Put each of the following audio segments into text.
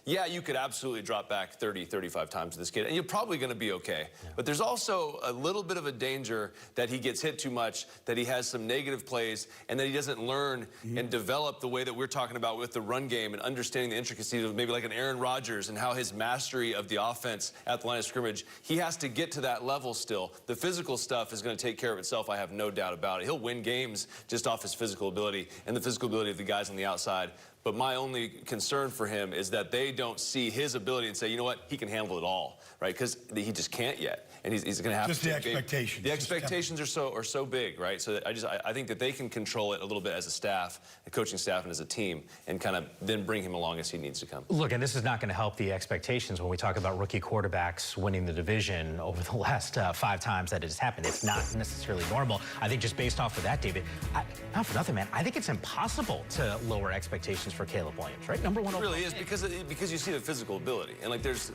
Yeah, you could absolutely drop back 30, 35 times to this kid, and you're probably going to be okay. Yeah. But there's also a little bit of a danger that he gets hit too much, that he has some negative plays, and that he doesn't learn and develop the way that we're talking about with the run game and understanding the intricacies of maybe like an Aaron Rodgers and how his mastery of the offense at the line of scrimmage. He has to get to that level still. The physical stuff is going to take care of itself, I have no doubt about it. He'll win games just off his physical ability and the physical ability of the guys on the outside. But my only concern for him is that they don't see his ability and say, you know what, he can handle it all, right? Because he just can't yet, and he's going to have just to. The expectations. The expectations are so big, right? So that I think that they can control it a little bit as a staff, a coaching staff, and as a team, and kind of then bring him along as he needs to come. Look, and this is not going to help the expectations when we talk about rookie quarterbacks winning the division over the last 5 times that it has happened. It's not necessarily normal. I think just based off of that, David, not for nothing, man, I think it's impossible to lower expectations for Caleb Williams, right? Number one. It really is, because you see the physical ability, and like there's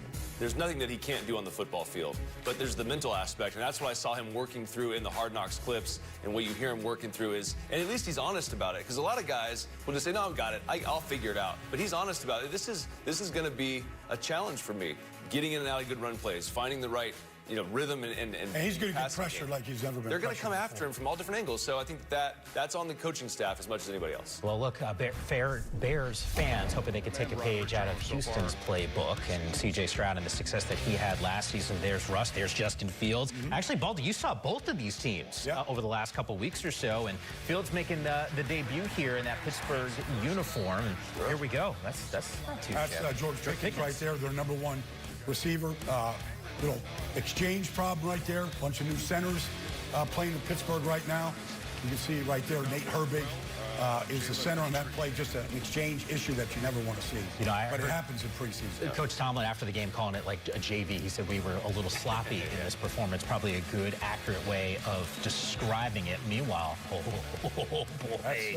nothing that he can't do on the football field, but there's the mental aspect, and that's what I saw him working through in the Hard Knocks clips, and what you hear him working through is, and at least he's honest about it, because a lot of guys will just say, no, I've got it, I'll figure it out, but he's honest about it. This is going to be a challenge for me, getting in and out of good run plays, finding the right rhythm and he's going to get pressure like he's never been. They're going to come after him from all different angles. So I think that's on the coaching staff as much as anybody else. Well, look, Bears fans hoping they could take a page out of Houston's playbook, and C.J. Stroud and the success that he had last season. There's Russ, there's Justin Fields. Actually, Baldy, you saw both of these teams over the last couple weeks or so, and Fields making the debut here in that Pittsburgh uniform. And here we go. That's not too bad. That's George Pickens right there, their #1 receiver. Little exchange problem right there. Bunch of new centers playing in Pittsburgh right now. You can see right there, Nate Herbig is the center on that play. Just an exchange issue that you never want to see. But it happens in preseason. Coach Tomlin, after the game, calling it like a JV. He said we were a little sloppy in this performance. Probably a good, accurate way of describing it. Meanwhile, boy. That's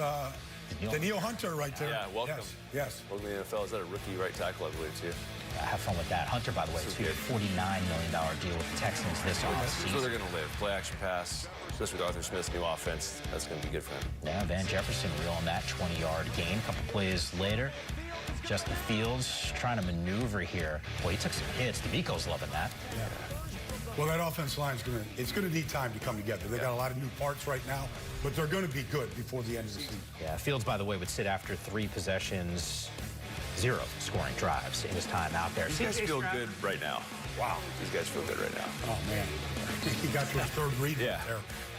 Daniil Hunter right there. Yeah, welcome. Yes. Welcome to the NFL. Is that a rookie right tackle, I believe, too? Have fun with that. Hunter, by the way, too, a $49 million deal with the Texans this offseason. This is where they're going to live. Play action pass, especially with Arthur Smith's new offense. That's going to be good for him. Yeah, Van Jefferson reeling that 20-yard gain. A couple plays later, Justin Fields trying to maneuver here. Boy, he took some hits. DeMeco's loving that. Yeah. Well, that offense line is going to need time to come together. They got a lot of new parts right now, but they're going to be good before the end of the season. Yeah, Fields, by the way, would sit after 3 possessions, 0 scoring drives in his time out there. These guys feel good right now. Wow. These guys feel good right now. Oh, man. He got to his 3rd read there.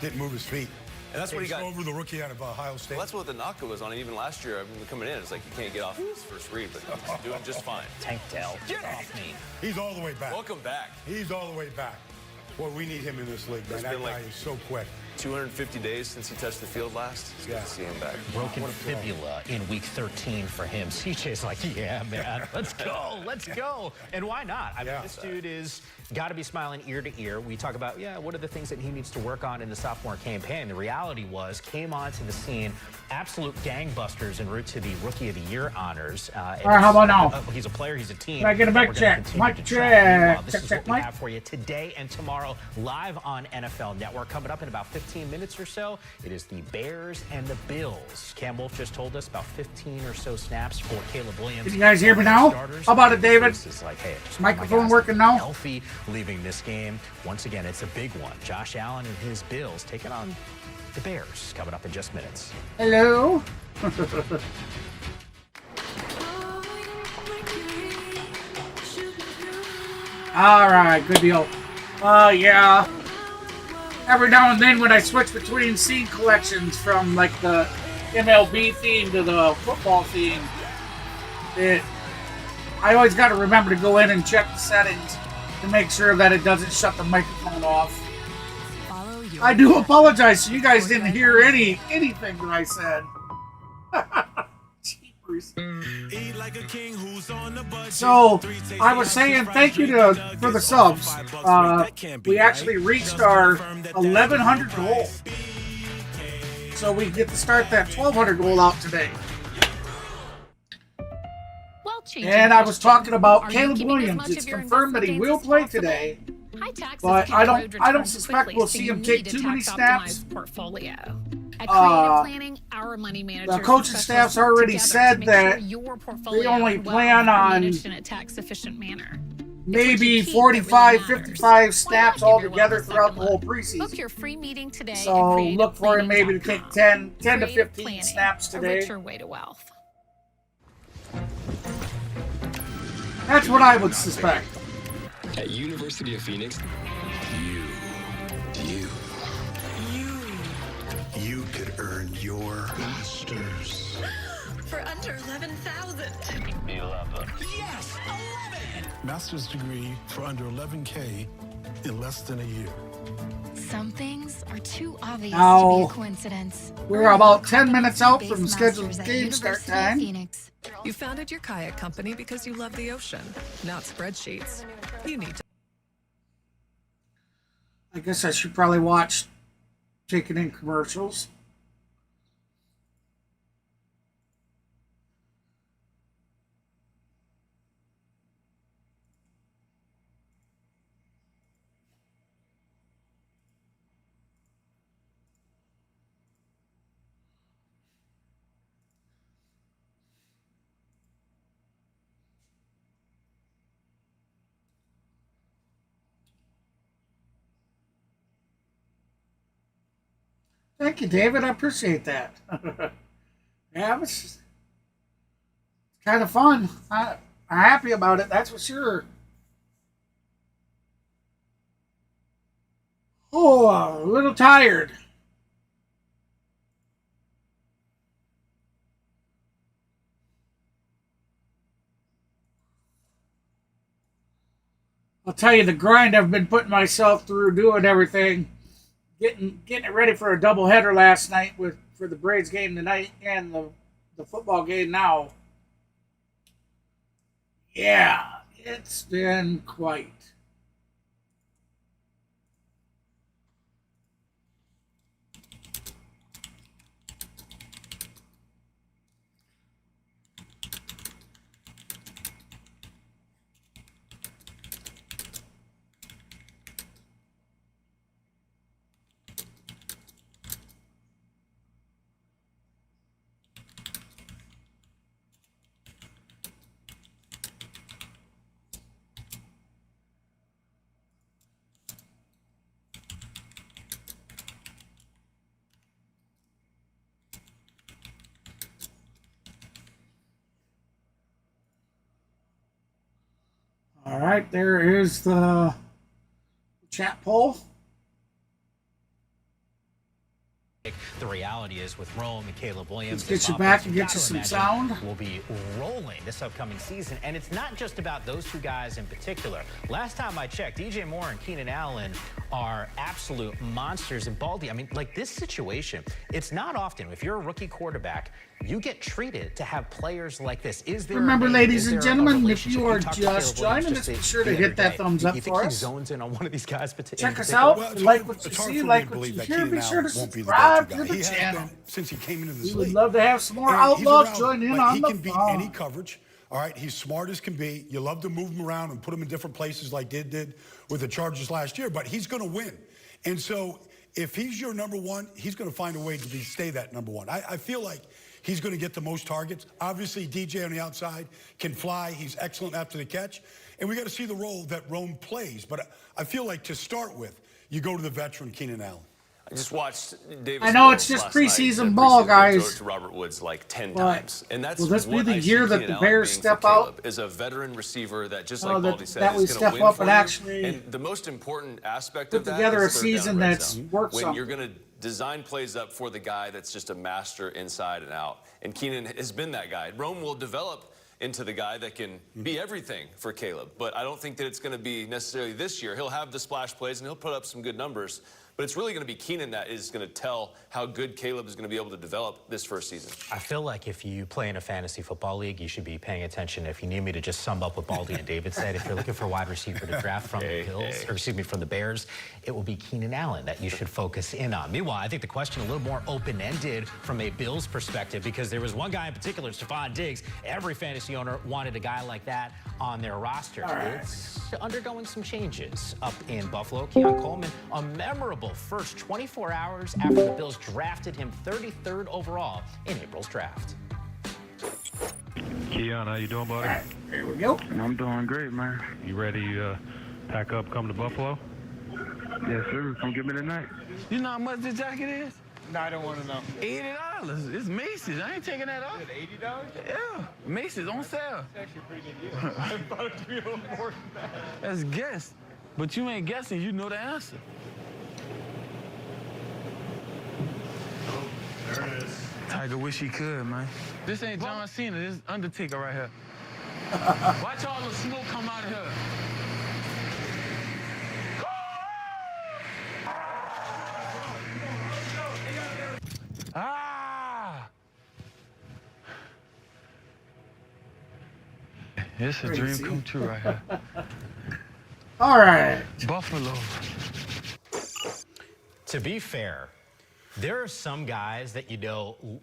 Didn't move his feet. And that's what he got over the rookie out of Ohio State. Well, that's what the knock was on. Even last year, coming in, it's like you can't get off his first read, but he's doing just fine. Tank Dell, get off me. He's all the way back. Welcome back. He's all the way back. Boy, we need him in this league, man. That guy is so quick. 250 days since he touched the field last. It's good to see him back. Broken fibula in week 13 for him. CJ's like, yeah, man, let's go, let's go. And why not? I mean, this dude is got to be smiling ear to ear. We talk about, what are the things that he needs to work on in the sophomore campaign? The reality was, came onto the scene, absolute gangbusters en route to the Rookie of the Year honors. All right, how about now? He's a player, he's a team. Can I get a mic check? Mic check. This is what we have for you today and tomorrow, live on NFL Network. Coming up in about 15 minutes or so, it is the Bears and the Bills. Cam Wolf just told us about 15 or so snaps for Caleb Williams. Can you guys hear me now? How about it, David? It's like, hey, microphone working now? Healthy leaving this game. Once again, it's a big one. Josh Allen and his Bills taking on the Bears. Coming up in just minutes. Hello. All right, good deal. Yeah. Every now and then when I switch between scene collections from like the MLB theme to the football theme, I always got to remember to go in and check the settings to make sure that it doesn't shut the microphone off. I do apologize, so you guys didn't hear anything that I said. So I was saying thank you for the subs. We actually reached our 1,100 goal, so we get to start that 1,200 goal out today. And I was talking about Caleb Williams. It's confirmed that he will play today, but I don't suspect we'll see him take too many snaps. At Creative Planning, our money managers, the coaching staff's already said that your portfolio they only and plan wealth are on managed in a tax-efficient manner. maybe 45, 55 snaps altogether throughout the whole preseason. Book your free meeting today. So look for him maybe to take 10 to 15 snaps today. A richer way to wealth. That's what I would suspect. At University of Phoenix, you could earn your master's. For under 11,000. 11. Yes, 11! Master's degree for under 11K in less than a year. Some things are too obvious Now, to be a coincidence. We're about 10 minutes out from scheduled game start time. You founded your kayak company because you love the ocean, not spreadsheets. You need to. I guess I should probably watch taking in commercials. Thank you, David. I appreciate that. Yeah, it was kind of fun. I'm happy about it, that's for sure. Oh, a little tired. I'll tell you the grind I've been putting myself through doing everything. Getting it ready for a doubleheader last night for the Braves game tonight and the football game now. Yeah, it's been quite. All right, there is the chat poll. The reality is with Rome and Caleb Williams, Let's get you back and get you some sound. Will be rolling this upcoming season, and it's not just about those two guys in particular. Last time I checked, DJ Moore and Keenan Allen are absolute monsters. And Baldy, I mean, like this situation, it's not often if you're a rookie quarterback, you get treated to have players like this. Is there? Remember, ladies and gentlemen, if you are just joining us, be sure to hit that thumbs up for us. Zones in on one of these guys. Check us out. Well, like what you see, like what you hear. Be sure to subscribe to the channel. Since he came into this We would league. love to have some more outlaws join in on he the can beat phone. any coverage. All right, he's smart as can be. You love to move him around and put him in different places like did with the Chargers last year, but he's going to win. And so if he's your number one, he's going to find a way to stay that number one. I feel like he's going to get the most targets. Obviously, DJ on the outside can fly. He's excellent after the catch. And we got to see the role that Rome plays. But I feel like to start with, you go to the veteran Keenan Allen. I just watched Davis. I know it's just preseason ball, guys. To Robert Woods like 10 But times, and that's will this be what the I year see that Keenan the Allen Bears being step for Caleb, out? is a veteran receiver that, just Oh, like that- Baldy said, that we is going step to win up for and you. actually And the most important aspect put of that together is a third down season red that's zone. worth when something. you're going to design plays up for the guy that's just a master inside and out, and Keenan has been that guy. Rome will develop into the guy that can be everything for Caleb, but I don't think that it's going to be necessarily this year. He'll have the splash plays and he'll put up some good numbers. But it's really going to be Keenan that is going to tell how good Caleb is going to be able to develop this first season. I feel like if you play in a fantasy football league, you should be paying attention. If you need me to just sum up what Baldy and David said, if you're looking for a wide receiver to draft from the Bills, or excuse me, from the Bears, it will be Keenan Allen that you should focus in on. Meanwhile, I think the question a little more open-ended from a Bills perspective, because there was one guy in particular, Stephon Diggs. Every fantasy owner wanted a guy like that on their roster. All right. It's undergoing some changes up in Buffalo. Keon Coleman, a memorable remarkable first 24 hours after the Bills drafted him 33rd overall in April's draft. Keon, how you doing, buddy? Here we go. I'm doing great, man. You ready to pack up, come to Buffalo? Yes, sir. Come get me tonight. You know how much this jacket is? No, I don't want to know. $80. It's Macy's. I ain't taking that off. Is it $80? Yeah, Macy's on sale. That's actually a pretty good deal. I thought it'd be a little more than that. That's guess. But you ain't guessing, you know the answer. There it is. Tiger wish he could, man. This ain't John Cena, this is Undertaker right here. Watch all the smoke come out of here. Ah! It's a dream come true right here. All right. Buffalo. To be fair, there are some guys that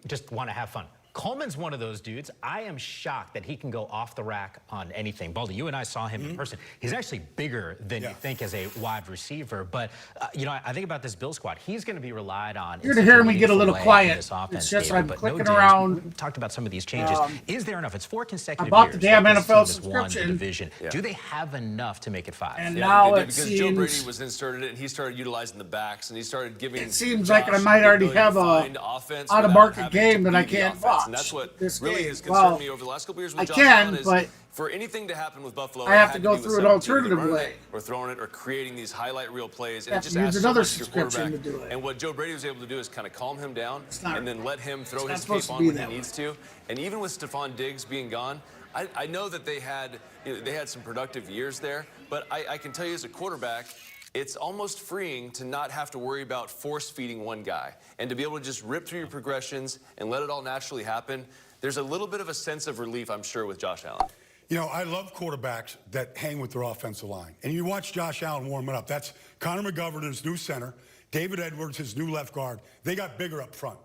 just want to have fun. Coleman's one of those dudes. I am shocked that he can go off the rack on anything. Baldy, you and I saw him in person. He's actually bigger than you think as a wide receiver. But, I think about this Bill squad. He's going to be relied on. You're going to hear me get a little quiet. It's just I'm clicking around. We've talked about some of these changes. Is there enough? It's 4 consecutive I years. bought the damn that this NFL team has won the subscription. division. Do they have enough to make it 5? And now it because seems... Joe Brady was inserted and he started utilizing the backs and he started giving. It seems like I might already have a out-of-market game that I can't watch. And that's what this really game. has concerned me over the last couple years with I Josh can, Allen is but for anything to happen with Buffalo, I have it to had go be with through an somebody either alternative running way. it or throwing it or creating these highlight reel plays. And I it have just to use asks so another much of your subscription quarterback. to do it. And what Joe Brady was able to do is kind of calm him down and then let him throw his supposed cape to on be when he that way. needs to. And even with Stephon Diggs being gone, I know that they had some productive years there, but I can tell you as a quarterback, it's almost freeing to not have to worry about force-feeding one guy and to be able to just rip through your progressions and let it all naturally happen. There's a little bit of a sense of relief, I'm sure, with Josh Allen. I love quarterbacks that hang with their offensive line. And you watch Josh Allen warming up. That's Connor McGovern, his new center. David Edwards, his new left guard. They got bigger up front.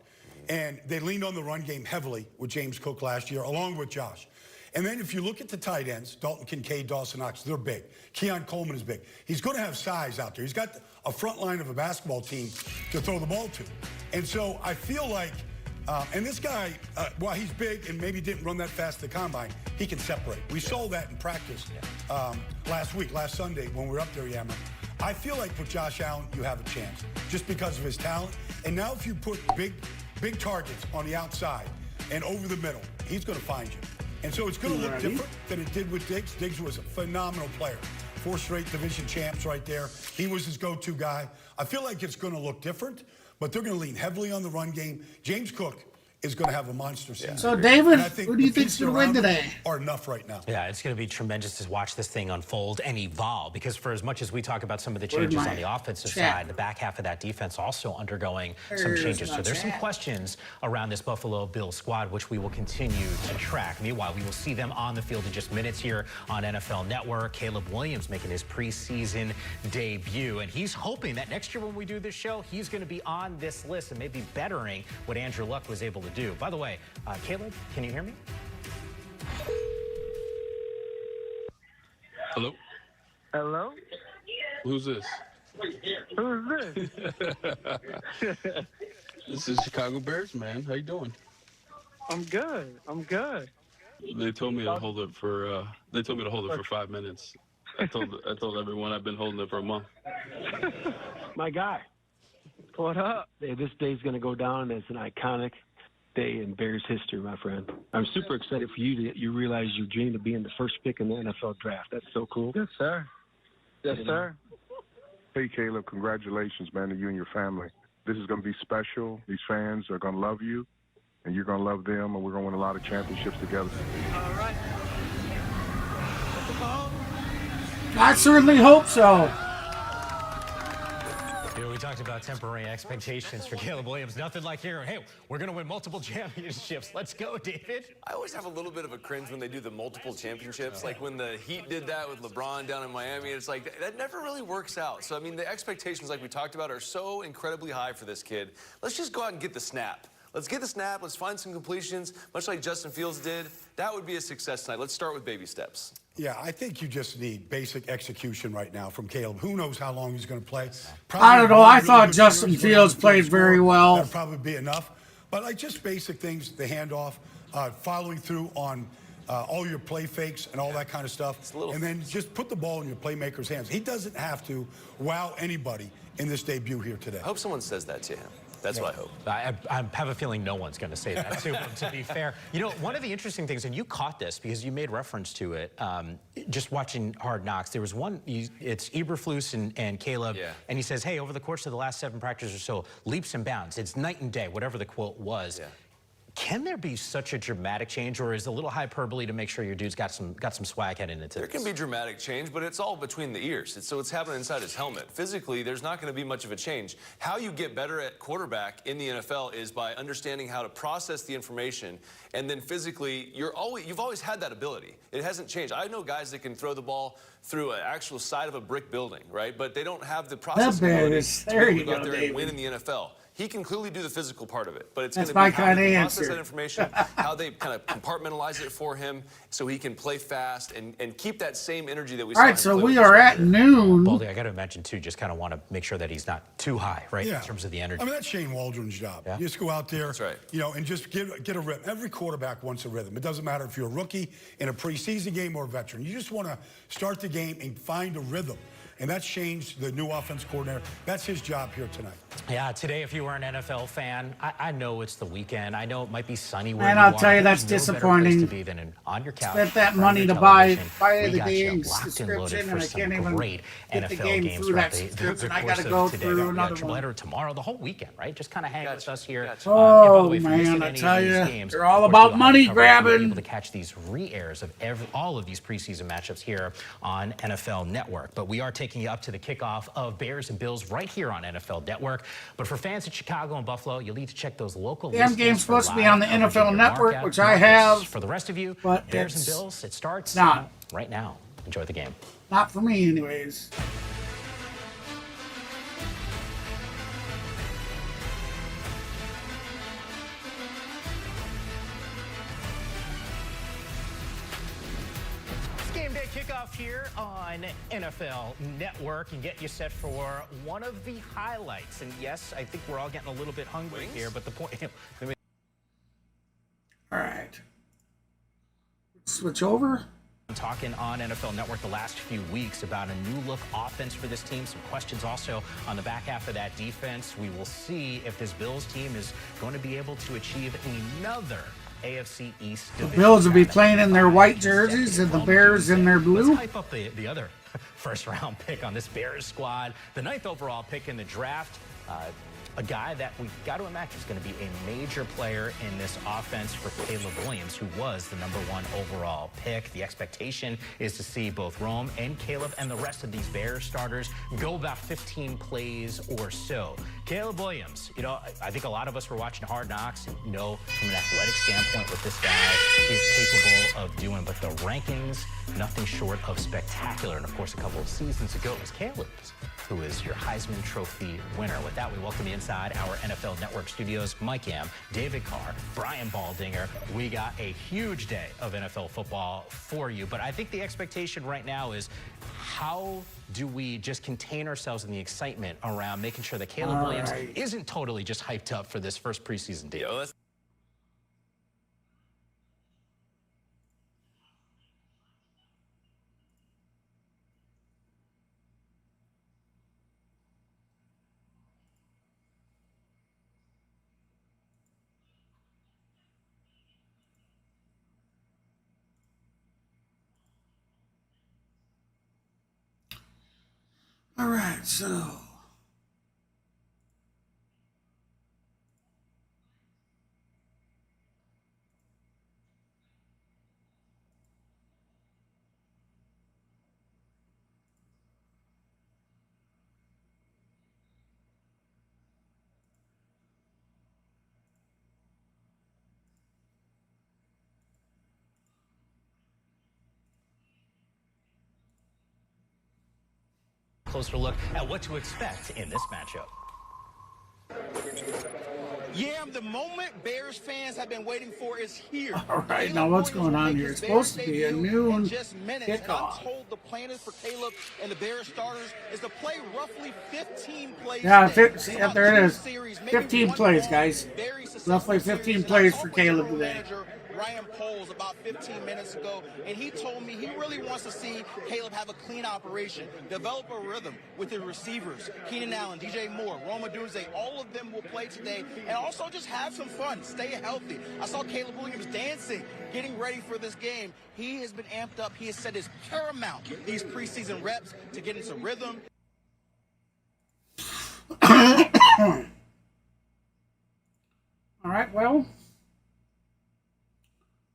And they leaned on the run game heavily with James Cook last year, along with Josh. And then if you look at the tight ends, Dalton Kincaid, Dawson Knox, they're big. Keon Coleman is big. He's going to have size out there. He's got a front line of a basketball team to throw the ball to. And so I feel like, and this guy, while he's big and maybe didn't run that fast at the combine, he can separate. We saw that in practice last Sunday when we were up there, Yammer. I feel like with Josh Allen, you have a chance just because of his talent. And now if you put big targets on the outside and over the middle, he's going to find you. And so it's going to look different than it did with Diggs. Diggs was a phenomenal player. 4 straight division champs right there. He was his go-to guy. I feel like it's going to look different, but they're going to lean heavily on the run game. James Cook is going to have a monster season. So, David, who do you think's going to win today? Are enough right now. Yeah, it's going to be tremendous to watch this thing unfold and evolve because for as much as we talk about some of the changes on the offensive side, the back half of that defense also undergoing some changes. So there's some questions around this Buffalo Bills squad, which we will continue to track. Meanwhile, we will see them on the field in just minutes here on NFL Network. Caleb Williams making his preseason debut, and he's hoping that next year when we do this show, he's going to be on this list and maybe bettering what Andrew Luck was able to do. By the way, Caleb, can you hear me? Hello? Hello? Who's this? Who's this? This is Chicago Bears, man. How you doing? I'm good. They told me to hold it for 5 minutes. I told everyone I've been holding it for a month. My guy. What up? Hey, this day's going to go down as an iconic day in Bears history, my friend. I'm super excited for you that you realize your dream of being the first pick in the NFL draft. That's so cool. Yes, sir. Yes, sir. Hey, Caleb, congratulations, man, to you and your family. This is going to be special. These fans are going to love you, and you're going to love them, and we're going to win a lot of championships together. All right. I certainly hope so. We talked about temporary expectations for Caleb Williams. Nothing like hearing, hey, we're going to win multiple championships. Let's go, David. I always have a little bit of a cringe when they do the multiple championships. Like when the Heat did that with LeBron down in Miami. It's like, that never really works out. So, I mean, the expectations, like we talked about, are so incredibly high for this kid. Let's just go out and get the snap. Let's get the snap. Let's find some completions, much like Justin Fields did. That would be a success tonight. Let's start with baby steps. Yeah, I think you just need basic execution right now from Caleb. Who knows how long he's going to play? I don't know. I thought good Justin series, Fields but played very well. That'd probably be enough. But like just basic things, the handoff, following through on all your play fakes and all that kind of stuff. And then just put the ball in your playmaker's hands. He doesn't have to wow anybody in this debut here today. I hope someone says that to him. That's what I hope. I have a feeling no one's going to say that to him, to be fair. You know, one of the interesting things, and you caught this because you made reference to it, just watching Hard Knocks, there was one, it's Eberflus and Caleb, and he says, hey, over the course of the last 7 practices or so, leaps and bounds. It's night and day, whatever the quote was. Can there be such a dramatic change, or is it a little hyperbole to make sure your dude's got some swag heading into There can be dramatic change, but it's all between the ears. So it's happening inside his helmet. Physically, there's not going to be much of a change. How you get better at quarterback in the NFL is by understanding how to process the information, and then physically, you've always had that ability. It hasn't changed. I know guys that can throw the ball through an actual side of a brick building, right? But they don't have the processing ability to go out there and win in the NFL. He can clearly do the physical part of it, but it's going to be how they process that information, how they kind of compartmentalize it for him so he can play fast and keep that same energy that we saw. All right, so we are at noon. Baldy, I got to imagine, too, just kind of want to make sure that he's not too high, right, in terms of the energy. I mean, that's Shane Waldron's job. You just go out there, you know, and just get a rhythm. Every quarterback wants a rhythm. It doesn't matter if you're a rookie in a preseason game or a veteran. You just want to start the game and find a rhythm. And that's Shane's, the new offense coordinator. That's his job here tonight. Yeah, today, if you were an NFL fan, I know it's the weekend. I know it might be sunny where And you I'll are. tell you, that's There's no disappointing. better place to be than on your couch. Spent that in front money of to your buy television. the We got you game's locked and loaded subscription, for and I some can't even great get the NFL game games through that throughout the subscription. I course got to of go today. through We got another one. Doubleheader tomorrow, the whole weekend, right? Just kind of hang with us here. And by the Oh, way, if you missed man, I any tell of these you, games, they're all of course, about you'll money have coverage. You'll be grabbing. able to catch these re-airs of all of these preseason matchups here on NFL Network. But we are taking you up to the kickoff of Bears and Bills right here on NFL Network. But for fans in Chicago and Buffalo, you'll need to check those local Damn listings game's for supposed to be live on the coverage NFL in your Network, market which I markets. have, For the rest of you, but Bears and it's Bills, it starts not. right now. Enjoy the game. Not for me, anyways. Game day kickoff here on NFL Network and get you set for one of the highlights. And yes, I think we're all getting a little bit hungry here, but the point. All right. Switch over. I'm talking on NFL Network the last few weeks about a new look offense for this team. Some questions also on the back half of that defense. We will see if this Bills team is going to be able to achieve another AFC East division. The Bills will be playing in their white jerseys and the Bears in their blue. Let's hype up the other first-round pick on this Bears squad. The 9th overall pick in the draft. A guy that we got to imagine is going to be a major player in this offense for Caleb Williams, who was the #1 overall pick. The expectation is to see both Rome and Caleb and the rest of these Bears starters go about 15 plays or so. Caleb Williams, you know, I think a lot of us were watching Hard Knocks and know from an athletic standpoint what this guy is capable of doing, but the rankings, nothing short of spectacular. And of course, a couple of seasons ago, it was Caleb's, who is your Heisman Trophy winner. With that, we welcome you inside our NFL Network studios. Mike Yam, David Carr, Brian Baldinger. We got a huge day of NFL football for you. But I think the expectation right now is how do we just contain ourselves in the excitement around making sure that Caleb Williams isn't totally just hyped up for this first preseason day? All right, so. Closer look at what to expect in this matchup. Yeah, the moment Bears fans have been waiting for is here. All right, now what's going on here? It's supposed to be a noon kickoff. I'm told the plan is for Caleb and the Bears starters is to play roughly 15 plays. Yeah, see, there it is. 15 plays, guys. Roughly 15 plays for Caleb today. Ryan Poles about 15 minutes ago, and he told me he really wants to see Caleb have a clean operation, develop a rhythm with his receivers. Keenan Allen, DJ Moore, Roma Dunze, all of them will play today, and also just have some fun, stay healthy. I saw Caleb Williams dancing, getting ready for this game. He has been amped up. He has said it's paramount, these preseason reps, to get into rhythm. All right, well,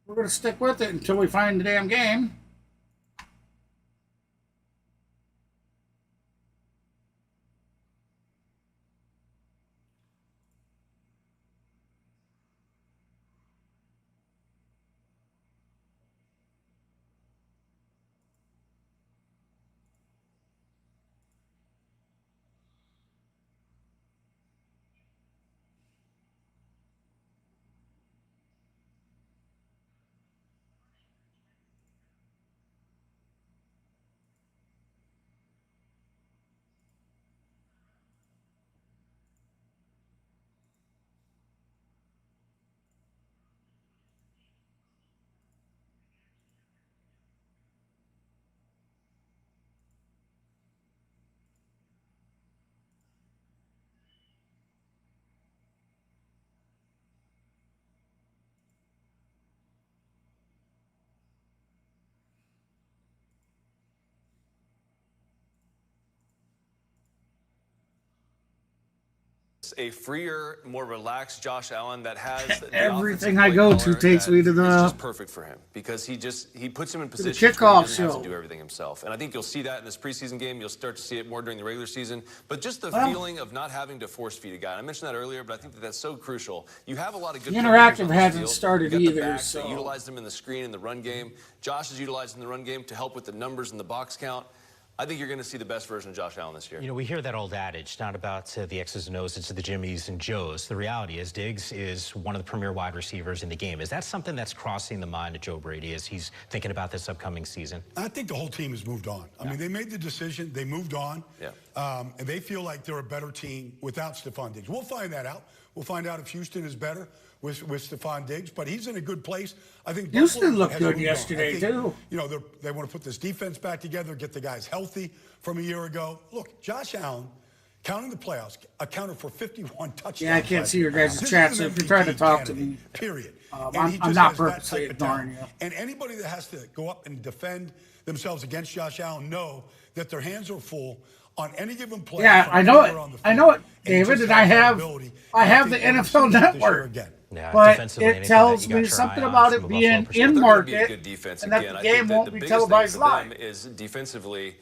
we're going to stick with it until we find the damn game. A freer, more relaxed Josh Allen that has everything I go to takes me to the. It's just perfect for him because he puts him in position the kickoff where he doesn't have show. to do everything himself. And I think you'll see that in this preseason game. You'll start to see it more during the regular season. But just the feeling of not having to force feed a guy. I mentioned that earlier, but I think that's so crucial. You have a lot of good. The interactive hasn't started either. So utilized him in the screen in the run game. Josh is utilized in the run game to help with the numbers in the box count. I think you're going to see the best version of Josh Allen this year. You know, we hear that old adage, not about the X's and O's, it's the Jimmies and Joes. The reality is Diggs is one of the premier wide receivers in the game. Is that something that's crossing the mind of Joe Brady as he's thinking about this upcoming season? I think the whole team has moved on. I mean, they made the decision. They moved on. Yeah. And they feel like they're a better team without Stephon Diggs. We'll find that out. We'll find out if Houston is better with Stephon Diggs, but he's in a good place. I think Houston looked good yesterday, too. You know, they want to put this defense back together, get the guys healthy from a year ago. Look, Josh Allen, counting the playoffs, accounted for 51 touchdowns. Yeah, I can't see your guys' chat, so if you're trying to talk to me, period. I'm not purposely ignoring you. And anybody that has to go up and defend themselves against Josh Allen know that their hands are full on any given play. Yeah, I know it. I know it, David, and I have the NFL Network. Yeah, but it tells me something about it being in market and that the game won't be televised live. Is defensively,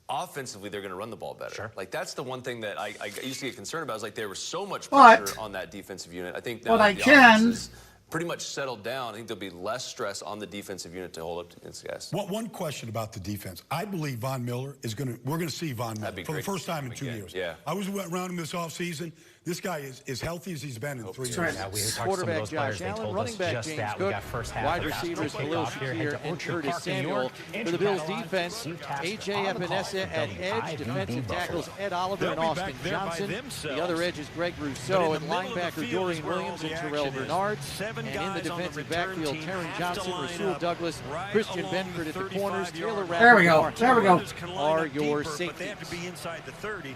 offensively, they're going to run the ball better. Sure. Like that's the one thing that I used to get concerned about. Is like there was so much pressure on that defensive unit. I think now the offense is pretty much settled down. I think there'll be less stress on the defensive unit to hold up against guys. One question about the defense. I believe Von Miller is going to. We're going to see Von Miller for the first time in 2 years. Yeah. I was around him this offseason. This guy is as healthy as he's been in 3 years. Right. Yeah, we Quarterback Josh Allen, running back James Cook, wide receivers Khalil Shakir and Curtis Samuel. For the Bills defense, A.J. Epinesa at edge, defensive tackles Ed Oliver and Austin Johnson. The other edge is Greg Rousseau and linebacker Dorian Williams and Terrell Bernard. And in the defensive backfield, Taron Johnson, Rasul Douglas, Christian Benford at the corners, Taylor Rapp. There we go. Are your safeties.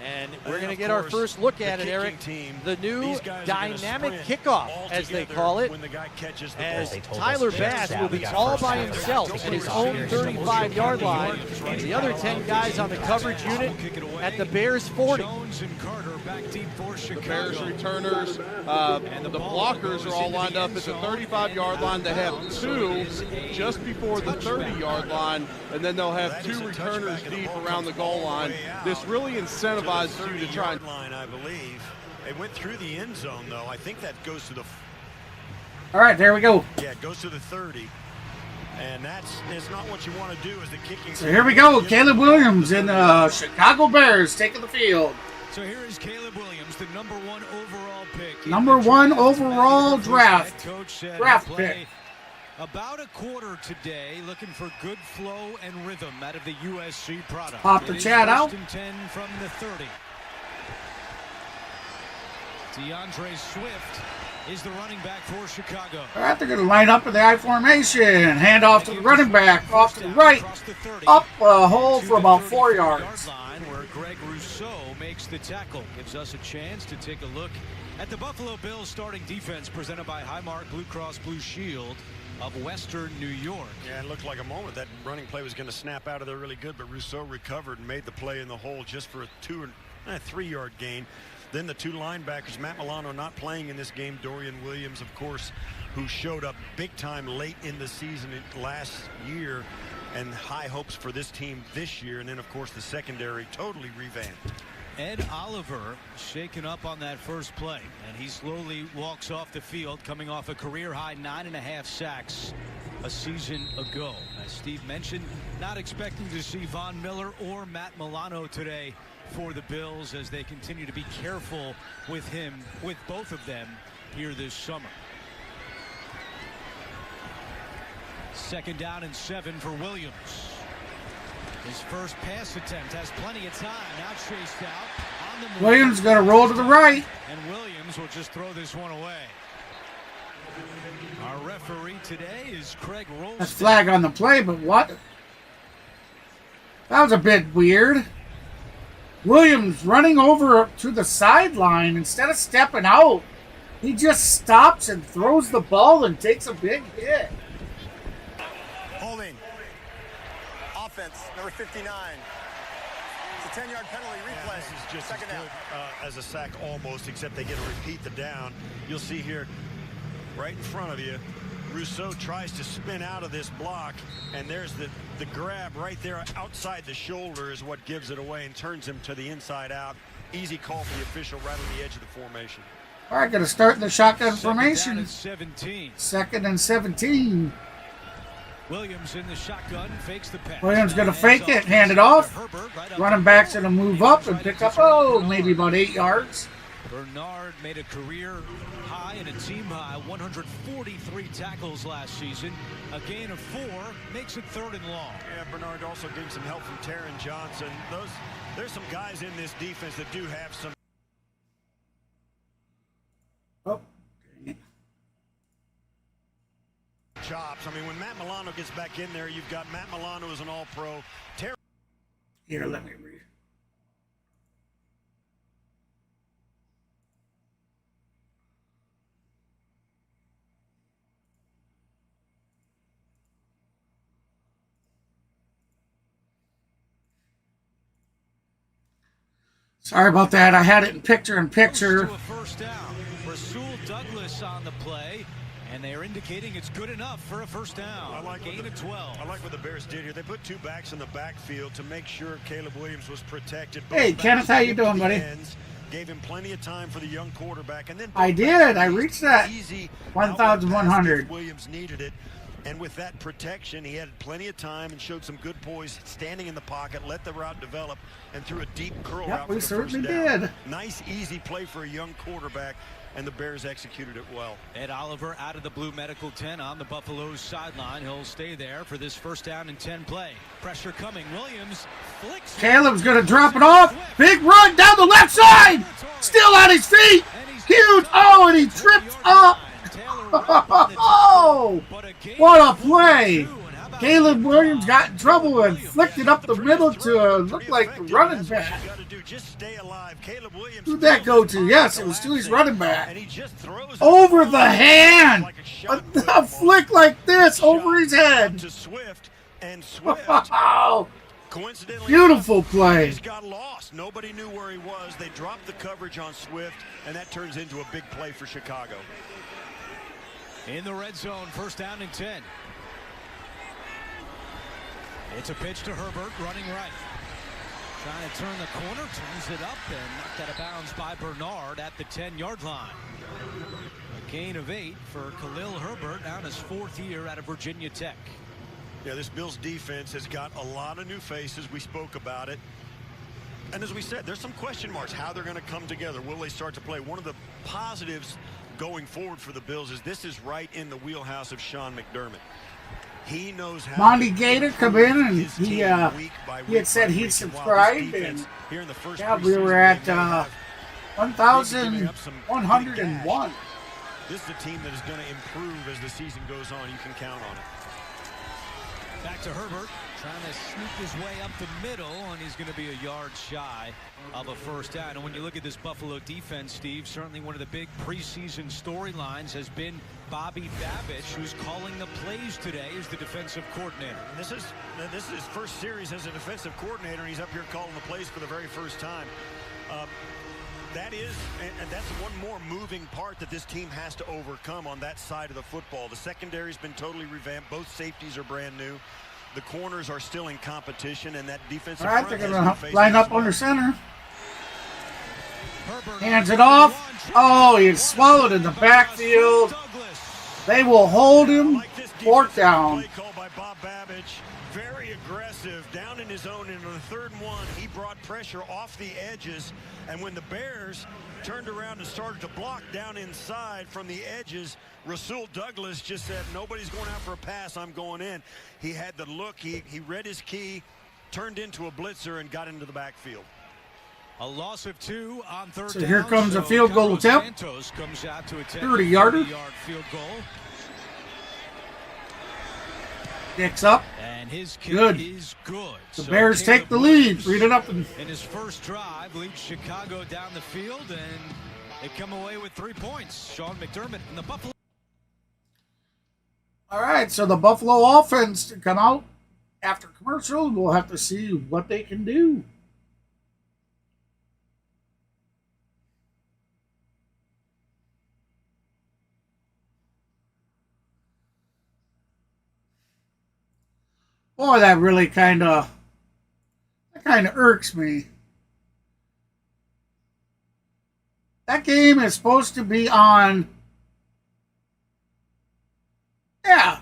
And we're going to get our first look at it, Eric. The new dynamic kickoff, as they call it, as Tyler Bass will be all by himself at his own 35-yard line, and the other 10 guys on the coverage unit at the Bears 40. The Bears returners and the blockers are all lined up at the 35-yard line. They have 2 just before the 30-yard line, and then they'll have 2 returners deep around the goal line. This really incentivizes you to try and line, I believe. They went through the end zone, though. I think that goes to the... All right, there we go. Yeah, it goes to the 30. And that's not what you want to do as the kicking... So here we go. Caleb Williams and Chicago Bears taking the field. So here is Caleb Williams, the #1 overall pick Number 1 overall draft pick. About a quarter today, looking for good flow and rhythm out of the USC product. Pop the chat out. 1st and 10 from the 30. DeAndre Swift is the running back for Chicago. All right, they're going to line up in the I formation. Hand off to the running back, off to the right, up a hole for about 4 yards. Line where Greg Rousseau makes the tackle. Gives us a chance to take a look at the Buffalo Bills starting defense presented by Highmark Blue Cross Blue Shield of Western New York. Yeah, it looked like a moment that running play was going to snap out of there really good, but Rousseau recovered and made the play in the hole just for a 2 and 3 yard gain. Then the 2 linebackers, Matt Milano not playing in this game. Dorian Williams, of course, who showed up big time late in the season last year, and high hopes for this team this year. And then, of course, the secondary totally revamped. Ed Oliver shaken up on that first play, and he slowly walks off the field, coming off a career-high 9.5 sacks a season ago. As Steve mentioned, not expecting to see Von Miller or Matt Milano today for the Bills as they continue to be careful with both of them here this summer. 2nd down and 7 for Williams. His first pass attempt has plenty of time. Now chased out on the move. Williams going to roll to the right. And Williams will just throw this one away. Our referee today is Craig Rolston. That's flag on the play, but what? That was a bit weird. Williams running over to the sideline instead of stepping out. He just stops and throws the ball and takes a big hit. Holding. Offense, number 59. It's a 10-yard penalty replay. This is just 2nd down. as a sack almost, except they get to repeat the down. You'll see here, right in front of you, Rousseau tries to spin out of this block, and there's the grab right there outside the shoulder is what gives it away and turns him to the inside out. Easy call for the official right on the edge of the formation. All right, going to start in the shotgun formation. 2nd and 17. Williams in the shotgun, fakes the pass. Williams going to fake it, hand it off. Running back's going to move up and pick up, maybe about 8 yards. Bernard made a career high and a team high 143 tackles last season. A gain of 4 makes it 3rd and long. Yeah, Bernard also getting some help from Taron Johnson. There's some guys in this defense that do have some. Oh. Chops. I mean, when Matt Milano gets back in there, you've got Matt Milano as an all-pro. Here, let me read. Sorry about that. I had it in picture-in-picture. First down. Rasul Douglas on the play, and they're indicating it's good enough for a first down. I like gain of 12. I like what the Bears did here. They put 2 backs in the backfield to make sure Caleb Williams was protected. Hey, Kenneth, how you doing, buddy? Gave him plenty of time for the young quarterback, and then I did. I reached that 1,100. Williams needed it. And with that protection, he had plenty of time and showed some good poise, standing in the pocket, let the route develop, and threw a deep curl route for the certainly first down. did. Nice, easy play for a young quarterback, and the Bears executed it well. Ed Oliver out of the blue medical 10 on the Buffalo's sideline. He'll stay there for this 1st down and 10 play. Pressure coming. Williams flicks. Caleb's going to drop it off. Big run down the left side. Still on his feet. Huge. Oh, and he tripped up. Oh, what a play. Caleb Williams got in trouble and flicked it up the middle to look like the running back. Who'd that go to? Yes, it was to his running back. Over the hand. A flick like this over his head. Wow. Beautiful play. He got lost. Nobody knew where he was. They dropped the coverage on Swift, and that turns into a big play for Chicago. In the red zone, 1st down and 10. It's a pitch to Herbert, running right. Trying to turn the corner, turns it up, and knocked out of bounds by Bernard at the 10-yard line. A gain of 8 for Khalil Herbert, now in his 4th year out of Virginia Tech. Yeah, this Bills defense has got a lot of new faces. We spoke about it. And as we said, there's some question marks how they're going to come together. Will they start to play? One of the positives going forward for the Bills is this is right in the wheelhouse of Sean McDermott. He knows how. Monty Gator come in, and he had said he'd subscribed, and yeah, we were at 1,101. This is a team that is going to improve as the season goes on. You can count on it. Back to Herbert, trying to sneak his way up the middle, and he's going to be a yard shy of a first down. And when you look at this Buffalo defense, Steve, certainly one of the big preseason storylines has been Bobby Babich, who's calling the plays today as the defensive coordinator. And this is his first series as a defensive coordinator, and he's up here calling the plays for the very first time. That's one more moving part that this team has to overcome on that side of the football. The secondary's been totally revamped. Both safeties are brand new. The corners are still in competition, and that defensive All right, front they're going has to been line up under center. Hands it off. Oh, he's swallowed in the backfield. They will hold him. Fourth down. Play call by Bob Babich. Very aggressive, down in his own. And on the 3rd and 1, he brought pressure off the edges. And when the Bears turned around and started to block down inside from the edges, Rasul Douglas just said, nobody's going out for a pass, I'm going in. He had the look, he read his key, turned into a blitzer, and got into the backfield. A loss of 2 on 3rd down. So here comes a field goal attempt. 30-yarder. Field goal. Kicks up. And his kick Good. is good. The Bears take the lead. Read it up. In his first drive, leads Chicago down the field, and they come away with 3 points. Sean McDermott and the Buffalo. All right, so the Buffalo offense to come out after commercial. We'll have to see what they can do. Boy, that really kind of irks me. That game is supposed to be on. Yeah,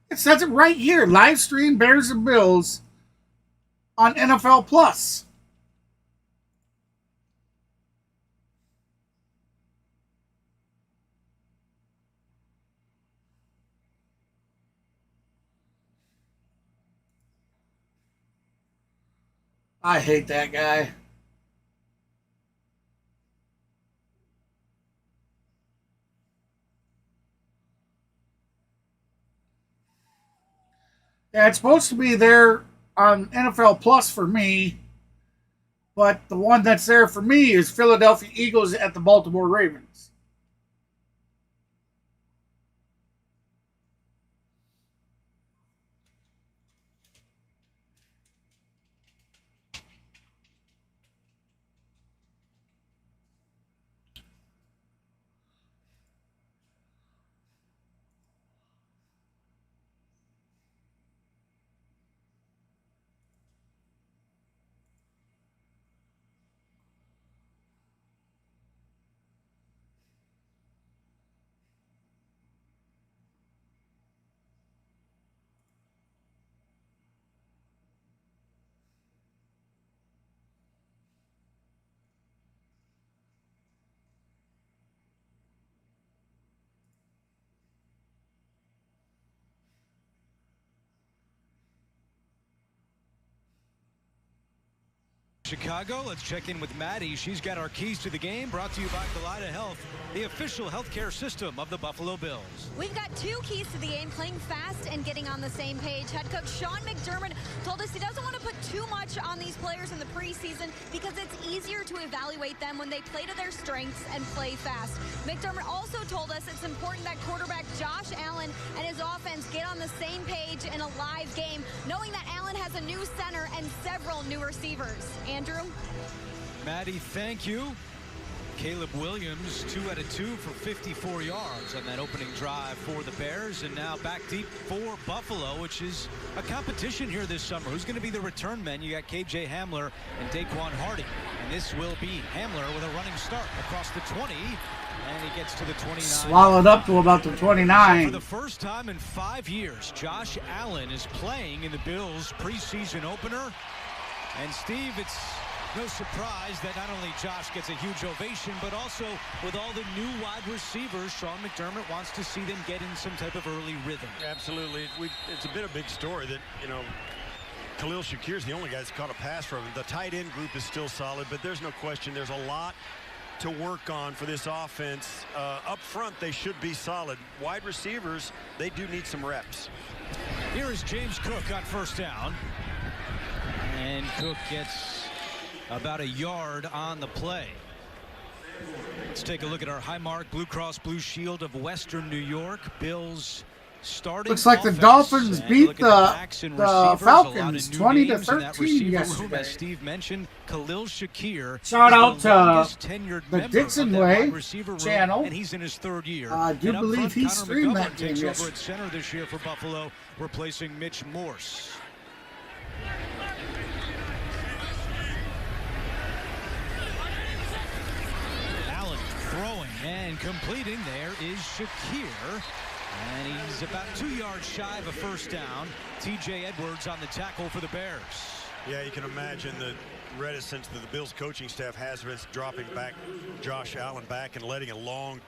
it says it right here. Live stream Bears and Bills on NFL Plus. I hate that guy. Yeah, it's supposed to be there on NFL Plus for me, but the one that's there for me is Philadelphia Eagles at the Baltimore Ravens. Chicago, let's check in with Maddie. She's got our keys to the game, brought to you by Galida Health, the official healthcare system of the Buffalo Bills. We've got 2 keys to the game, playing fast and getting on the same page. Head coach Sean McDermott told us he doesn't want to put too much on these players in the preseason because it's easier to evaluate them when they play to their strengths and play fast. McDermott also told us it's important that quarterback Josh Allen and his offense get on the same page in a live game, knowing that Allen has a new center and several new receivers. Andrew? Maddie, thank you. Caleb Williams, 2 out of 2 for 54 yards on that opening drive for the Bears, and now back deep for Buffalo, which is a competition here this summer. Who's going to be the return men? You got KJ Hamler and Daquan Hardy, and this will be Hamler with a running start across the 20, and he gets to the 29. Swallowed up to about the 29. For the first time in 5 years, Josh Allen is playing in the Bills preseason opener. And Steve, it's No surprise that not only Josh gets a huge ovation, but also with all the new wide receivers, Sean McDermott wants to see them get in some type of early rhythm. Absolutely. It's been a big story that, Khalil Shakir's the only guy that's caught a pass from him. The tight end group is still solid, but there's no question there's a lot to work on for this offense. Up front, they should be solid. Wide receivers, they do need some reps. Here is James Cook on first down. And Cook gets about a yard on the play. Let's take a look at our Highmark Blue Cross Blue Shield of Western New York. Bills starting. Looks like the Dolphins beat the Falcons 20-13 yesterday. As Steve mentioned, Khalil Shakir. Shout out to the Dixon Way channel. And he's in his third year. I do believe he streamed that game takes over at center this year for Buffalo, replacing Mitch Morse. Throwing and completing. There is Shakir. And he's about 2 yards shy of a first down. TJ Edwards on the tackle for the Bears. Yeah, you can imagine the reticence that the Bills coaching staff has with dropping back Josh Allen back and letting a long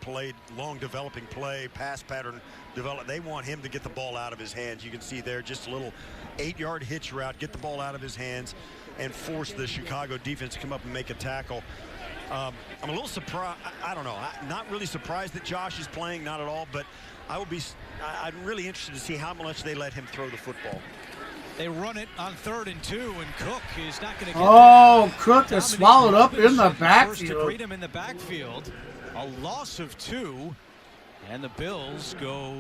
developing play, pass pattern develop. They want him to get the ball out of his hands. You can see there just a little 8-yard hitch route, get the ball out of his hands and force the Chicago defense to come up and make a tackle. I'm a little surprised. I don't know. I'm not really surprised that Josh is playing, not at all, but I'm really interested to see how much they let him throw the football. They run it on 3rd and 2, and Cook is not going to get Cook is swallowed up in the backfield. To greet him in the backfield. A loss of 2, and the Bills go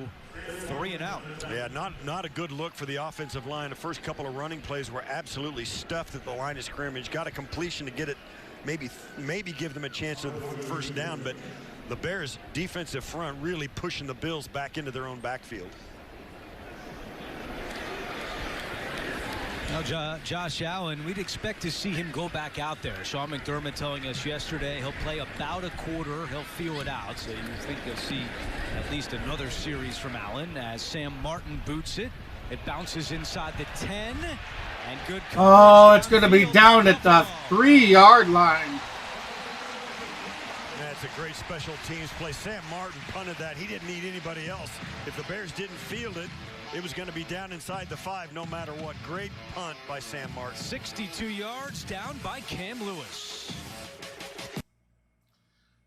3 and out. Yeah, not a good look for the offensive line. The first couple of running plays were absolutely stuffed at the line of scrimmage. Got a completion to get it, maybe give them a chance of the first down, but the Bears defensive front really pushing the Bills back into their own backfield. Now, Josh Allen, we'd expect to see him go back out there. Sean McDermott telling us yesterday he'll play about a quarter. He'll feel it out. So you think you'll see at least another series from Allen as Sam Martin boots it. It bounces inside the 10. And good it's going to be down at the 3-yard line. That's a great special teams play. Sam Martin punted that. He didn't need anybody else. If the Bears didn't field it, it was going to be down inside the 5 no matter what. Great punt by Sam Martin. 62 yards down by Cam Lewis.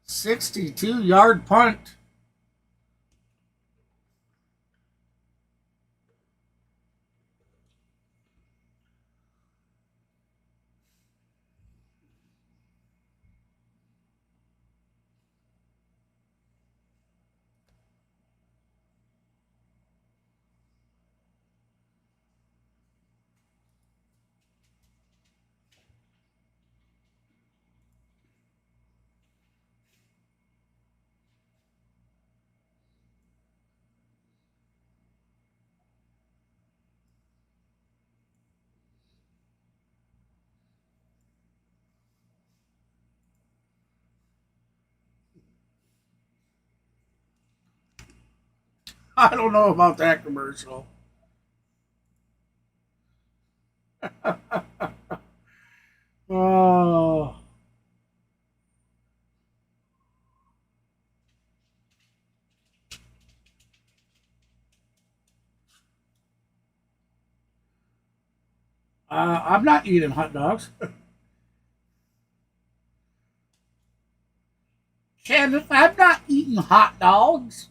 62-yard punt. I don't know about that commercial. Oh. I'm not eating hot dogs. Shannon, I'm not eating hot dogs.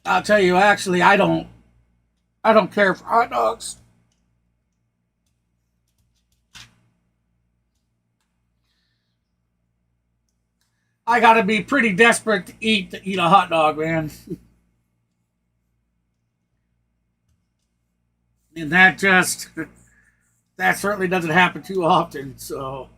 I'll tell you, actually, I don't care for hot dogs. I gotta be pretty desperate to eat a hot dog, man. And that certainly doesn't happen too often, so.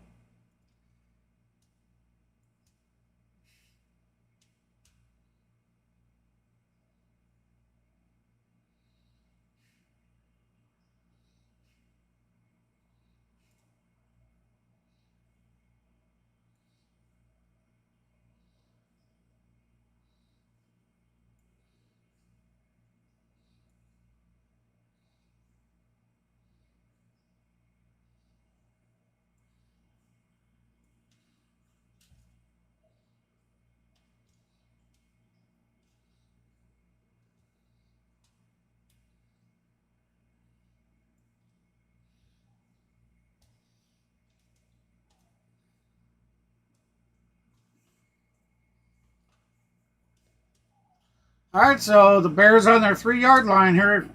All right, so the Bears on their 3-yard line here.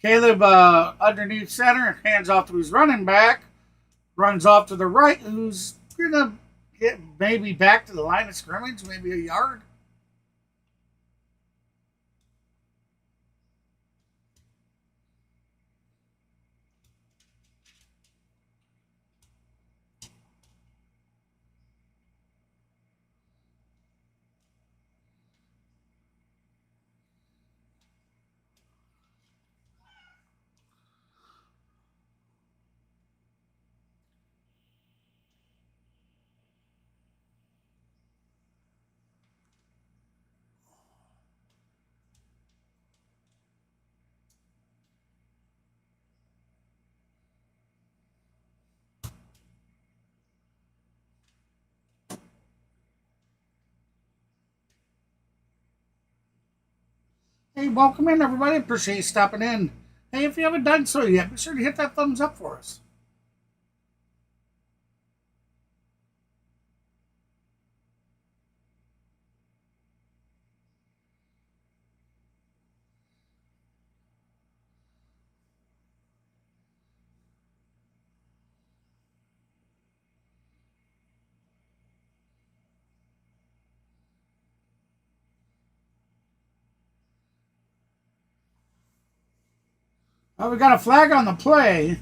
Caleb underneath center, hands off to his running back, runs off to the right, who's going to get maybe back to the line of scrimmage, maybe a yard. Hey, welcome in, everybody. Appreciate you stopping in. Hey, if you haven't done so yet, be sure to hit that thumbs up for us. We got a flag on the play.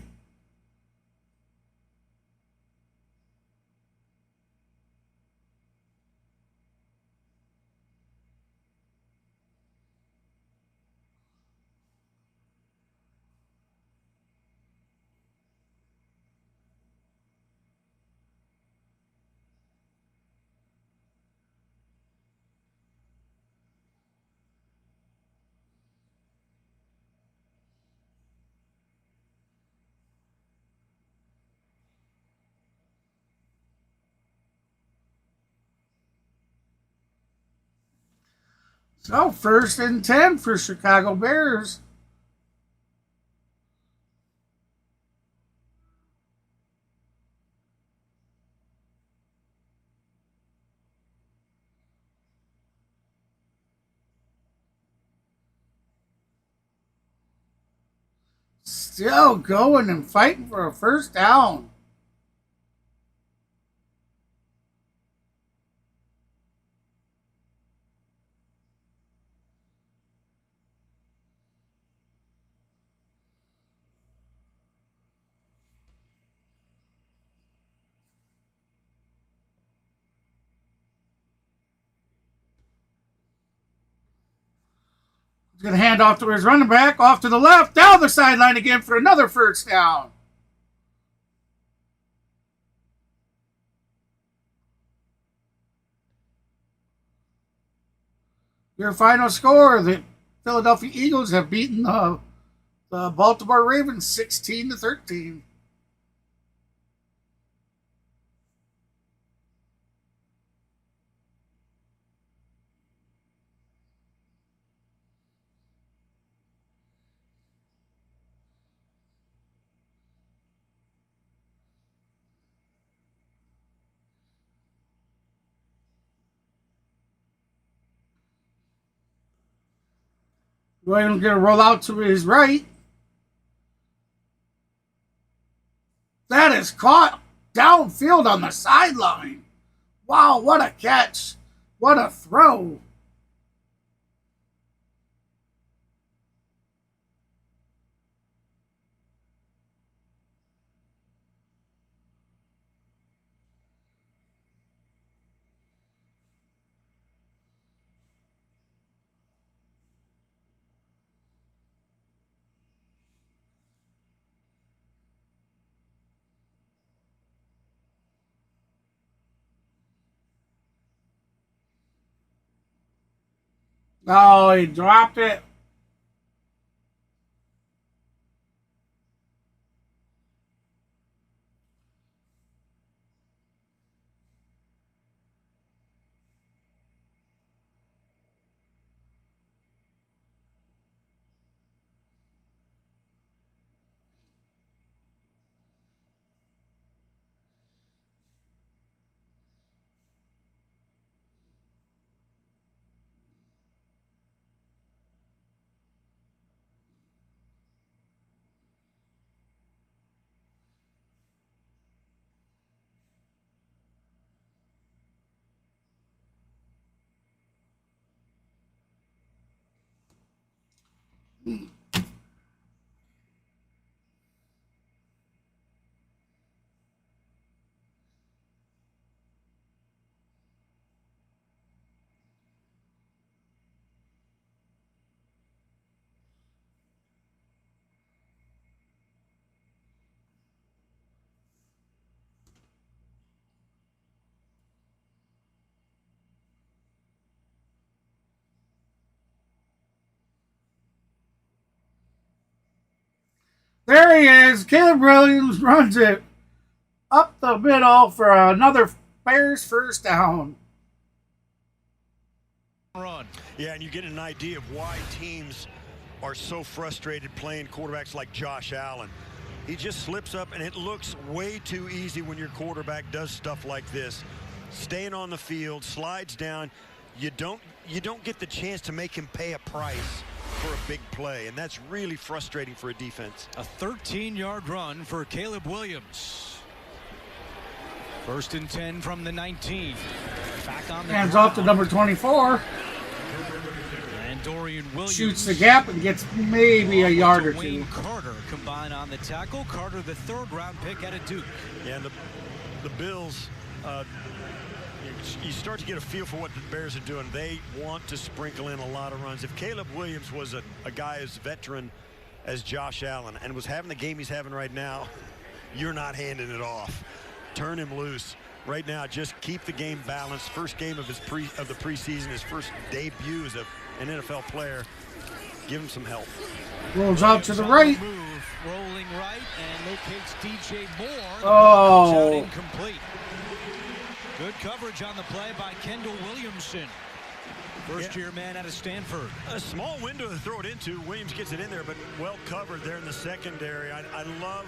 So, 1st and 10 for Chicago Bears. Still going and fighting for a first down. He's going to hand off to his running back, off to the left, down the sideline again for another first down. Your final score, the Philadelphia Eagles have beaten the Baltimore Ravens 16-13. Williams going to roll out to his right. That is caught downfield on the sideline. Wow, what a catch. What a throw. Oh, he dropped it. There he is. Caleb Williams runs it up the middle for another Bears first down. Yeah, and you get an idea of why teams are so frustrated playing quarterbacks like Josh Allen. He just slips up, and it looks way too easy when your quarterback does stuff like this. Staying on the field, slides down. You don't get the chance to make him pay a price for a big play, and that's really frustrating for a defense. A 13-yard run for Caleb Williams. 1st and 10 from the 19. Back on the Hands off to number 24. And Dorian Williams Shoots the gap and gets maybe a yard or two. Wayne Carter combined on the tackle. Carter, the 3rd-round pick out of Duke. Yeah, and the Bills, you start to get a feel for what the Bears are doing. They want to sprinkle in a lot of runs. If Caleb Williams was a guy as veteran as Josh Allen and was having the game he's having right now, you're not handing it off. Turn him loose. Right now, just keep the game balanced. First game of the preseason, his first debut as an NFL player. Give him some help. Rolls out to the right. Rolling right and locates DJ Moore. Oh. Incomplete. Good coverage on the play by Kendall Williamson. First-year man out of Stanford. A small window to throw it into. Williams gets it in there, but well covered there in the secondary. I love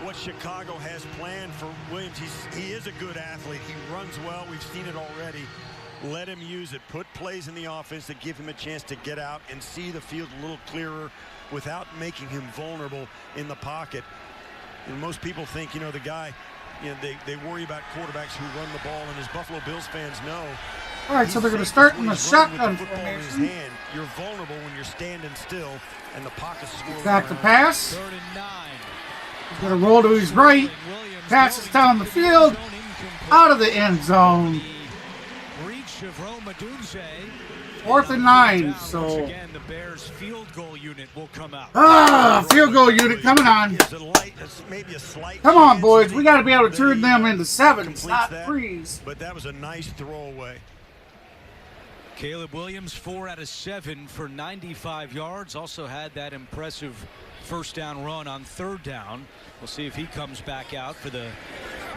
what Chicago has planned for Williams. He is a good athlete. He runs well. We've seen it already. Let him use it. Put plays in the offense that give him a chance to get out and see the field a little clearer without making him vulnerable in the pocket. And most people think, the guy, they worry about quarterbacks who run the ball, and as Buffalo Bills fans know, all right, so they're going to start in the shotgun formation. You're vulnerable when you're standing still, and the pocket's swirling Back to around. pass. 3rd and 9. He's going to roll to his right. Passes down the field. Out of the end zone. Reach of Roma Dunze. 4th and 9. So Again, the Bears field goal unit will come out. Field goal unit coming on. Come on, boys. We got to be able to turn them into 7s, not 3s. But that was a nice throwaway. Caleb Williams, 4 out of 7 for 95 yards. Also had that impressive first down run on 3rd down. We'll see if he comes back out for the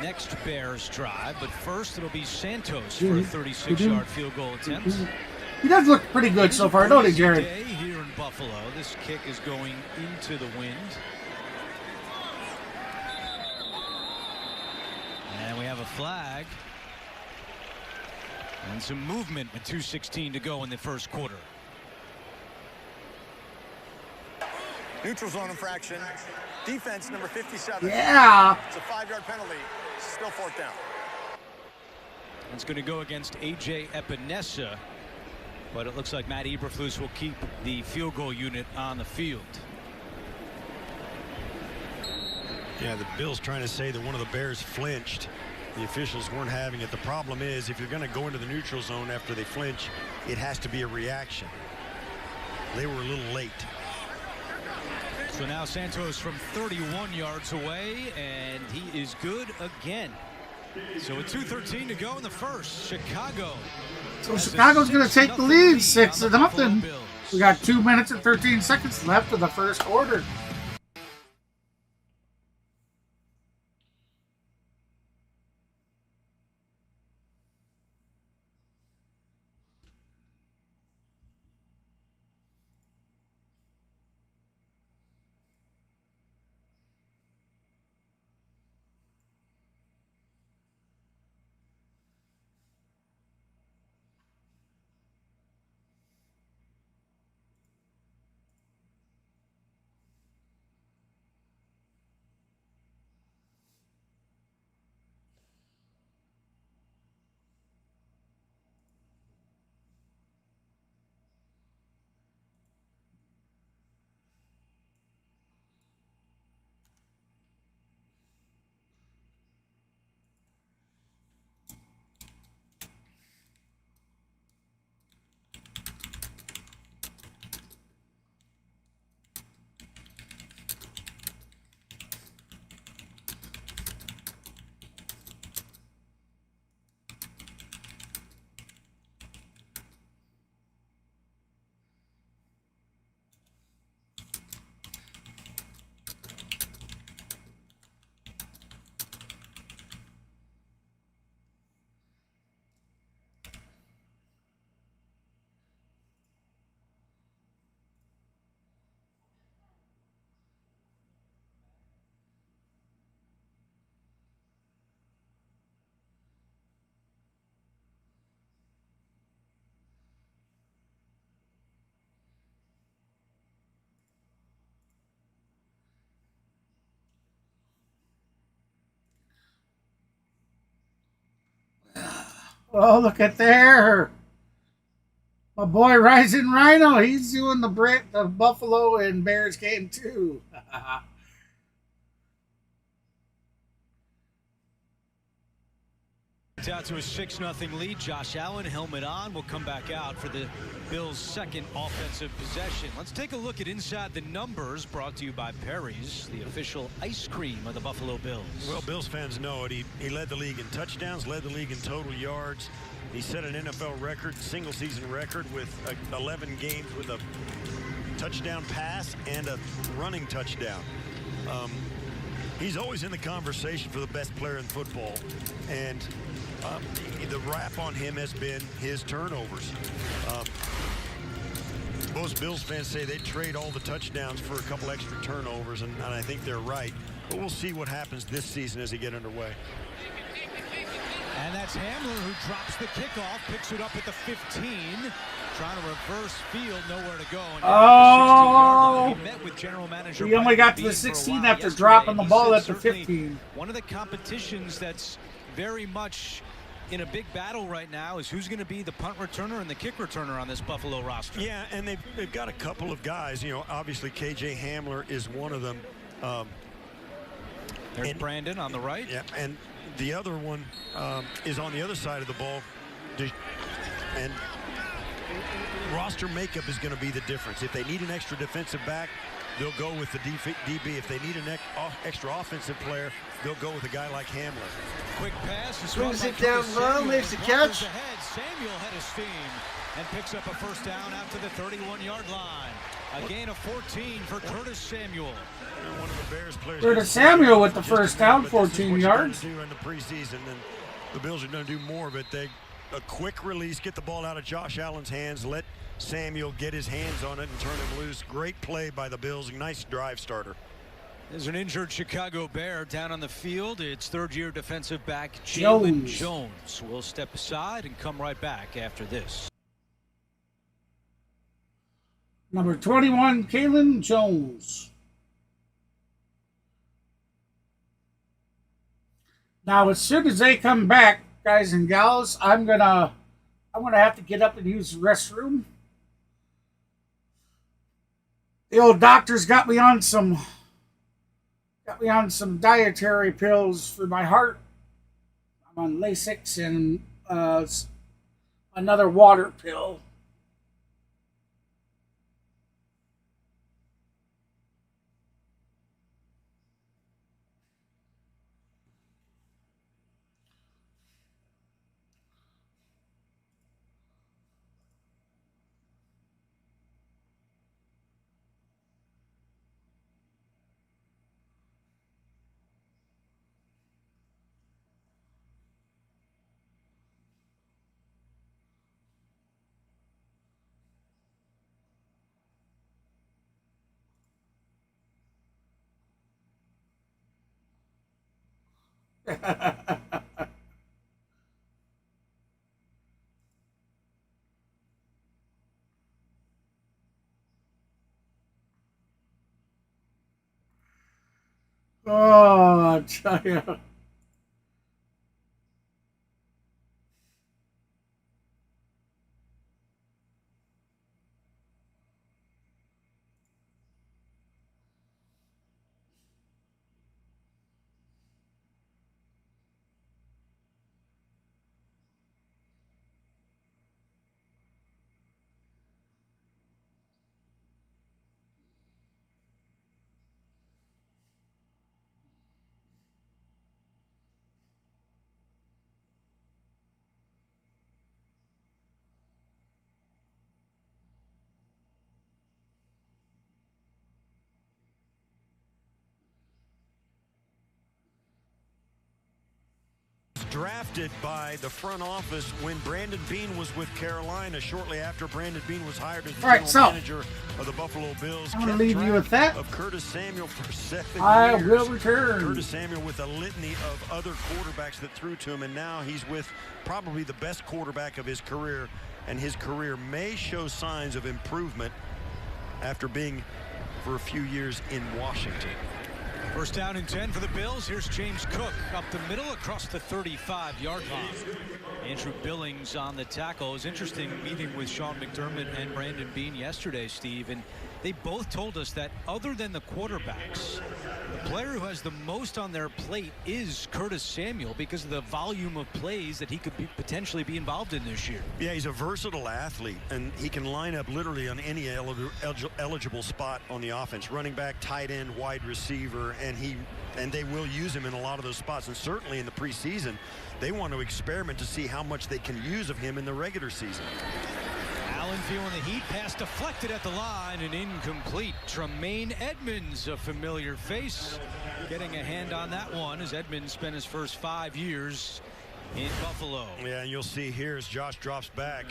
next Bears drive. But first, it'll be Santos for a 36-yard field goal attempt. He does look pretty good so far, don't he, Jared? Here in Buffalo, this kick is going into the wind. And we have a flag. And some movement with 2:16 to go in the first quarter. Neutral zone infraction. Defense number 57. Yeah. It's a 5-yard penalty. Still 4th down. It's going to go against A.J. Epinesa. But it looks like Matt Eberflus will keep the field goal unit on the field. Yeah, the Bills trying to say that one of the Bears flinched. The officials weren't having it. The problem is, if you're going to go into the neutral zone after they flinch, it has to be a reaction. They were a little late. So now Santos from 31 yards away, and he is good again. So with 2:13 to go in the first, Chicago. So Chicago's going to take the lead 6-0. We got 2 minutes and 13 seconds left of the first quarter. Oh, look at there. My boy Rising Rhino, he's doing the Buffalo and Bears game too. Out to a 6-0 lead. Josh Allen, helmet on, will come back out for the Bills' second offensive possession. Let's take a look at Inside the Numbers, brought to you by Perry's, the official ice cream of the Buffalo Bills. Well, Bills fans know it. He led the league in touchdowns, led the league in total yards. He set an NFL record, single-season record, with 11 games with a touchdown pass and a running touchdown. He's always in the conversation for the best player in football, and the rap on him has been his turnovers. Most Bills fans say they'd trade all the touchdowns for a couple extra turnovers, and I think they're right. But we'll see what happens this season as they get underway. And that's Hamler who drops the kickoff, picks it up at the 15, trying to reverse field, nowhere to go. And he met with general manager. He only got to the 16 after dropping the ball at the 15. One of the competitions that's very much in a big battle right now is who's going to be the punt returner and the kick returner on this Buffalo roster. Yeah, and they've got a couple of guys. You know, obviously KJ Hamler is one of them. There's Brandon on the right. Yeah, and the other one is on the other side of the ball. And roster makeup is going to be the difference. If they need an extra defensive back, they'll go with the DB. If they need an extra offensive player, they'll go with a guy like Hamler. Quick pass. Swings it down low, makes the catch. Samuel had his steam and picks up a first down out to the 31-yard line. A gain of 14 for Curtis Samuel. One of the Bears players. Curtis Samuel with the first down, 14 yards. In the preseason, and the Bills are going to do more of it. A quick release, get the ball out of Josh Allen's hands, let Samuel get his hands on it and turn him loose. Great play by the Bills. Nice drive starter. There's an injured Chicago Bear down on the field. It's third-year defensive back Jaden Jones. Will step aside and come right back after this. Number 21, Kalen Jones. Now, as soon as they come back, guys and gals, I'm gonna have to get up and use the restroom. The old doctor's got me on some dietary pills for my heart. I'm on Lasix and another water pill. Oh, I tell you. Drafted by the front office when Brandon Beane was with Carolina. Shortly after Brandon Beane was hired as the general manager of the Buffalo Bills. I'm going to leave you with that. Of Curtis Samuel for 7 years. I will return. Curtis Samuel with a litany of other quarterbacks that threw to him, and now he's with probably the best quarterback of his career, and his career may show signs of improvement after being for a few years in Washington. First down and 10 for the Bills. Here's James Cook up the middle across the 35-yard line. Andrew Billings on the tackle. It was interesting meeting with Sean McDermott and Brandon Beane yesterday, Steve, and they both told us that other than the quarterbacks, the player who has the most on their plate is Curtis Samuel because of the volume of plays that he could potentially be involved in this year. Yeah, he's a versatile athlete, and he can line up literally on any eligible spot on the offense. Running back, tight end, wide receiver, and they will use him in a lot of those spots. And certainly in the preseason, they want to experiment to see how much they can use of him in the regular season. Allen feeling the heat, pass deflected at the line and incomplete. Tremaine Edmonds, a familiar face, getting a hand on that one as Edmonds spent his first 5 years in Buffalo. Yeah, and you'll see here as Josh drops back,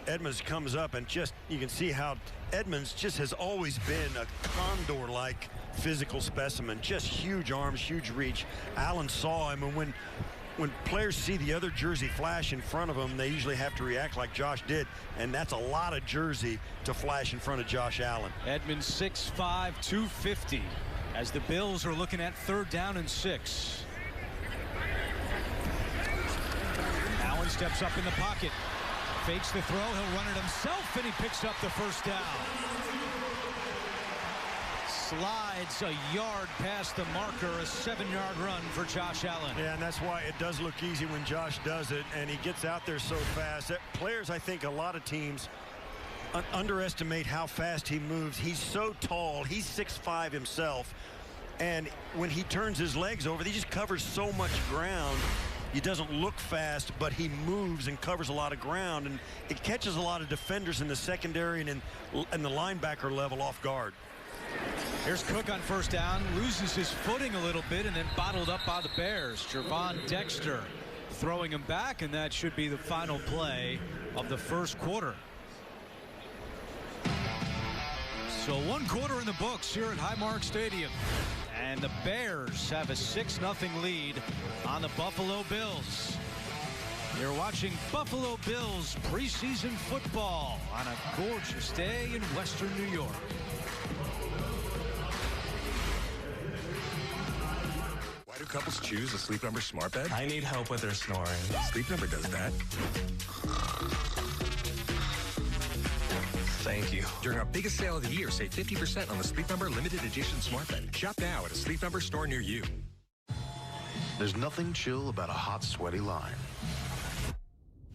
Edmonds comes up, and just you can see how Edmonds just has always been a condor-like physical specimen. Just huge arms, huge reach. Allen saw him, and when players see the other jersey flash in front of them, they usually have to react like Josh did, and that's a lot of jersey to flash in front of Josh Allen. Edmonds 6'5", 250 as the Bills are looking at 3rd down and 6. Allen steps up in the pocket, fakes the throw, he'll run it himself, and he picks up the first down. Slides a yard past the marker, a 7-yard run for Josh Allen. Yeah, and that's why it does look easy when Josh does it, and he gets out there so fast. Players, I think a lot of teams underestimate how fast he moves. He's so tall. He's 6'5" himself, and when he turns his legs over, he just covers so much ground. He doesn't look fast, but he moves and covers a lot of ground, and it catches a lot of defenders in the secondary and in the linebacker level off guard. Here's Cook on 1st down, loses his footing a little bit and then bottled up by the Bears. Jervon Dexter throwing him back, and that should be the final play of the first quarter. So 1 quarter in the books here at Highmark Stadium, and the Bears have a 6-0 lead on the Buffalo Bills. You're watching Buffalo Bills preseason football on a gorgeous day in Western New York. Why do couples choose a Sleep Number smart bed? I need help with their snoring. Sleep Number does that. Thank you. During our biggest sale of the year, save 50% on the Sleep Number limited edition smart bed. Shop now at a Sleep Number store near you. There's nothing chill about a hot, sweaty line.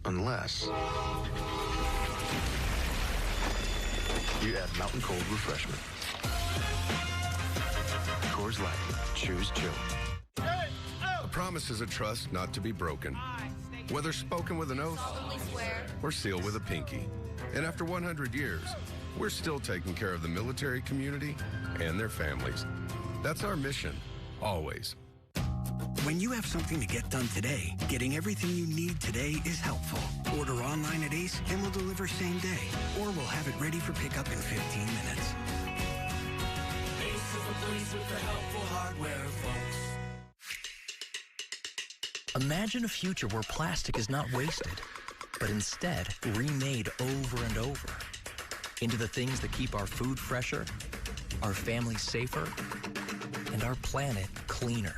Unless you add Mountain Cold Refreshment. Coors Light. Choose chill. A promise is a trust not to be broken. Whether spoken with an oath or sealed with a pinky. And after 100 years, we're still taking care of the military community and their families. That's our mission, always. When you have something to get done today, getting everything you need today is helpful. Order online at Ace and we'll deliver same day. Or we'll have it ready for pickup in 15 minutes. Ace is the place with the helpful hardware, folks. Imagine a future where plastic is not wasted, but instead remade over and over into the things that keep our food fresher, our families safer, and our planet cleaner.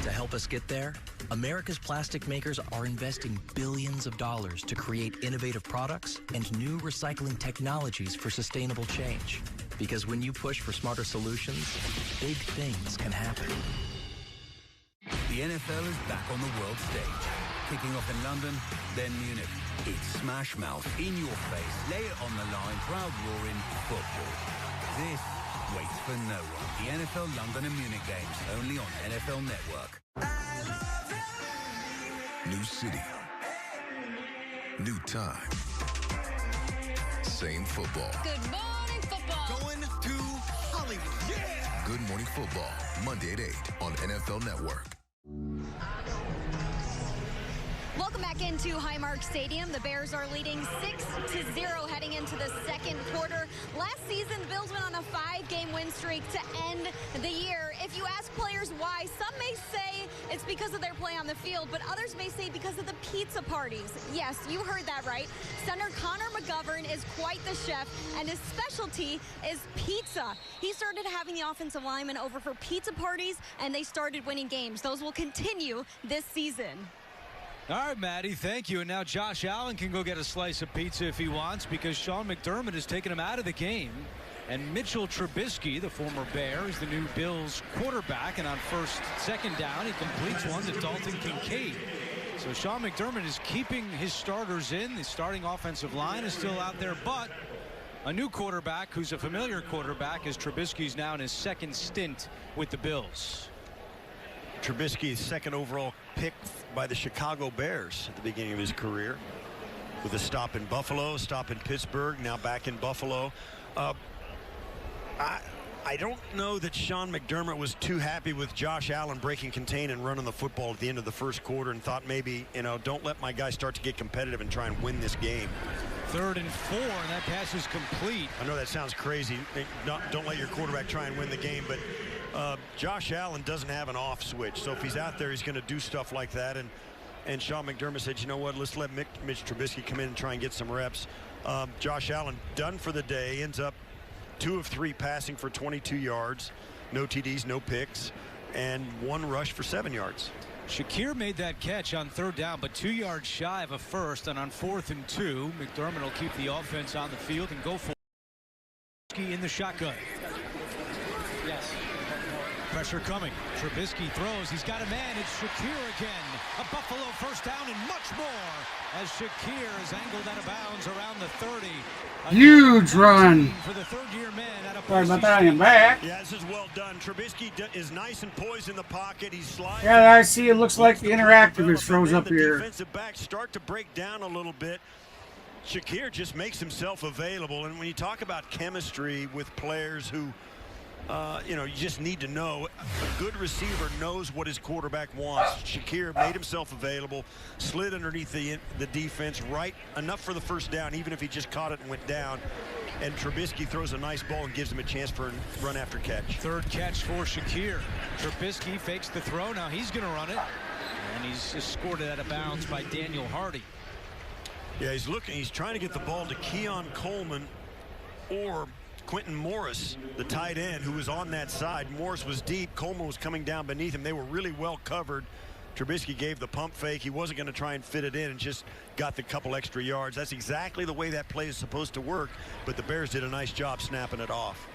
To help us get there, America's plastic makers are investing billions of dollars to create innovative products and new recycling technologies for sustainable change. Because when you push for smarter solutions, big things can happen. The NFL is back on the world stage. Kicking off in London, then Munich. It's smash mouth, in your face, lay it on the line, crowd roaring football. This waits for no one. The NFL London and Munich games, only on NFL Network. New city. New time. Same football. Good morning, football. Going to Hollywood. Yeah! Good Morning Football, Monday at 8 on NFL Network. Welcome Welcome back into Highmark Stadium. The Bears are leading 6-0 heading into the second quarter. Last season, the Bills went on a 5-game win streak to end the year. If you ask players why, some may say it's because of their play on the field, but others may say because of the pizza parties. Yes, you heard that right. Center Connor McGovern is quite the chef, and his specialty is pizza. He started having the offensive linemen over for pizza parties, and they started winning games. Those will continue this season. All right, Maddie, thank you. And now Josh Allen can go get a slice of pizza if he wants, because Sean McDermott has taken him out of the game. And Mitchell Trubisky, the former Bear, is the new Bills quarterback. And on second down, he completes one to Dalton Kincaid. So Sean McDermott is keeping his starters in. The starting offensive line is still out there, but a new quarterback who's a familiar quarterback, as Trubisky's now in his second stint with the Bills. Trubisky's second overall pick by the Chicago Bears at the beginning of his career, with a stop in Buffalo, a stop in Pittsburgh, now back in Buffalo. I don't know that Sean McDermott was too happy with Josh Allen breaking contain and running the football at the end of the first quarter, and thought maybe, you know, don't let my guys start to get competitive and try and win this game. 3rd and 4, and that pass is complete. I know that sounds crazy. Don't let your quarterback try and win the game, but Josh Allen doesn't have an off switch, so if he's out there, he's going to do stuff like that. And Sean McDermott said, you know what, let's let Mitch Trubisky come in and try and get some reps. Josh Allen done for the day, ends up 2 of 3 passing for 22 yards, no TDs, no picks, and 1 rush for 7 yards. Shakir made that catch on 3rd down, but 2 yards shy of a first, and on 4th and 2, McDermott will keep the offense on the field and go for Trubisky in the shotgun. Yes. Pressure coming. Trubisky throws. He's got a man. It's Shakir again. A Buffalo first down and much more as Shakir is angled out of bounds around the 30. Huge run. For the third-year man at a Sorry about that. I am back. Yeah, this is well done. Trubisky is nice and poised in the pocket. He's sliding. Yeah, I see. It looks like the interactive is froze up here. Defensive backs start to break down a little bit. Shakir just makes himself available, and when you talk about chemistry with players who you know, you just need to know. A good receiver knows what his quarterback wants. Shakir made himself available, slid underneath the defense, right enough for the first down, even if he just caught it and went down. And Trubisky throws a nice ball and gives him a chance for a run after catch. 3rd catch for Shakir. Trubisky fakes the throw. Now he's going to run it. And he's escorted out of bounds by Daniel Hardy. Yeah, he's trying to get the ball to Keon Coleman or Quentin Morris, the tight end, who was on that side. Morris was deep. Coleman was coming down beneath him. They were really well covered. Trubisky gave the pump fake. He wasn't going to try and fit it in and just got the couple extra yards. That's exactly the way that play is supposed to work, but the Bears did a nice job snapping it off.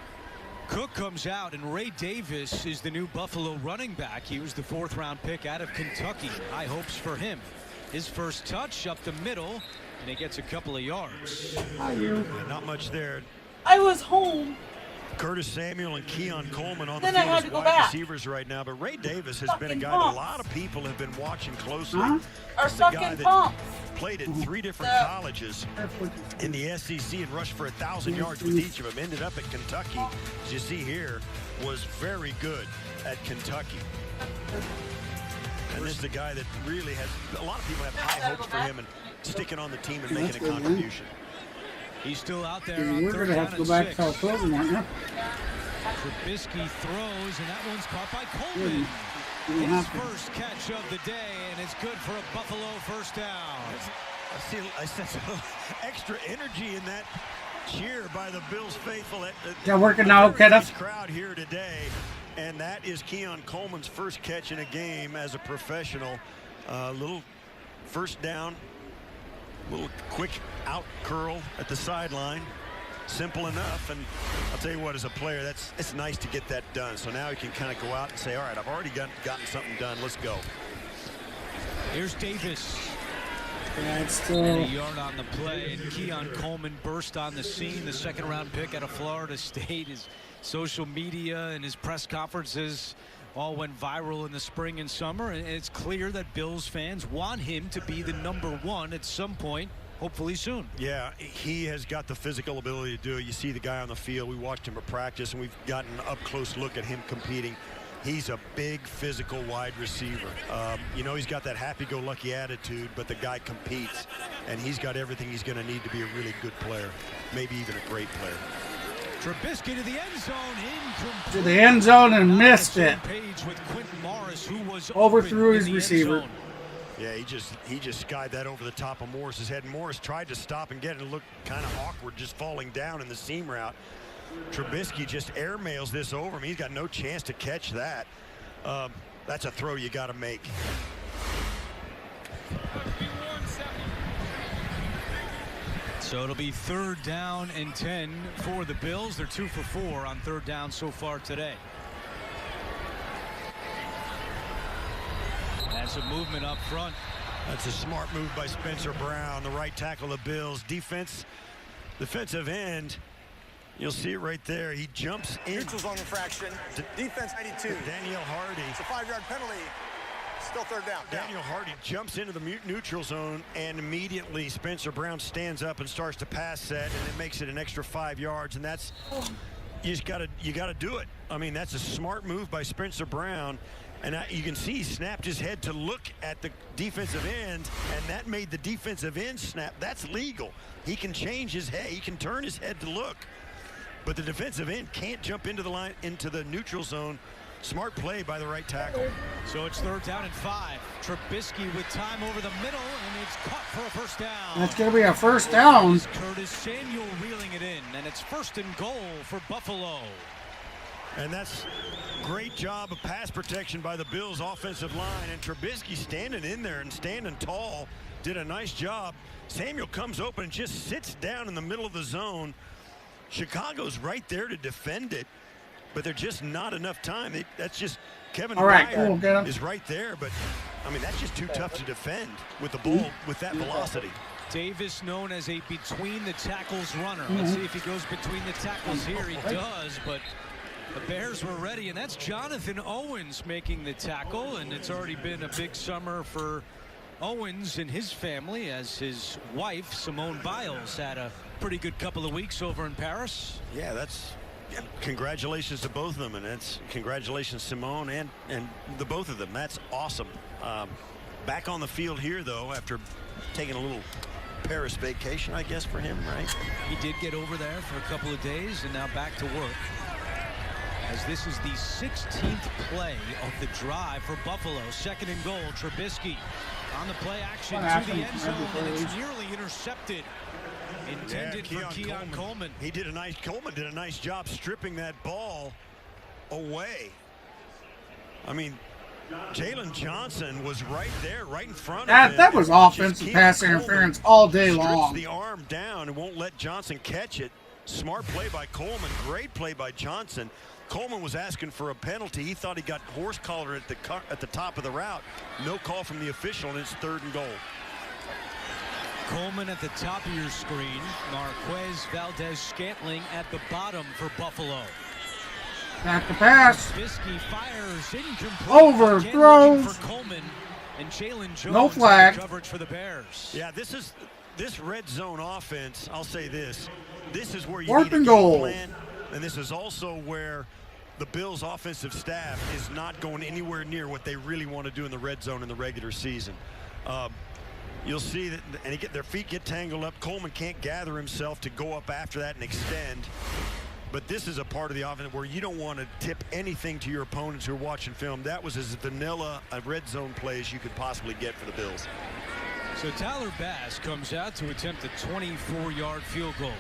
Cook comes out, and Ray Davis is the new Buffalo running back. He was the 4th-round pick out of Kentucky. High hopes for him. His first touch up the middle, and he gets a couple of yards. How you? Not much there. I was home. Curtis Samuel and Keon Coleman on Then the I field had as to go wide back. receivers right now, but Ray Davis has been a guy pumps. that a lot of people have been watching closely. Or He's the guy sucking that pumps. played at 3 different colleges in the SEC and rushed for 1,000 yards with each of them. Ended up at Kentucky, as you see here, was very good at Kentucky. And this is a guy that really has, a lot of people have high hopes for him and sticking on the team and making a contribution. He's still out there. We're going to have to go back to our closing, aren't you? Trubisky throws, and that one's caught by Coleman. His first catch of the day, and it's good for a Buffalo first down. I sense a little extra energy in that cheer by the Bills faithful. Yeah, working now, Kenneth. Crowd here today, and that is Keon Coleman's first catch in a game as a professional. Little first down, little quick out curl at the sideline. Simple enough, and I'll tell you what, as a player, it's nice to get that done. So now he can kind of go out and say, all right, I've already gotten something done. Let's go. Here's Davis. That's still a yard on the play, and Keon Coleman burst on the scene. The 2nd-round pick out of Florida State. His social media and his press conferences all went viral in the spring and summer, and it's clear that Bills fans want him to be the #1 at some point. Hopefully soon. Yeah, he has got the physical ability to do it. You see the guy on the field. We watched him at practice, and we've gotten an up-close look at him competing. He's a big physical wide receiver. You know, he's got that happy-go-lucky attitude, but the guy competes, and he's got everything he's going to need to be a really good player, maybe even a great player. Trubisky to the end zone, incomplete. To the end zone and missed it. Page with Quentin Morris, who was Overthrew his in the receiver. end zone. Yeah, he just skied that over the top of Morris's head. And Morris tried to stop and get it. It looked kind of awkward just falling down in the seam route. Trubisky just airmails this over him. He's got no chance to catch that. That's a throw you got to make. So it'll be 3rd down and 10 for the Bills. They're 2 for 4 on 3rd down so far today. That's a movement up front. That's a smart move by Spencer Brown, the right tackle of the Bills. Defensive end. You'll see it right there. He jumps in. Neutral zone infraction. Defense 92. Daniel Hardy. It's a 5-yard penalty. Still 3rd down. Daniel Hardy jumps into the neutral zone, and immediately Spencer Brown stands up and starts to pass set, and it makes it an extra 5 yards. And that's you gotta do it. I mean, that's a smart move by Spencer Brown. And you can see he snapped his head to look at the defensive end, and that made the defensive end snap. That's legal. He can change his head. He can turn his head to look. But the defensive end can't jump into the line, into the neutral zone. Smart play by the right tackle. So it's 3rd down and 5. Trubisky with time over the middle, and it's caught for a 1st down. That's going to be a 1st down. Curtis Samuel reeling it in, and it's 1st and goal for Buffalo. And that's great job of pass protection by the Bills' offensive line. And Trubisky standing in there and standing tall did a nice job. Samuel comes open and just sits down in the middle of the zone. Chicago's right there to defend it, but there's just not enough time. That's just Kevin Dyer is right there, but I mean, that's just too tough to defend with the ball with that velocity. Davis known as a between the tackles runner. Let's see if he goes between the tackles here. He does, but the Bears were ready, and that's Jonathan Owens making the tackle, and it's already been a big summer for Owens and his family as his wife, Simone Biles, had a pretty good couple of weeks over in Paris. Yeah, that's congratulations to both of them, and that's congratulations Simone and the both of them. That's awesome. Back on the field here, though, after taking a little Paris vacation, I guess, for him, right? He did get over there for a couple of days and now back to work. As this is the 16th play of the drive for Buffalo. 2nd and goal. Trubisky on the play action to the end zone, and it's nearly intercepted. Intended for Keon Coleman. Coleman did a nice job stripping that ball away. I mean, Jalen Johnson was right there, right in front of him. That was offensive pass interference all day long. The arm down and won't let Johnson catch it. Smart play by Coleman. Great play by Johnson. Coleman was asking for a penalty. He thought he got horse collar at the top of the route. No call from the official, and it's 3rd and goal. Coleman at the top of your screen. Marquez Valdez-Scantling at the bottom for Buffalo. Back to pass. Trubisky fires incomplete. Overthrows. For Coleman and Jalen Jones. No flag. Coverage for the Bears. Yeah, this red zone offense. I'll say this. This is where you 4th need a and game goal. plan, and this is also where the Bills' offensive staff is not going anywhere near what they really want to do in the red zone in the regular season. You'll see that, and their feet get tangled up. Coleman can't gather himself to go up after that and extend. But this is a part of the offense where you don't want to tip anything to your opponents who are watching film. That was as vanilla a red zone play as you could possibly get for the Bills. So Tyler Bass comes out to attempt a 24-yard field goal.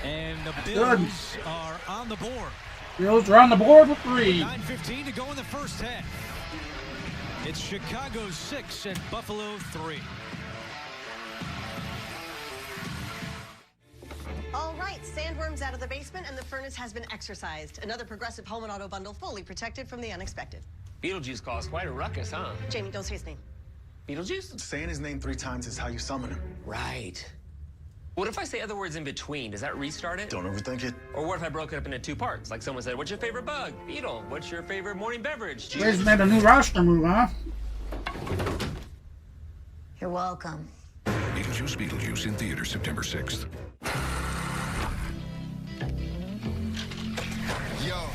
And the Bills are on the board. Bills are on the board with 3. 9:15 to go in the first half. It's Chicago 6 and Buffalo 3. All right, sandworms out of the basement and the furnace has been exercised. Another Progressive home and auto bundle fully protected from the unexpected. Beetlejuice caused quite a ruckus, huh? Jamie, don't say his name. Beetlejuice? Saying his name 3 times is how you summon him. Right. What if I say other words in between? Does that restart it? Don't overthink it. Or what if I broke it up into 2 parts? Like someone said, what's your favorite bug? Beetle. What's your favorite morning beverage? They just made a new roster move, huh? You're welcome. Beetlejuice in theaters September 6th. Yo,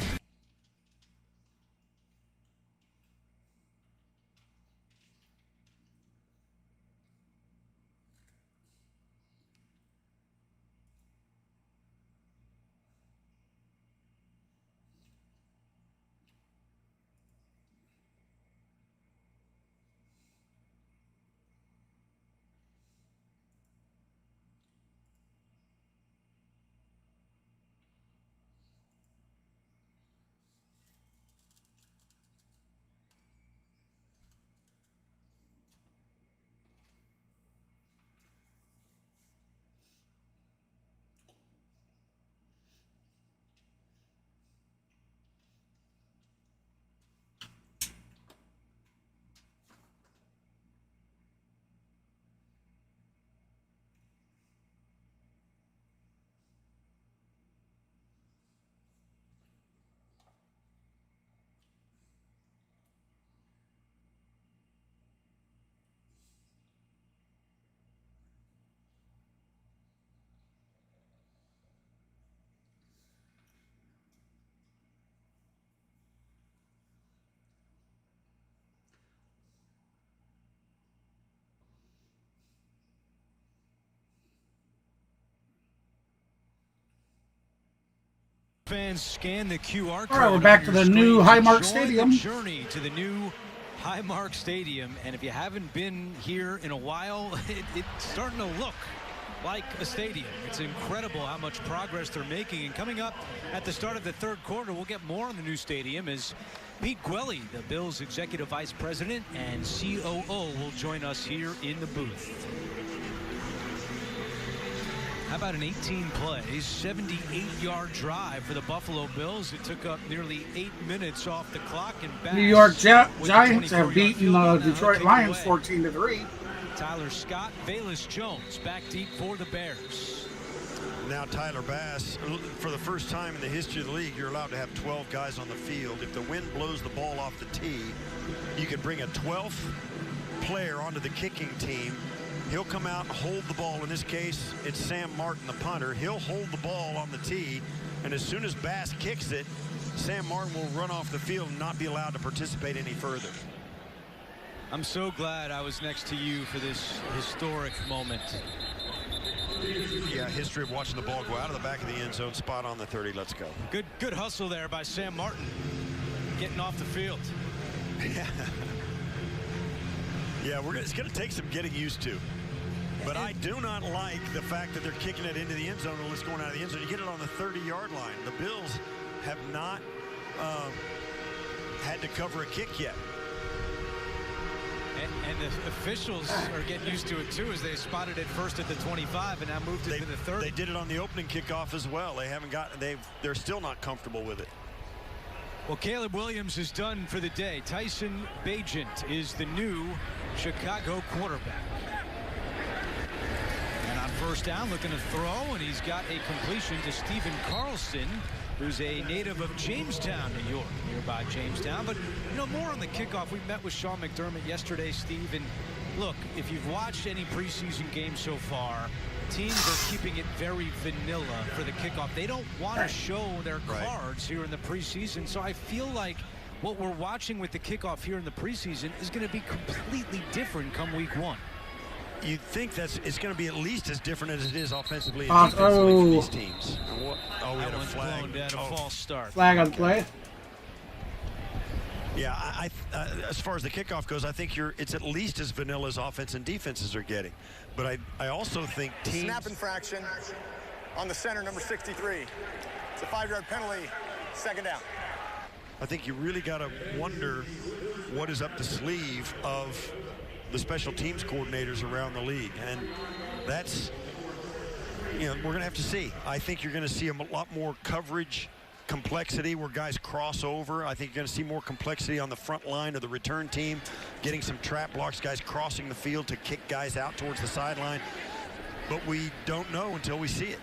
Fans scan the QR code. All right, we're back to the new Highmark Stadium. Journey to the new Highmark Stadium, and if you haven't been here in a while, it's starting to look like a stadium. It's incredible how much progress they're making. And coming up at the start of the third quarter, we'll get more on the new stadium as Pete Gwelly, the Bills' executive vice president and COO, will join us here in the booth. How about an 18-play, 78-yard drive for the Buffalo Bills? It took up nearly 8 minutes off the clock. And New York Giants have beaten the Detroit Lions 14-3. Tyler Scott, Velus Jones back deep for the Bears. Now Tyler Bass, for the first time in the history of the league, you're allowed to have 12 guys on the field. If the wind blows the ball off the tee, you can bring a 12th player onto the kicking team. He'll come out and hold the ball. In this case, it's Sam Martin, the punter. He'll hold the ball on the tee, and as soon as Bass kicks it, Sam Martin will run off the field and not be allowed to participate any further. I'm so glad I was next to you for this historic moment. Yeah, history of watching the ball go out of the back of the end zone, spot on the 30. Let's go. Good hustle there by Sam Martin, getting off the field. Yeah, it's going to take some getting used to. But I do not like the fact that they're kicking it into the end zone and it's going out of the end zone. You get it on the 30-yard line. The Bills have not had to cover a kick yet. And the officials are getting used to it too, as they spotted it first at the 25 and now moved it to the 30. They did it on the opening kickoff as well. They haven't got. They're still not comfortable with it. Well, Caleb Williams is done for the day. Tyson Bagent is the new Chicago quarterback. And on first down, looking to throw, and he's got a completion to Stephen Carlson, who's a native of Jamestown, New York, nearby Jamestown. But, you know, more on the kickoff. We met with Sean McDermott yesterday, Steve, and look, if you've watched any preseason games so far, teams are keeping it very vanilla for the kickoff. They don't want to show their cards here in the preseason, so I feel like what we're watching with the kickoff here in the preseason is going to be completely different come week one. You'd think it's going to be at least as different as it is offensively and defensively for these teams. Oh, we had a flag. A false start. Flag on play. Yeah, as far as the kickoff goes, I think it's at least as vanilla as offense and defenses are getting. But I also think teams... Snap infraction on the center, number 63. It's a 5-yard penalty, second down. I think you really got to wonder what is up the sleeve of the special teams coordinators around the league. And that's, you know, we're going to have to see. I think you're going to see a lot more coverage complexity where guys cross over. I think you're going to see more complexity on the front line of the return team, getting some trap blocks, guys crossing the field to kick guys out towards the sideline. But we don't know until we see it.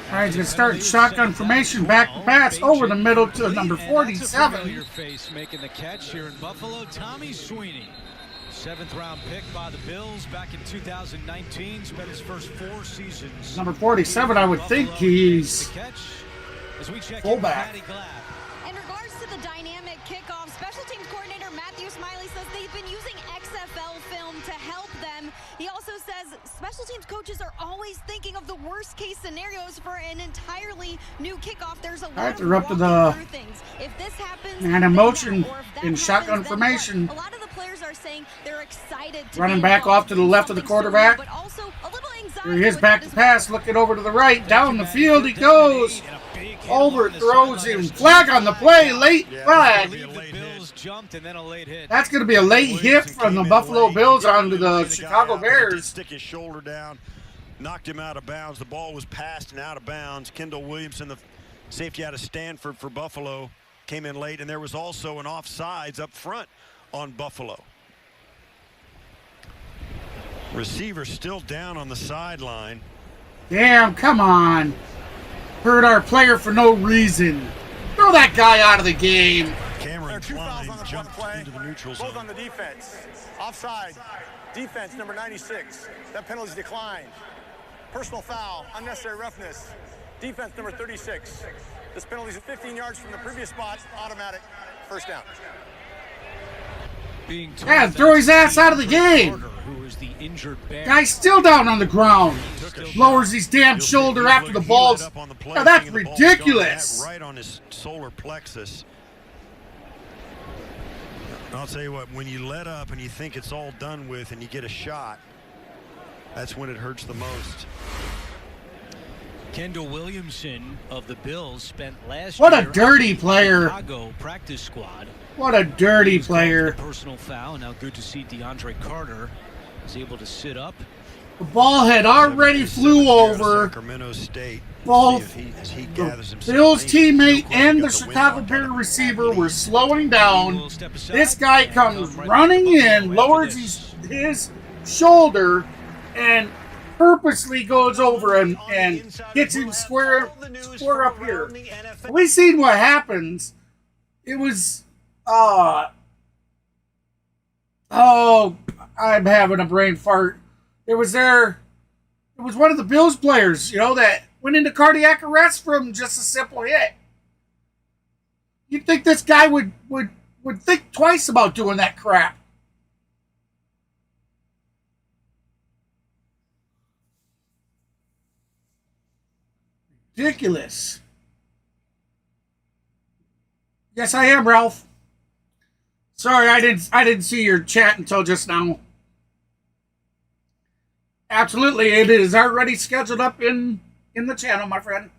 All right, he's going to start shotgun formation, back pass over the middle to number 47. Face making the catch here in Buffalo, Tommy Sweeney. 7th-round pick by the Bills back in 2019. Spent his first 4 seasons. Number 47, I would think he's fullback. In regards to the dynamic kickoff, special teams coordinator Matthew Smiley says they've been using XFL film to help them. He also says special teams coaches are always thinking of the worst-case scenarios for an entirely new kickoff. There's a lot of up to the things. If this happens, and a motion in shotgun formation. A lot of the players are saying they're excited to running back off to the left of the quarterback. But also a little anxiety. Here he is back to pass, looking over to the right, down the field he goes. Overthrows him. Flag on the play, late flag. That's going to be a late hit from the Buffalo Bills onto the Chicago Bears. Stick his shoulder down, knocked him out of bounds. The ball was passed and out of bounds. Kendall Williamson, the safety out of Stanford for Buffalo, came in late, and there was also an offsides up front on Buffalo. Receiver still down on the sideline. Damn, come on. Hurt our player for no reason. Throw that guy out of the game. Cameron Klein jumped into the neutral zone. Both on the defense. Offside. Defense, number 96. That penalty is declined. Personal foul. Unnecessary roughness. Defense, number 36. This penalty is 15 yards from the previous spot. Automatic. First down. Yeah, throw his ass out of the game. who is the injured Bear. Guy's still down on the ground. Lowers his damn shoulder after the ball's. Now that's ridiculous. Right on his solar plexus. I'll tell you what, when you let up and you think it's all done with and you get a shot, that's when it hurts the most. Kendall Williamson of the Bills spent last What year a dirty on the player. Chicago practice squad. What a dirty player. Personal foul. Now good to see DeAndre Carter is able to sit up. The ball had already flew over Sacramento State. both the Bills teammate and the Chicago Bears receiver were slowing down. This guy comes running in, lowers his shoulder, and purposely goes over and hits him square up here. We seen what happens. It was oh, I'm having a brain fart. It was one of the Bills players, that went into cardiac arrest from just a simple hit. You'd think this guy would think twice about doing that crap. Ridiculous. Yes, I am, Ralph. Sorry, I didn't see your chat until just now. Absolutely, it is already scheduled up in the channel, my friend.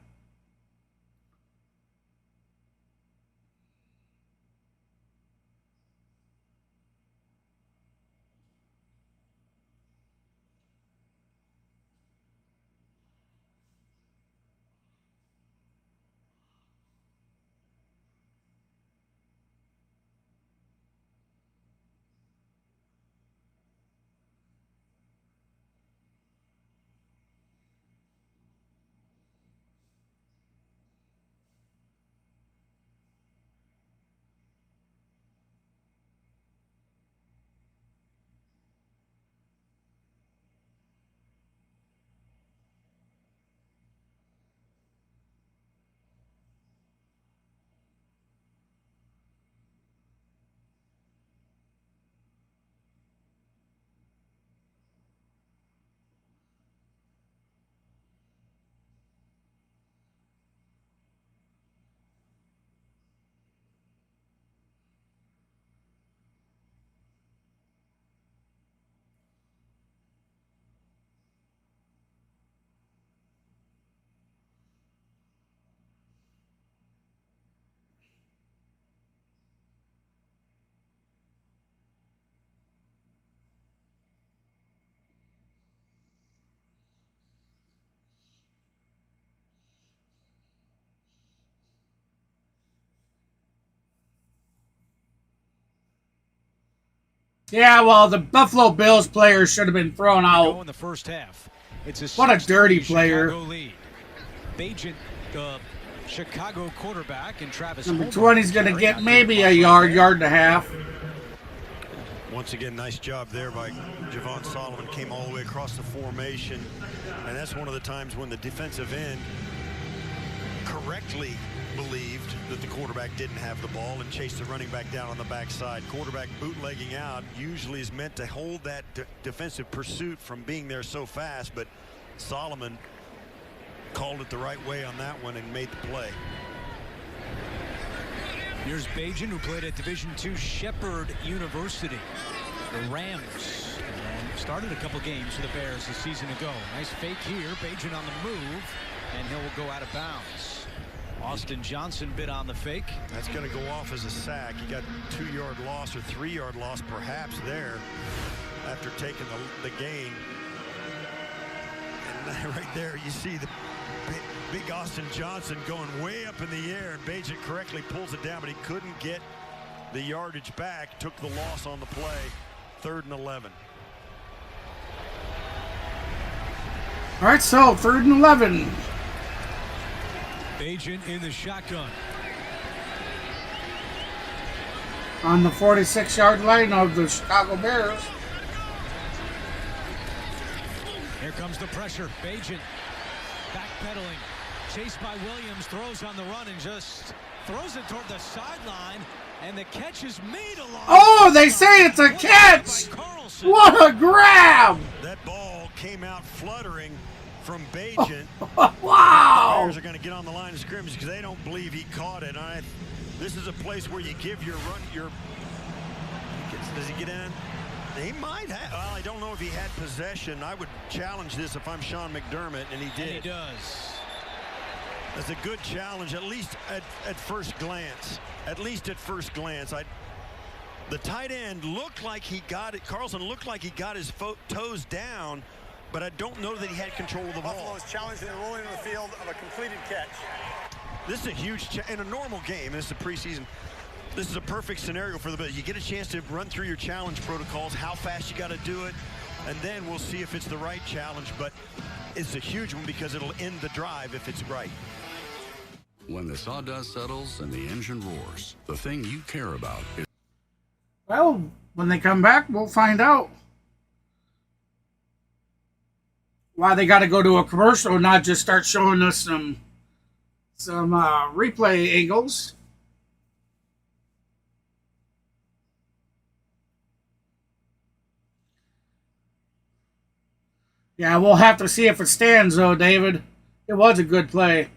Yeah, well, the Buffalo Bills players should have been thrown out. In the first half. It's What a dirty player. Bagent, the Chicago quarterback, and Travis Number 20 is going to get maybe a yard and a half. Once again, nice job there by Javon Solomon. Came all the way across the formation. And that's one of the times when the defensive end correctly believed that the quarterback didn't have the ball and chased the running back down on the backside. Quarterback bootlegging out usually is meant to hold that defensive pursuit from being there so fast, but Solomon called it the right way on that one and made the play. Here's Bagent, who played at Division II Shepherd University. The Rams, and started a couple games for the Bears a season ago. Nice fake here. Bagent on the move, and he'll go out of bounds. Austin Johnson bit on the fake. That's going to go off as a sack. He got 2-yard loss or 3-yard loss perhaps there after taking the gain. And right there you see the big Austin Johnson going way up in the air, and Bagent correctly pulls it down, but he couldn't get the yardage back. Took the loss on the play. 3rd and 11. All right, so 3rd and 11. Bagent in the shotgun. On the 46-yard line of the Chicago Bears. Here comes the pressure. Bagent backpedaling. Chased by Williams. Throws on the run and just throws it toward the sideline, and the catch is made along. Oh, they say it's a catch! What a grab! That ball came out fluttering from Bajan. Wow! The Bears are going to get on the line of scrimmage because they don't believe he caught it. This is a place where you give your run. Does he get in? He might have. Well, I don't know if he had possession. I would challenge this if I'm Sean McDermott, and he did. And he does. That's a good challenge, at least at first glance. At least at first glance. The tight end looked like he got it. Carlson looked like he got his toes down, but I don't know that he had control of the ball. Buffalo is challenging the ruling in the field of a completed catch. This is a huge in a normal game. This is a preseason. This is a perfect scenario for the Bills. You get a chance to run through your challenge protocols, how fast you got to do it, and then we'll see if it's the right challenge. But it's a huge one because it'll end the drive if it's right. When the sawdust settles and the engine roars, the thing you care about is... Well, when they come back, we'll find out why they got to go to a commercial and not just start showing us some replay angles. Yeah, we'll have to see if it stands, though, David. It was a good play.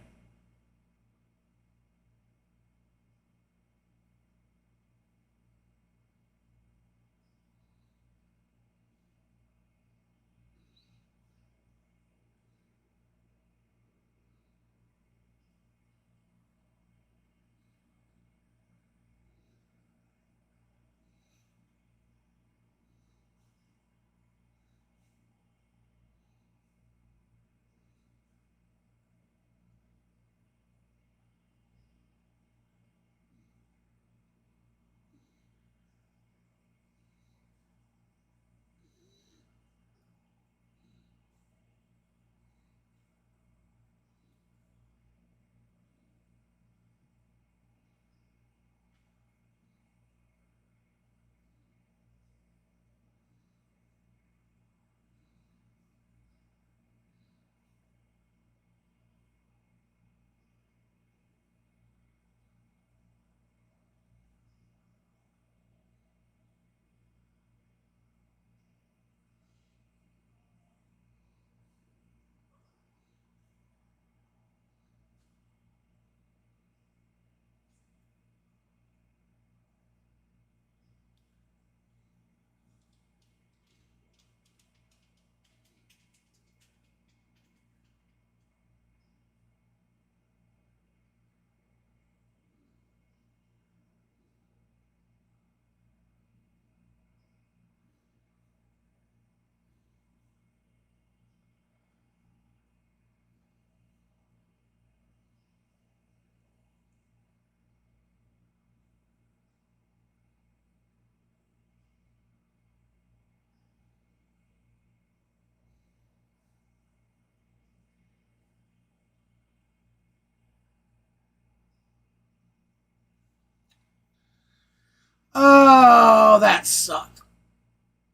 Oh, that sucked.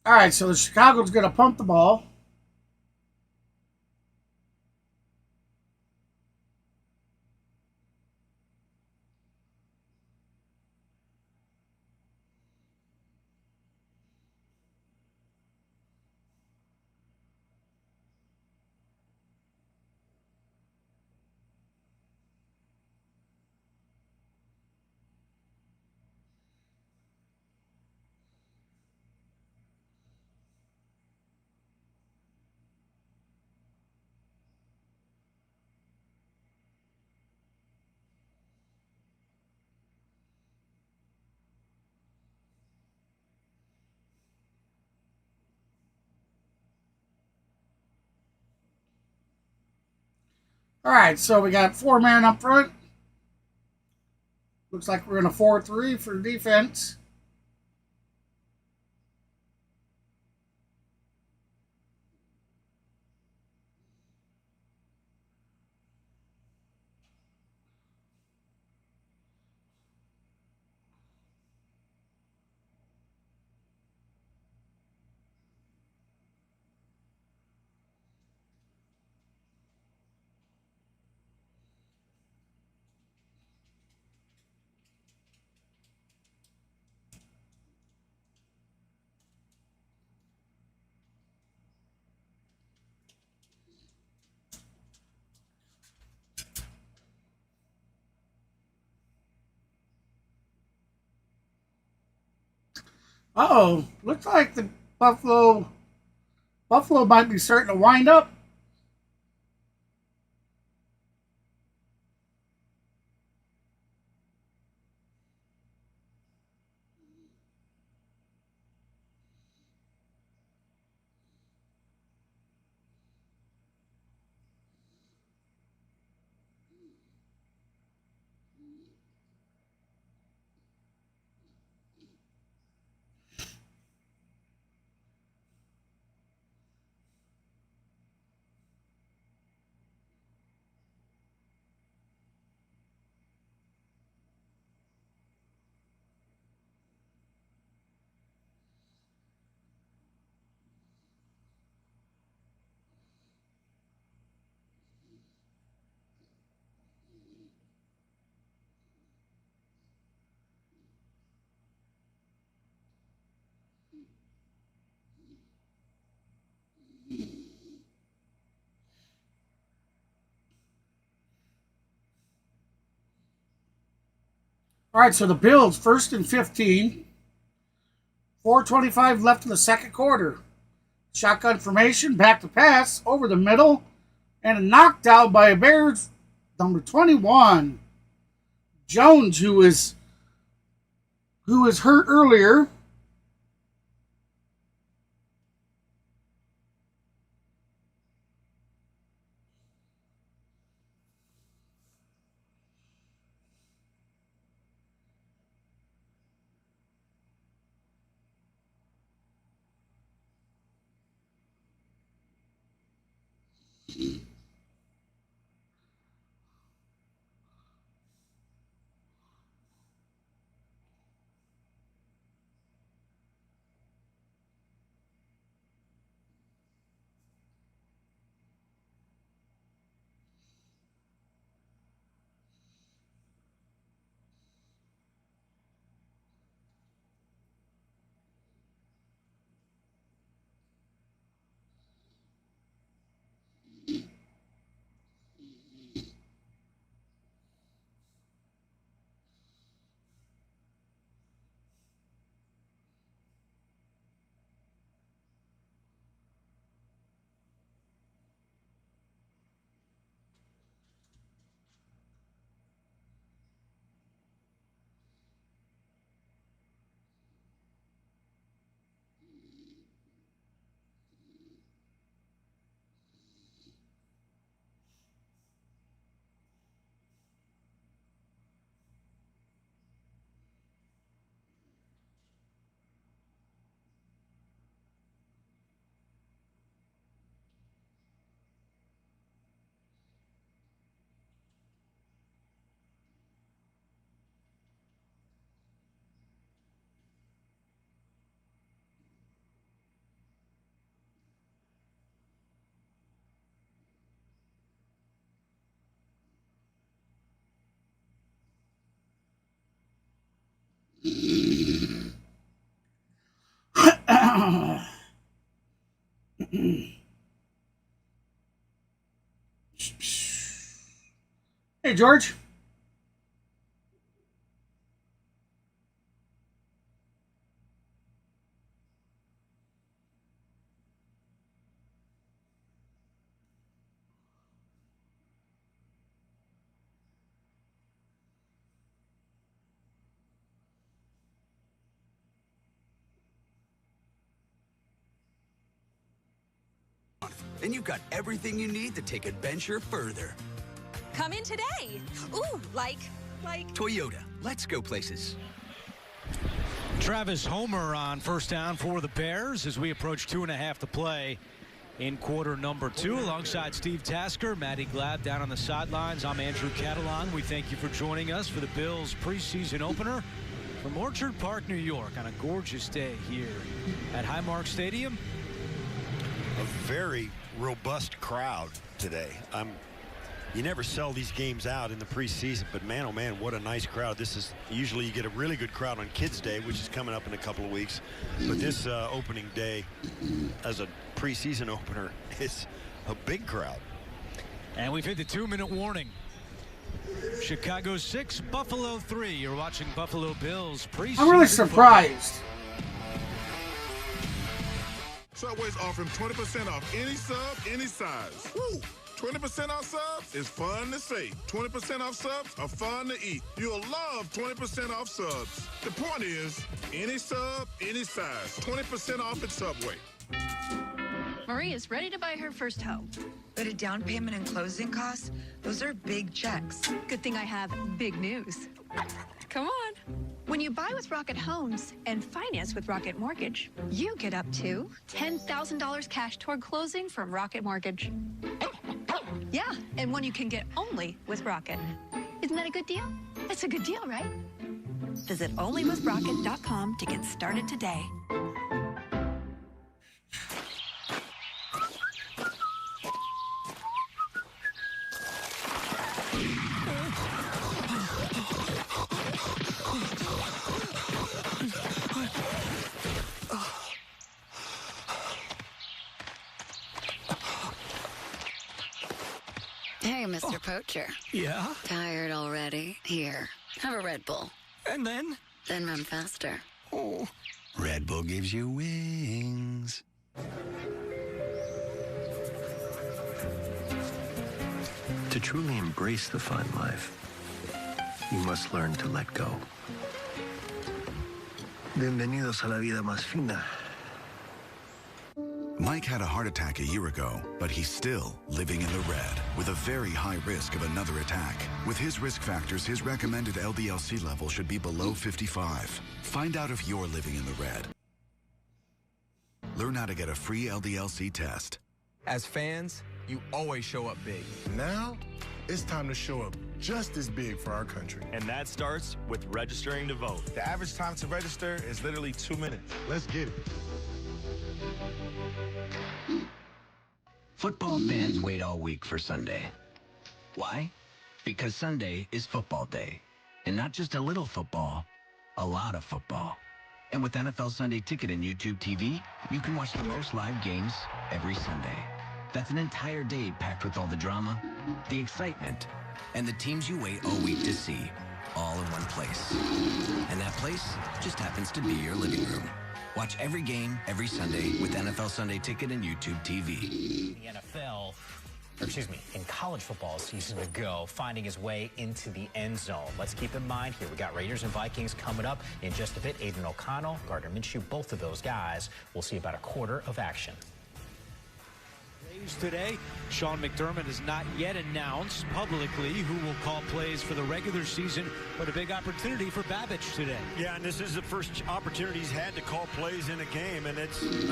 All right, so the Chicago's going to pump the ball. All right, so we got 4-man up front. Looks like we're in a 4-3 for defense. Uh-oh. Looks like the Buffalo might be starting to wind up. All right, so the Bills, 1st and 15. 4:25 left in the second quarter. Shotgun formation, back to pass, over the middle, and a knockdown by a Bears, number 21. Jones, who was hurt earlier. Hey, George. And you've got everything you need to take adventure further. Come in today. Ooh, like Toyota, let's go places. Travis Homer on first down for the Bears as we approach 2.5 to play in quarter number 2. Alongside Steve Tasker, Matty Glab down on the sidelines. I'm Andrew Catalan. We thank you for joining us for the Bills preseason opener from Orchard Park, New York, on a gorgeous day here at Highmark Stadium. A very robust crowd today. You never sell these games out in the preseason, but man, oh man, what a nice crowd. This is usually you get a really good crowd on Kids Day, which is coming up in a couple of weeks. But this opening day as a preseason opener is a big crowd. And we've hit the 2-minute warning. Chicago 6, Buffalo 3. You're watching Buffalo Bills preseason. I'm really surprised Subway's offering 20% off any sub, any size. Woo! 20% off subs is fun to say. 20% off subs are fun to eat. You'll love 20% off subs. The point is, any sub, any size. 20% off at Subway. Marie is ready to buy her first home. But a down payment and closing costs, those are big checks. Good thing I have big news. Come on. When you buy with Rocket Homes and finance with Rocket Mortgage, you get up to $10,000 cash toward closing from Rocket Mortgage. Yeah, and one you can get only with Rocket. Isn't that a good deal? That's a good deal, right? Visit onlywithrocket.com to get started today. Hey, Mr. Poacher. Yeah? Tired already? Here, have a Red Bull. And then? Then run faster. Oh. Red Bull gives you wings. To truly embrace the fine life, you must learn to let go. Bienvenidos a la vida más fina. Mike had a heart attack a year ago, but he's still living in the red with a very high risk of another attack. With his risk factors, his recommended LDL-C level should be below 55. Find out if you're living in the red. Learn how to get a free LDL-C test. As fans, you always show up big. Now, it's time to show up just as big for our country. And that starts with registering to vote. The average time to register is literally 2 minutes. Let's get it. Football fans wait all week for Sunday. Why? Because Sunday is football day. And not just a little football, a lot of football. And with NFL Sunday Ticket and YouTube TV, you can watch the most live games every Sunday. That's an entire day packed with all the drama, the excitement, and the teams you wait all week to see, all in one place. And that place just happens to be your living room. Watch every game, every Sunday with NFL Sunday Ticket and YouTube TV. The NFL, or excuse me, in college football season to go, finding his way into the end zone. Let's keep in mind here, we got Raiders and Vikings coming up in just a bit. Aiden O'Connell, Gardner Minshew, both of those guys. We'll see about a quarter of action. Today, Sean McDermott has not yet announced publicly who will call plays for the regular season, but a big opportunity for Babich today. Yeah, and this is the first opportunity he's had to call plays in a game, and it's, you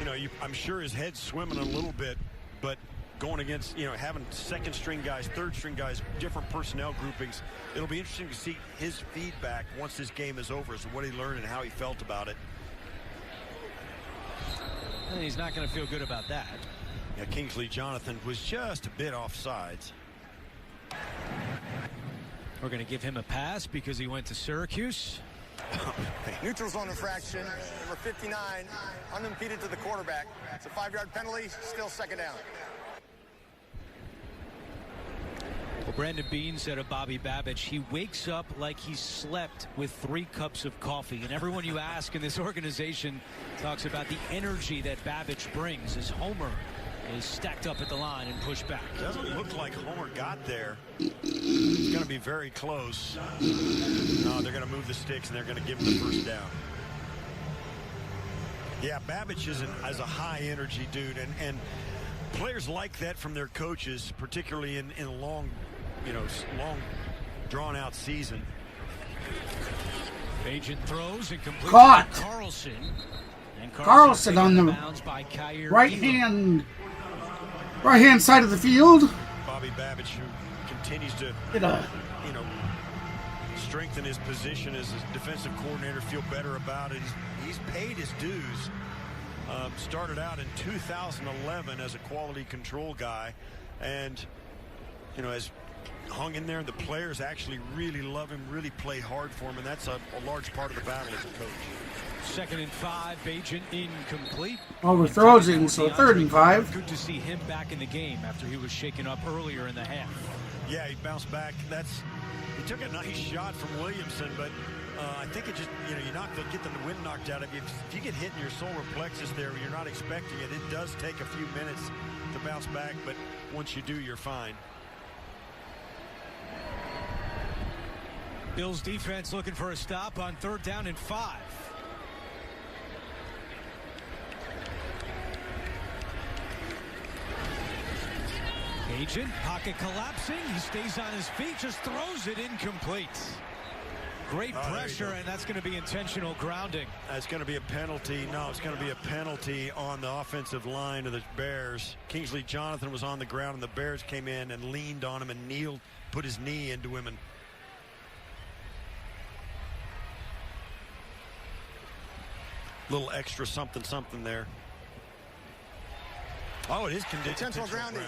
know, I'm sure his head's swimming a little bit, but going against, you know, having second-string guys, third-string guys, different personnel groupings, it'll be interesting to see his feedback once this game is over, so what he learned and how he felt about it. And he's not going to feel good about that. Yeah, Kingsley Jonathan was just a bit offsides. We're going to give him a pass because he went to Syracuse. Neutral zone infraction, number 59, unimpeded to the quarterback. It's a 5-yard penalty, still second down. Well, Brandon Beane said of Bobby Babich, he wakes up like he slept with 3 cups of coffee. And everyone you ask in this organization talks about the energy that Babich brings as Homer is stacked up at the line and pushed back. Doesn't look like Homer got there. It's going to be very close. No, they're going to move the sticks and they're going to give him the first down. Yeah, Babich is a high energy dude, and players like that from their coaches, particularly in a long, you know, long drawn out season. Agent throws and completes Caught. Carlson. And Carlson on the right hand side of the field. Bobby Babich, who continues to you know, strengthen his position as a defensive coordinator, feel better about it. He's paid his dues. Started out in 2011 as a quality control guy, and you know, has hung in there. The players actually really love him, really play hard for him, and that's a large part of the battle as a coach. 2nd and 5, Bagent incomplete. Overthrows him, so 3rd and 5. Good to see him back in the game after he was shaken up earlier in the half. Yeah, he bounced back. It took a nice shot from Williamson, but I think it just, you're not going to get the wind knocked out of you. If you get hit in your solar plexus there, you're not expecting it. It does take a few minutes to bounce back, but once you do, you're fine. Bills defense looking for a stop on 3rd down and 5. Agent, pocket collapsing. He stays on his feet, just throws it incomplete. Great pressure, and that's going to be intentional grounding. It's going to be a penalty. No, it's going to be a penalty on the offensive line of the Bears. Kingsley Jonathan was on the ground, and the Bears came in and leaned on him and kneeled, put his knee into him, and little extra something there. Oh, it is intentional grounding.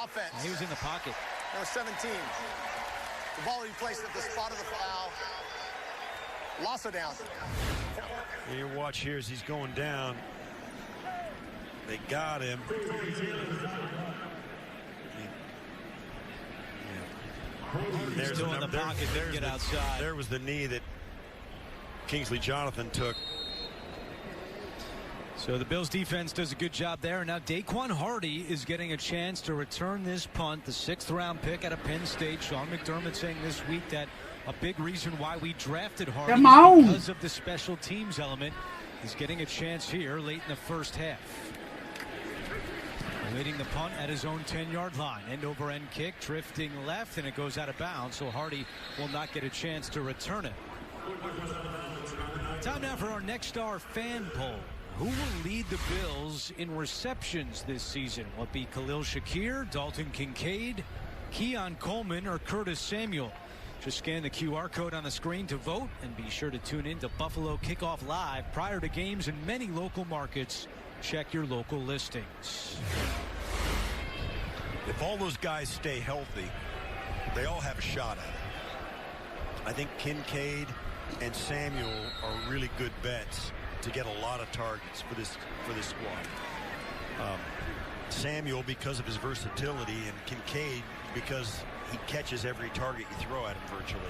Offense. He was in the pocket. Number 17. The ball he placed at the spot of the foul. Loss of down. You watch here as he's going down. They got him. There's still in the pocket. Get outside. There was the knee that Kingsley Jonathan took. So the Bills defense does a good job there. And now Daquan Hardy is getting a chance to return this punt, the 6th round pick out of Penn State. Sean McDermott saying this week that a big reason why we drafted Hardy is because of the special teams element. He's getting a chance here late in the first half. Awaiting the punt at his own 10-yard line. End-over-end kick, drifting left, and it goes out of bounds, so Hardy will not get a chance to return it. Time now for our Next Star fan poll. Who will lead the Bills in receptions this season? Will it be Khalil Shakir, Dalton Kincaid, Keon Coleman, or Curtis Samuel? Just scan the QR code on the screen to vote, and be sure to tune in to Buffalo Kickoff Live prior to games in many local markets. Check your local listings. If all those guys stay healthy, they all have a shot at it. I think Kincaid and Samuel are really good bets to get a lot of targets for this squad. Samuel because of his versatility, and Kincaid because he catches every target you throw at him virtually.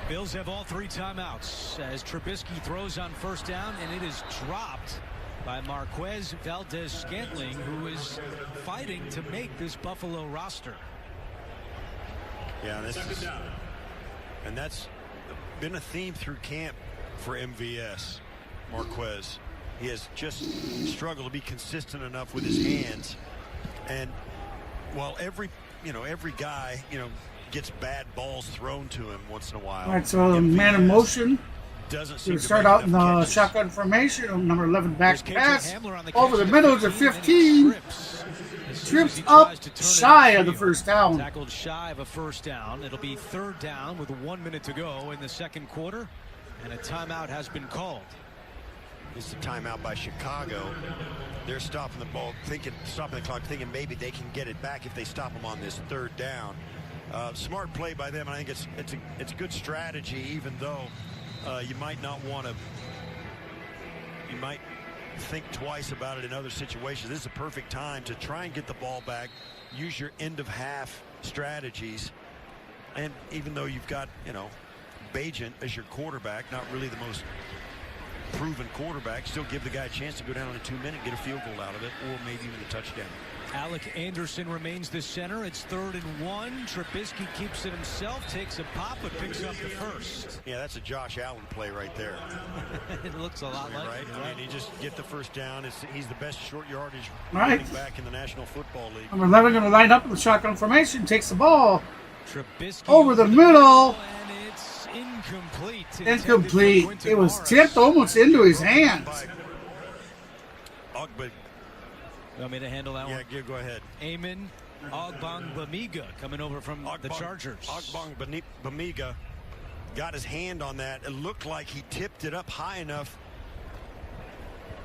Bills have all 3 timeouts as Trubisky throws on 1st down, and it is dropped by Marquez Valdez-Scantling, who is fighting to make this Buffalo roster. Yeah, and that's been a theme through camp for MVS. Marquez, he has just struggled to be consistent enough with his hands, and while every guy gets bad balls thrown to him once in a while. All right, so man in motion. Doesn't seem to start out in the shotgun formation. Number 11 back pass over the middle to 15. Trips up shy of the 1st down. Tackled shy of a 1st down. It'll be 3rd down with 1 minute to go in the 2nd quarter. And a timeout has been called. It's a timeout by Chicago. They're stopping the ball, stopping the clock, thinking maybe they can get it back if they stop them on this 3rd down. Smart play by them. I think it's a good strategy, even though you might not want to. You might think twice about it in other situations. This is a perfect time to try and get the ball back. Use your end of half strategies, and even though you've got Bajent as your quarterback, not really the most proven quarterback, still give the guy a chance to go down in a 2-minute, get a field goal out of it, or maybe even a touchdown. Alec Anderson remains the center. It's 3rd and 1. Trubisky keeps it himself, takes a pop, but picks up the 1st. Yeah, that's a Josh Allen play right there. It looks a lot like it. Right? I mean, he just get the 1st down. He's the best short yardage running back in the National Football League. Number 11 going to line up in the shotgun formation, takes the ball Trubisky over the middle. And it's incomplete. Incomplete. It was tipped almost into his hands. You want me to handle that one? Yeah, go ahead. Eamon Ogbongbemiga coming over from the Chargers. Ogbongbemiga got his hand on that. It looked like he tipped it up high enough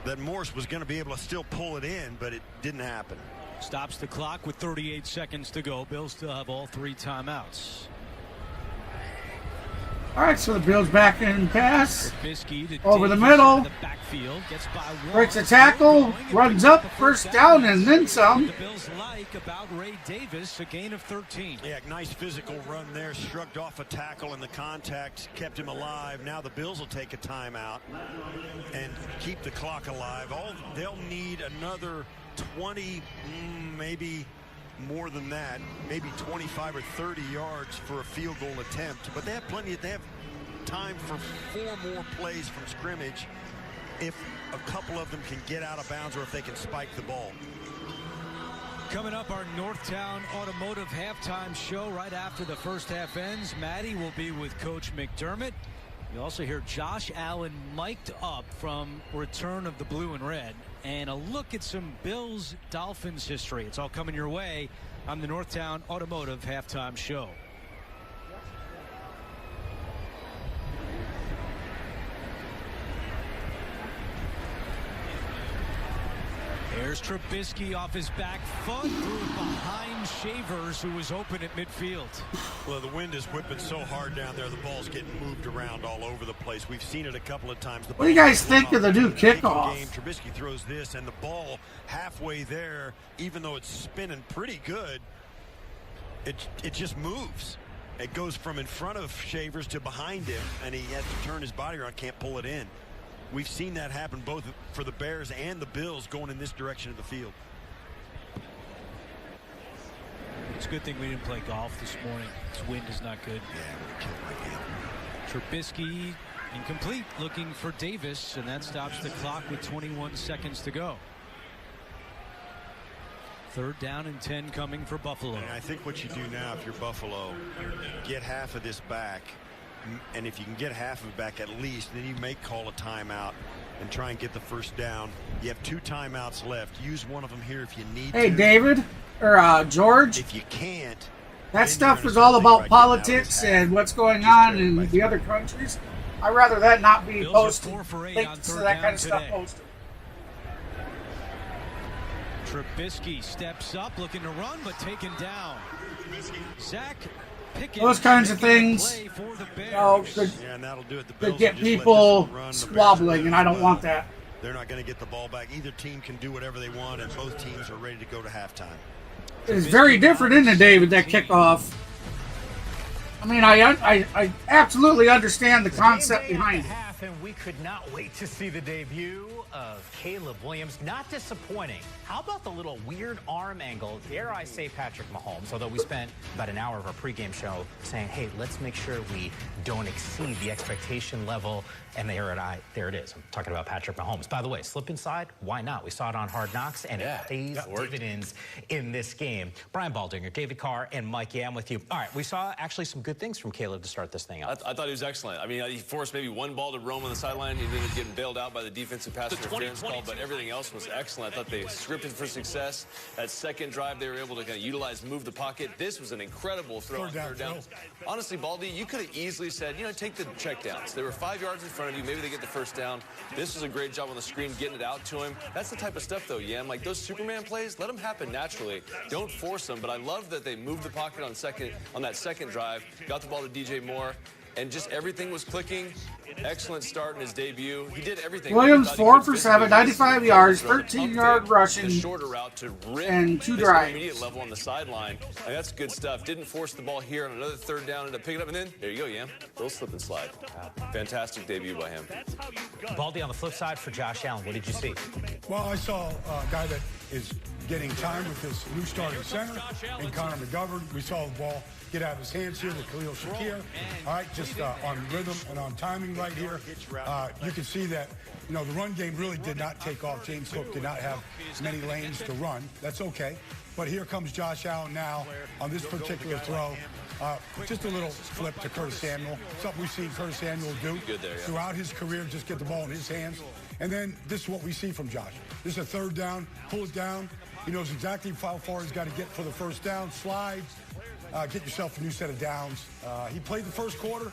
that Morse was going to be able to still pull it in, but it didn't happen. Stops the clock with 38 seconds to go. Bills still have all 3 timeouts. All right, so the Bills back in pass. Over the middle. Breaks a tackle, runs up, first down, and then some. The Bills like about Ray Davis, a gain of 13. Yeah, nice physical run there. Shrugged off a tackle, and the contact kept him alive. Now the Bills will take a timeout and keep the clock alive. They'll need another 20, maybe more than that, maybe 25 or 30 yards for a field goal attempt. But they have plenty. They have time for 4 more plays from scrimmage if a couple of them can get out of bounds or if they can spike the ball. Coming up, our Northtown Automotive halftime show right after the first half ends. Maddie will be with Coach McDermott. You also hear Josh Allen mic'd up from return of the blue and red, and a look at some Bills Dolphins history. It's all coming your way on the Northtown Automotive halftime show. There's Trubisky off his back foot, threw it behind Shavers, who was open at midfield. Well, the wind is whipping so hard down there, the ball's getting moved around all over the place. We've seen it a couple of times. What do you guys think of the new kickoff? Trubisky throws this, and the ball halfway there, even though it's spinning pretty good, it just moves. It goes from in front of Shavers to behind him, and he has to turn his body around, can't pull it in. We've seen that happen both for the Bears and the Bills going in this direction of the field. It's a good thing we didn't play golf this morning. This wind is not good. Yeah, it would have killed my game. Trubisky incomplete, looking for Davis, and that stops the clock with 21 seconds to go. 3rd down and 10 coming for Buffalo. And I think what you do now, if you're Buffalo, get half of this back. And if you can get half of it back at least, then you may call a timeout and try and get the first down. You have 2 timeouts left. Use one of them here if you need to. Hey, David, or George. If you can't. That stuff is all about politics and what's going on in the other countries. I'd rather that not be posted. Links to that kind of stuff posted. Trubisky steps up, looking to run, but taken down. Zach Pickens. Those kinds of things, could get people squabbling, and I don't want that. They're not going to get the ball back. Either team can do whatever they want, and both teams are ready to go to halftime. It's very different, isn't it, David, that kickoff? I mean, I absolutely understand the concept behind it. And we could not wait to see the debut of Caleb Williams. Not disappointing. How about the little weird arm angle? Dare I say Patrick Mahomes, although we spent about an hour of our pregame show saying, hey, let's make sure we don't exceed the expectation level. And there it is. I'm talking about Patrick Mahomes. By the way, slip inside, why not? We saw it on Hard Knocks, and it pays dividends in this game. Brian Baldinger, David Carr, and Mike Yam with you. All right, we saw actually some good things from Caleb to start this thing out. I thought he was excellent. I mean, he forced maybe one ball to roam on the sideline. He ended up getting bailed out by the defensive pass interference call, but everything else was excellent. I thought they scripted for success. That second drive, they were able to kind of utilize, move the pocket. This was an incredible throw on 3rd down. Honestly, Baldy, you could have easily said, you know, take the check downs. They were 5 yards in front of you. Maybe they get the first down. This was a great job on the screen, getting it out to him. That's the type of stuff, though, Yam. Like those Superman plays, let them happen naturally. Don't force them. But I love that they moved the pocket on that second drive, got the ball to DJ Moore, and just everything was clicking. Excellent start in his debut. He did everything. Williams 4 for 7, 95 yards, 13-yard rushing, and 2 drives. Immediate level on the sideline. And that's good stuff. Didn't force the ball here on another 3rd down, ended up picking it up, and then there you go, Yam. Little slip and slide. Fantastic debut by him. Baldy, on the flip side for Josh Allen, what did you see? Well, I saw a guy that is getting time with this new starting center and Connor McGovern. We saw the ball get out of his hands here with Khalil Shakir. All right, just on rhythm and on timing right here. You can see that, you know, the run game really did not take off. James Cook did not have many lanes to run. That's okay. But here comes Josh Allen now on this particular throw. Just a little flip to Curtis Samuel. Something we've seen Curtis Samuel do throughout his career, just get the ball in his hands. And then this is what we see from Josh. This is a 3rd down, pull it down. He knows exactly how far he's got to get for the first down, slides, get yourself a new set of downs. He played the first quarter.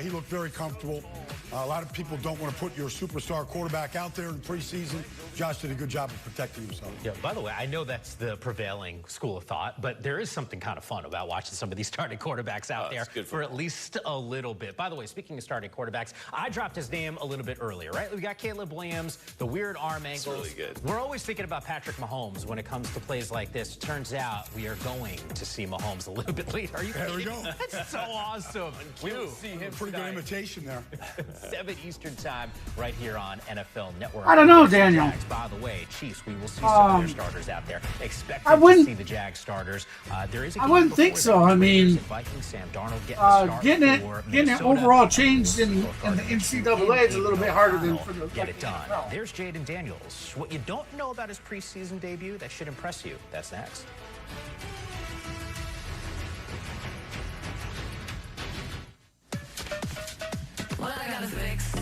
He looked very comfortable. A lot of people don't want to put your superstar quarterback out there in preseason. Josh did a good job of protecting himself. Yeah, by the way, I know that's the prevailing school of thought, but there is something kind of fun about watching some of these starting quarterbacks out there for at least a little bit. By the way, speaking of starting quarterbacks, I dropped his name a little bit earlier, right? We got Caleb Williams, the weird arm angles. Really good. We're always thinking about Patrick Mahomes when it comes to plays like this. Turns out we are going to see Mahomes a little bit later. Are you There we go. That's so awesome. We'll see him Pretty good imitation there. 7 Eastern time right here on NFL Network. I don't know, Daniel. Jags, by the way, Chiefs, we will see some of their starters out there. Expect I wouldn't to see the Jags starters. There is a I wouldn't think so. I mean, Vikings, Sam Darnold getting it overall changed in the NCAA is a little bit harder than for the get it done. There's Jaden Daniels. What you don't know about his preseason debut that should impress you. That's next. What I gotta fix? If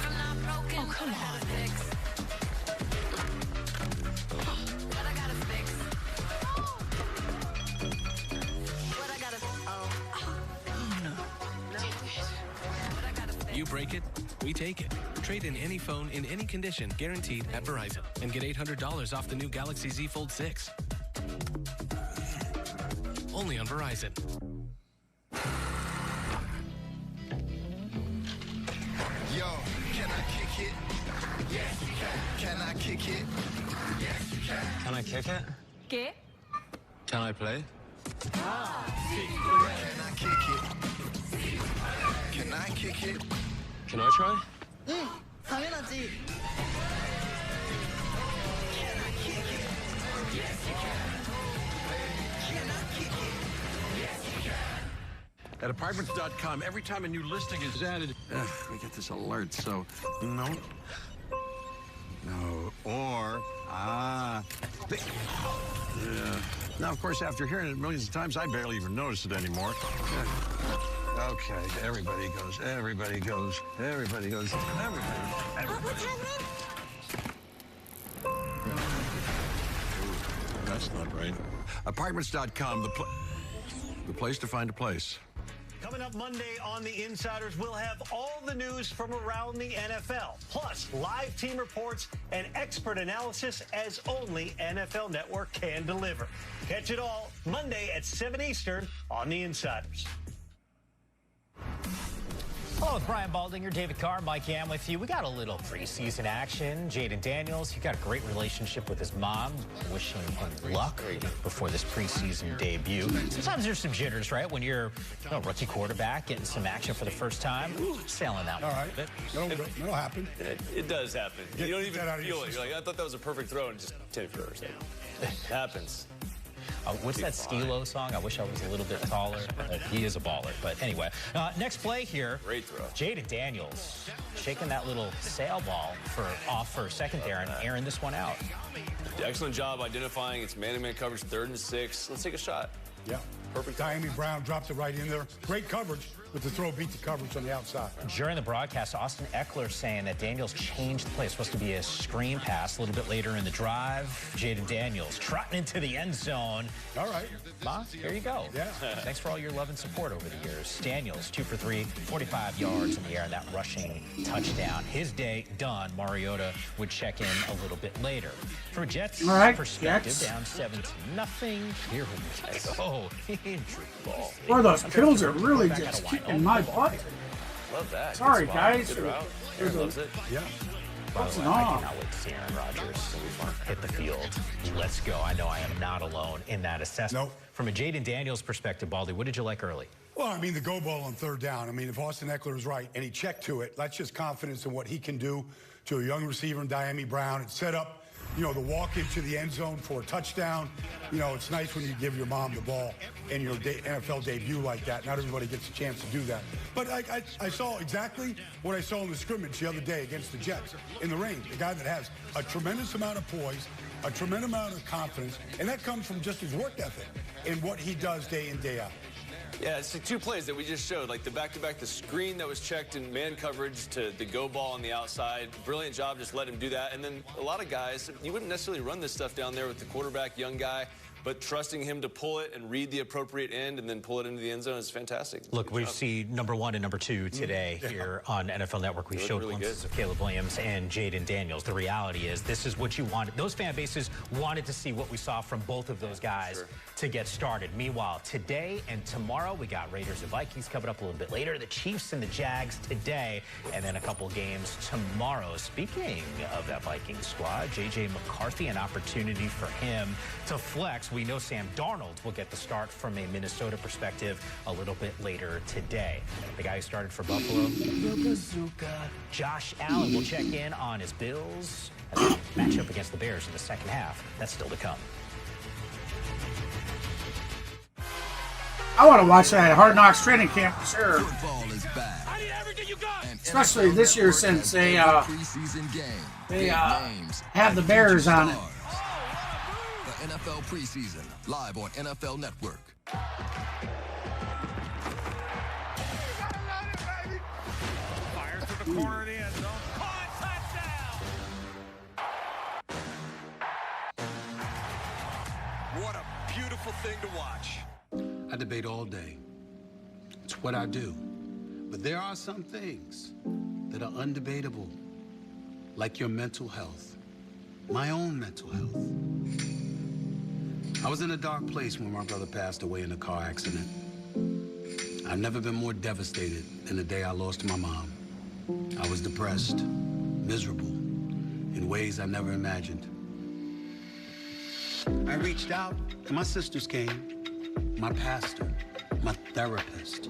I'm not broken, Oh, come on. what I gotta fix? What I gotta You break it, we take it. Trade in any phone in any condition, guaranteed at Verizon. And get $800 off the new Galaxy Z Fold 6. Only on Verizon. Yo, can I kick it? Yes, you can. Can I kick it? Yes, you can. Can I kick it? ¿Qué? Can I play? Can I kick it? Can I kick it? Can I try? 당연하지. At Apartments.com, every time a new listing is added, we get this alert, so no. Or, yeah. Now, of course, after hearing it millions of times, I barely even notice it anymore. Okay, everybody goes. That's not right. Apartments.com, the place to find a place. Coming up Monday on The Insiders, we'll have all the news from around the NFL, plus live team reports and expert analysis as only NFL Network can deliver. Catch it all Monday at 7 Eastern on The Insiders. Hello, it's Brian Baldinger, David Carr, Mike Yam with you. We got a little preseason action. Jaden Daniels, he got a great relationship with his mom. Wishing him luck before this preseason debut. Sometimes there's some jitters, right? When you're a rookie quarterback getting some action for the first time, sailing out. All right. That'll happen. It does happen. You don't even feel it. You're like, I thought that was a perfect throw, and just 10 for it. It happens. What's that Skee-Lo song? I wish I was a little bit taller. He is a baller. But anyway, next play here. Great throw. Jaden Daniels shaking that little sail ball off for a second there and airing this one out. Excellent job identifying its man-to-man coverage, 3rd and 6. Let's take a shot. Yeah. Perfect. Diami Brown drops it right in there. Great coverage, but the throw beat the coverage on the outside. During the broadcast, Austin Eckler saying that Daniels changed the play. It's supposed to be a screen pass a little bit later in the drive. Jaden Daniels trotting into the end zone. All right. Ma, here you go. Yeah. Thanks for all your love and support over the years. Daniels, 2 for 3, 45 yards in the air, and that rushing touchdown. His day done. Mariota would check in a little bit later. From a Jets perspective, down 17-0. Here we go. Injury ball. Boy, those pills are really just kicking my butt. Love that. Sorry, guys. Good route. Aaron loves it. Yeah. By the way, I cannot wait to see Aaron Rodgers hit the field. Let's go. I know I am not alone in that assessment. Nope. From a Jaden Daniels perspective, Baldy, what did you like early? Well, I mean, the go ball on 3rd down. I mean, if Austin Eckler is right and he checked to it, that's just confidence in what he can do to a young receiver in Diami Brown. It set up, the walk into the end zone for a touchdown. It's nice when you give your mom the ball in your NFL debut like that. Not everybody gets a chance to do that. But I saw exactly what I saw in the scrimmage the other day against the Jets in the rain. A guy that has a tremendous amount of poise, a tremendous amount of confidence, and that comes from just his work ethic and what he does day in, day out. Yeah, it's the 2 plays that we just showed, like the back-to-back, the screen that was checked in man coverage to the go ball on the outside. Brilliant job, just let him do that. And then a lot of guys, you wouldn't necessarily run this stuff down there with the quarterback, young guy. but trusting him to pull it and read the appropriate end and then pull it into the end zone is fantastic. Look, we see number 1 and number 2 today here on NFL Network. We showed really glimpses of Caleb Williams and Jaden Daniels. The reality is this is what you wanted. Those fan bases wanted to see what we saw from both of those guys to get started. Meanwhile, today and tomorrow, we got Raiders and Vikings coming up a little bit later. The Chiefs and the Jags today, and then a couple games tomorrow. Speaking of that Vikings squad, J.J. McCarthy, an opportunity for him to flex. We know Sam Darnold will get the start from a Minnesota perspective a little bit later today. The guy who started for Buffalo, the Bazooka, Josh Allen, will check in on his Bills as they match up against the Bears in the second half. That's still to come. I want to watch that Hard Knocks training camp for sure. Especially this year since they have the Bears on it. The NFL Preseason, live on NFL Network. Fires to the corner of the end zone. Caught, touchdown! What a beautiful thing to watch. I debate all day. It's what I do. But there are some things that are undebatable, like your mental health, my own mental health. I was in a dark place when my brother passed away in a car accident. I've never been more devastated than the day I lost my mom. I was depressed, miserable, in ways I never imagined. I reached out, and my sisters came. My pastor, my therapist.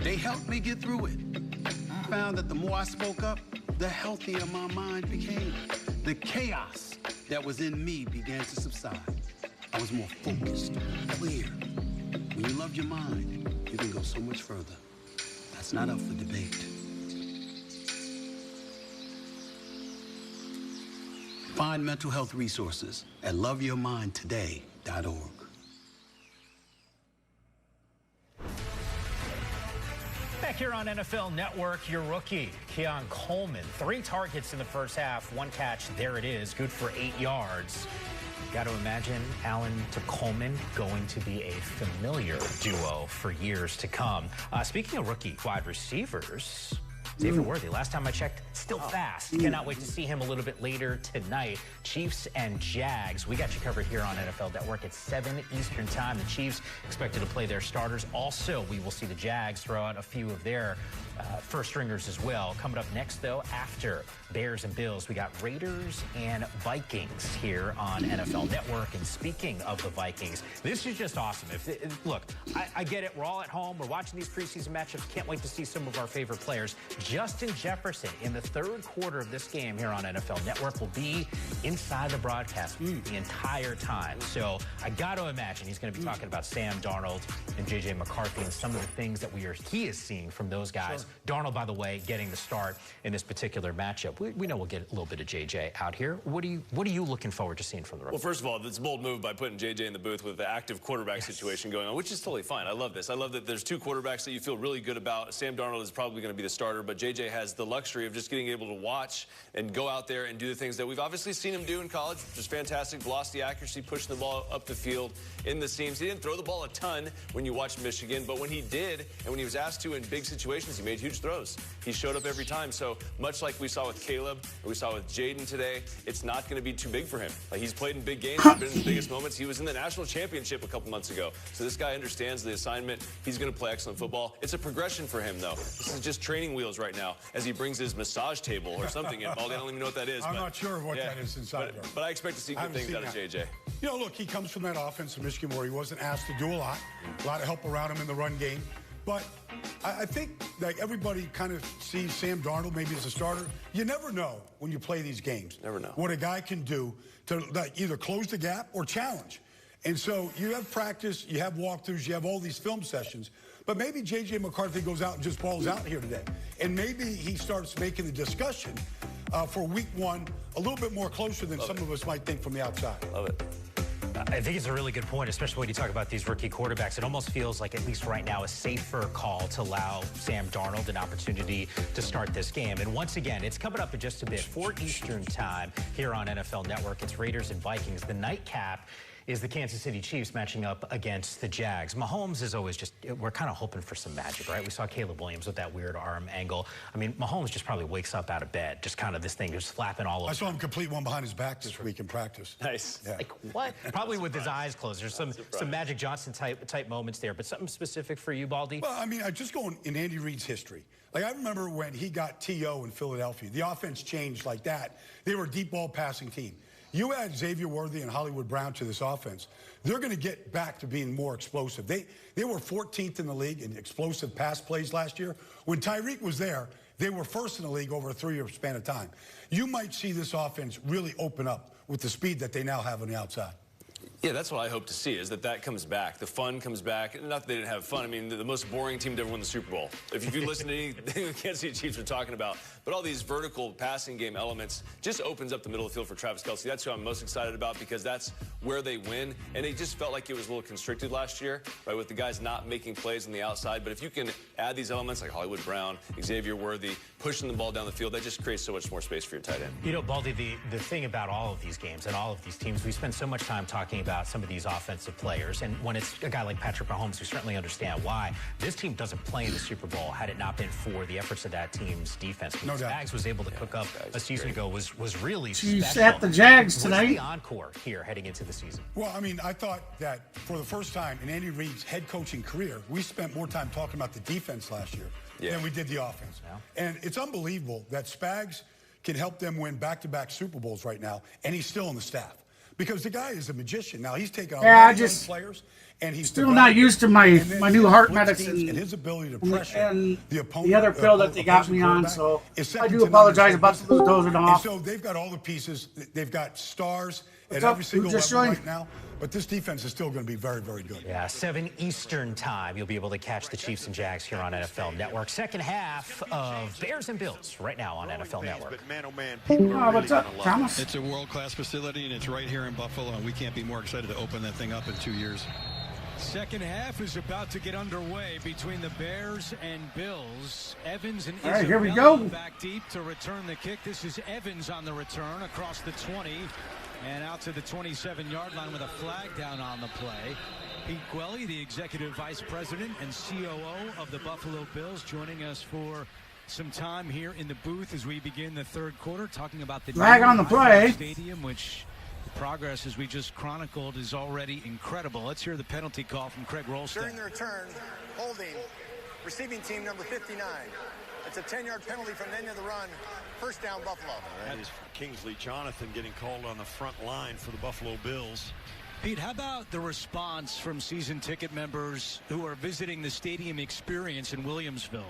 They helped me get through it. I found that the more I spoke up, the healthier my mind became. The chaos that was in me began to subside. I was more focused, clear. When you love your mind, you can go so much further. That's not up for debate. Find mental health resources at loveyourmindtoday.org. Back here on NFL Network, your rookie, Keon Coleman. 3 targets in the first half, 1 catch. There it is, good for 8 yards. Got to imagine Allen to Coleman going to be a familiar duo for years to come. Speaking of rookie wide receivers, David Worthy, last time I checked, still fast. Cannot wait to see him a little bit later tonight. Chiefs and Jags. We got you covered here on NFL Network at 7 Eastern time. The Chiefs expected to play their starters. Also, we will see the Jags throw out a few of their first stringers as well. Coming up next, though, after Bears and Bills, we got Raiders and Vikings here on NFL Network. And speaking of the Vikings, this is just awesome. Look, I get it. We're all at home. We're watching these preseason matchups. Can't wait to see some of our favorite players. Justin Jefferson in the third quarter of this game here on NFL Network will be inside the broadcast the entire time. So I got to imagine he's going to be talking about Sam Darnold and J.J. McCarthy and some of the things that he is seeing from those guys. Darnold, by the way, getting the start in this particular matchup. We know we'll get a little bit of J.J. out here. What are you looking forward to seeing from the rookie? Well, first of all, it's a bold move by putting J.J. in the booth with the active quarterback situation going on, which is totally fine. I love this. I love that there's 2 quarterbacks that you feel really good about. Sam Darnold is probably going to be the starter, but J.J. has the luxury of just getting able to watch and go out there and do the things that we've obviously seen him do in college, which is fantastic. Velocity, accuracy, pushing the ball up the field in the seams. He didn't throw the ball a ton when you watched Michigan, but when he did, and when he was asked to in big situations, he made huge throws. He showed up every time. So much like we saw with Caleb, or we saw with Jaden today, it's not going to be too big for him. Like, he's played in big games. He's been in the biggest moments. He was in the national championship a couple months ago. So this guy understands the assignment. He's going to play excellent football. It's a progression for him, though. This is just training wheels right now as he brings his massage table or something involved. I don't even know what that is. I'm not sure what that is inside there. But I expect to see good things out of JJ. You know, look, he comes from that offense in Michigan where he wasn't asked to do a lot of help around him in the run game. But I think like everybody kind of sees Sam Darnold maybe as a starter. You never know when you play these games. Never know what a guy can do to like, either close the gap or challenge. And so you have practice, you have walkthroughs, you have all these film sessions. But maybe J.J. McCarthy goes out and just balls out here today. And maybe he starts making the discussion for week 1 a little bit more closer than some of us might think from the outside. Love it. I think it's a really good point, especially when you talk about these rookie quarterbacks. It almost feels like, at least right now, a safer call to allow Sam Darnold an opportunity to start this game. And once again, it's coming up in just a bit, 4 Eastern time here on NFL Network. It's Raiders and Vikings. The nightcap is the Kansas City Chiefs matching up against the Jags. Mahomes is always just, we're kind of hoping for some magic, right? We saw Caleb Williams with that weird arm angle. I mean, Mahomes just probably wakes up out of bed, just kind of this thing just flapping all over. I saw him complete one behind his back this week in practice. Nice. Yeah. Like, what? Probably with his eyes closed. There's some Magic Johnson type moments there, but something specific for you, Baldy? Well, I mean, I just go in Andy Reid's history. Like, I remember when he got T.O. in Philadelphia, the offense changed like that. They were a deep ball passing team. You add Xavier Worthy and Hollywood Brown to this offense, they're going to get back to being more explosive. They were 14th in the league in explosive pass plays last year. When Tyreek was there, they were first in the league over a 3-year span of time. You might see this offense really open up with the speed that they now have on the outside. Yeah, that's what I hope to see, is that comes back. The fun comes back. Not that they didn't have fun. I mean, the most boring team to ever win the Super Bowl. If you listen to anything the Kansas City Chiefs are talking about, but all these vertical passing game elements just opens up the middle of the field for Travis Kelce. That's who I'm most excited about, because that's where they win. And it just felt like it was a little constricted last year, right, with the guys not making plays on the outside. But if you can add these elements like Hollywood Brown, Xavier Worthy, pushing the ball down the field, that just creates so much more space for your tight end. You know, Baldy, the thing about all of these games and all of these teams, we spend so much time talking about some of these offensive players, and when it's a guy like Patrick Mahomes, we certainly understand why. This team doesn't play in the Super Bowl had it not been for the efforts of that team's defense. No doubt. Spags was able to cook up a season ago was really Chiefs special. at the Jags What's tonight. the encore here heading into the season? Well, I mean, I thought that for the first time in Andy Reid's head coaching career, we spent more time talking about the defense last year than we did the offense. Yeah. And it's unbelievable that Spags can help them win back-to-back Super Bowls right now, and he's still on the staff. Because the guy is a magician. Now, he's taken a lot of young players, and he's still not used to my new heart blitz teams medicine and his ability to pressure and the opponent. the other pill that they got me on, so I do to apologize none. about those dozing And off. so they've got all the pieces. They've got stars What's at up? every single Who just level joined? right now. But this defense is still going to be very, very good. Yeah, 7 Eastern time. You'll be able to catch the Chiefs and Jags here on NFL Network. Second half of Bears and Bills right now on NFL Network. But man, oh man, people are what's really up, gonna love Thomas? It's a world-class facility, and it's right here in Buffalo, and we can't be more excited to open that thing up in 2 years. Second half is about to get underway between the Bears and Bills. Evans and All right, here we Isabella go. back deep to return the kick. This is Evans on the return across the 20 and out to the 27-yard line with a flag down on the play. Pete Gwelly, the executive vice president and COO of the Buffalo Bills, joining us for some time here in the booth as we begin the third quarter, talking about the Flag on the play. Stadium, which the progress, as we just chronicled, is already incredible. Let's hear the penalty call from Craig Rolstad. During the return, holding, receiving team number 59. It's a 10-yard penalty from the end of the run. First down, Buffalo. That is Kingsley Jonathan getting called on the front line for the Buffalo Bills. Pete, how about the response from season ticket members who are visiting the stadium experience in Williamsville?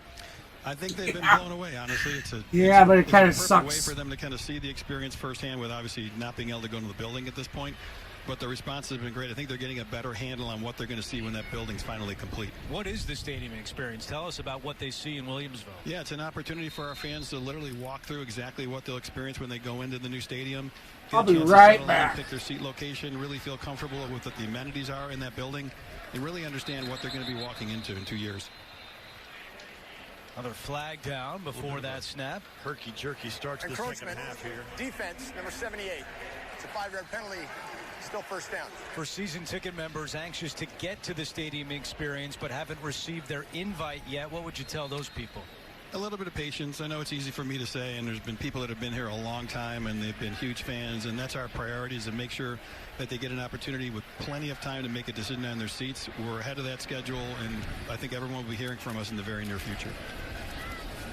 I think they've been blown away, honestly. But it kind of it's a perfect sucks. way for them to kind of see the experience firsthand, with obviously not being able to go into the building at this point. But the response has been great. I think they're getting a better handle on what they're going to see when that building's finally complete. What is the stadium experience? Tell us about what they see in Williamsville. Yeah, it's an opportunity for our fans to literally walk through exactly what they'll experience when they go into the new stadium. I'll be right back. Pick their seat location, really feel comfortable with what the amenities are in that building, and really understand what they're going to be walking into in 2 years. Another flag down before that snap. Herky-jerky starts the second half here. Defense, number 78. It's a 5-yard penalty. Still first down. For season ticket members anxious to get to the stadium experience but haven't received their invite yet, what would you tell those people? A little bit of patience. I know it's easy for me to say, and there's been people that have been here a long time, and they've been huge fans, and that's our priority, is to make sure that they get an opportunity with plenty of time to make a decision on their seats. We're ahead of that schedule, and I think everyone will be hearing from us in the very near future.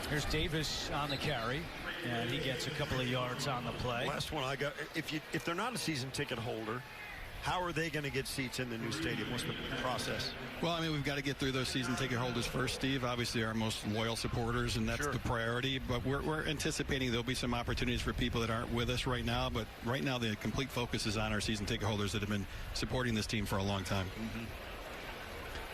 Here's Davis on the carry, and he gets a couple of yards on the play. Last one I got. If they're not a season ticket holder, how are they going to get seats in the new stadium? What's the process? Well, I mean, we've got to get through those season ticket holders first, Steve. Obviously, our most loyal supporters, and that's the priority. But we're anticipating there'll be some opportunities for people that aren't with us right now. But right now, the complete focus is on our season ticket holders that have been supporting this team for a long time. Mm-hmm.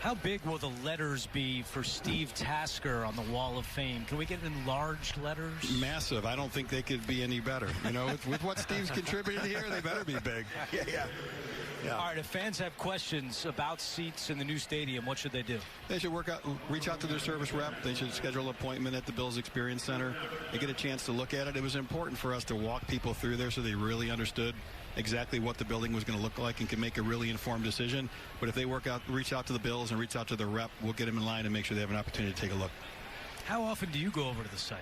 How big will the letters be for Steve Tasker on the Wall of Fame? Can we get enlarged letters? Massive. I don't think they could be any better. You know, with what Steve's contributed here, they better be big. Yeah. Yeah. All right, if fans have questions about seats in the new stadium, what should they do? They should reach out to their service rep. They should schedule an appointment at the Bills Experience Center and get a chance to look at it. It was important for us to walk people through there so they really understood exactly what the building was going to look like and can make a really informed decision. But if they reach out to the Bills and reach out to their rep, we'll get them in line and make sure they have an opportunity to take a look. How often do you go over to the site?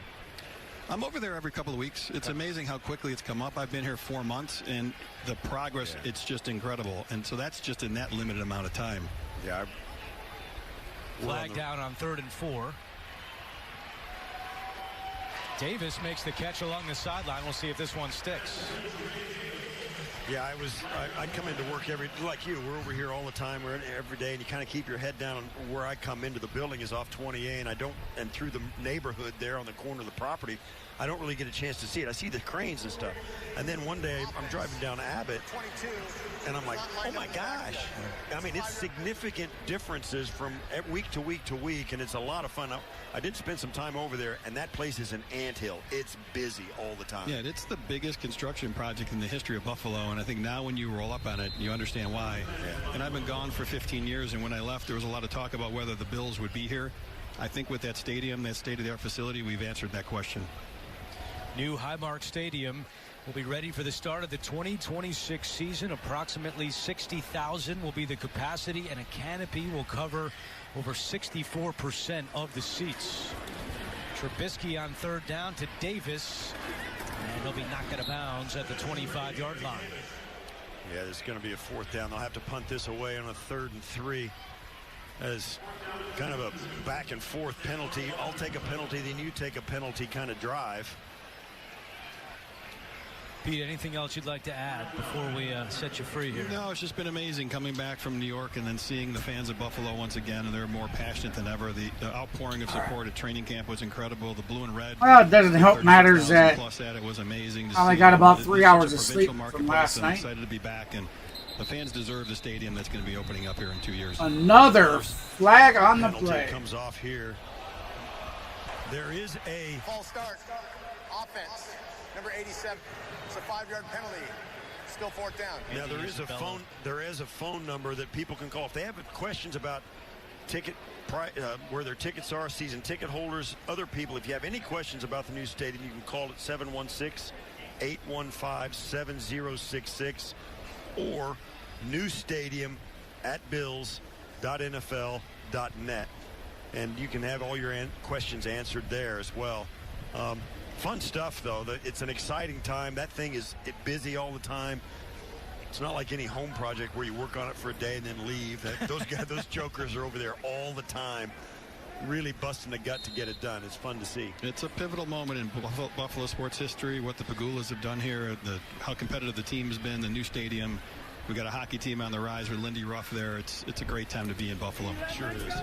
I'm over there every couple of weeks. It's amazing how quickly it's come up. I've been here 4 months, and the progress, it's just incredible. And so that's just in that limited amount of time. Yeah. Flag down on 3rd and 4. Davis makes the catch along the sideline. We'll see if this one sticks. Yeah, I'd come into work like you. We're over here all the time. We're in every day, and you kind of keep your head down. Where I come into the building is off 20A, and through the neighborhood there on the corner of the property, I don't really get a chance to see it. I see the cranes and stuff. And then one day I'm driving down Abbott, and I'm like, oh my gosh. I mean, it's significant differences from week to week to week, and it's a lot of fun. I did spend some time over there, and that place is an anthill. It's busy all the time. Yeah, it's the biggest construction project in the history of Buffalo, and I think now when you roll up on it, you understand why. Yeah. And I've been gone for 15 years, and when I left, there was a lot of talk about whether the Bills would be here. I think with that stadium, that state-of-the-art facility, we've answered that question. New Highmark Stadium will be ready for the start of the 2026 season. Approximately 60,000 will be the capacity, and a canopy will cover over 64% of the seats. Trubisky on 3rd down to Davis, and he'll be knocked out of bounds at the 25-yard line. Yeah, there's going to be a 4th down. They'll have to punt this away on a 3rd and 3. As kind of a back and forth penalty. I'll take a penalty, then you take a penalty kind of drive. Pete, anything else you'd like to add before we set you free here? No, it's just been amazing coming back from New York and then seeing the fans of Buffalo once again, and they're more passionate than ever. The outpouring of support at training camp was incredible. The blue and red. Well, it doesn't help matters that plus that it was amazing to I see. got about 3 hours of sleep from last night. I'm excited to be back, and the fans deserve the stadium that's going to be opening up here in 2 years. Another flag on the play. Comes off here. There is a false start. Offense. Number 87. It's a 5-yard penalty. Still 4th down. Now there is a phone number that people can call if they have questions about where their tickets are, season ticket holders, other people. If you have any questions about the new stadium, you can call it 716-815-7066 or newstadium@bills.nfl.net, and you can have all your questions answered there as well. Fun stuff, though. It's an exciting time. That thing is busy all the time. It's not like any home project where you work on it for a day and then leave. Those jokers are over there all the time, really busting the gut to get it done. It's fun to see. It's a pivotal moment in Buffalo sports history, what the Pagulas have done here, how competitive the team has been, the new stadium. We've got a hockey team on the rise with Lindy Ruff there. It's a great time to be in Buffalo. Sure it is.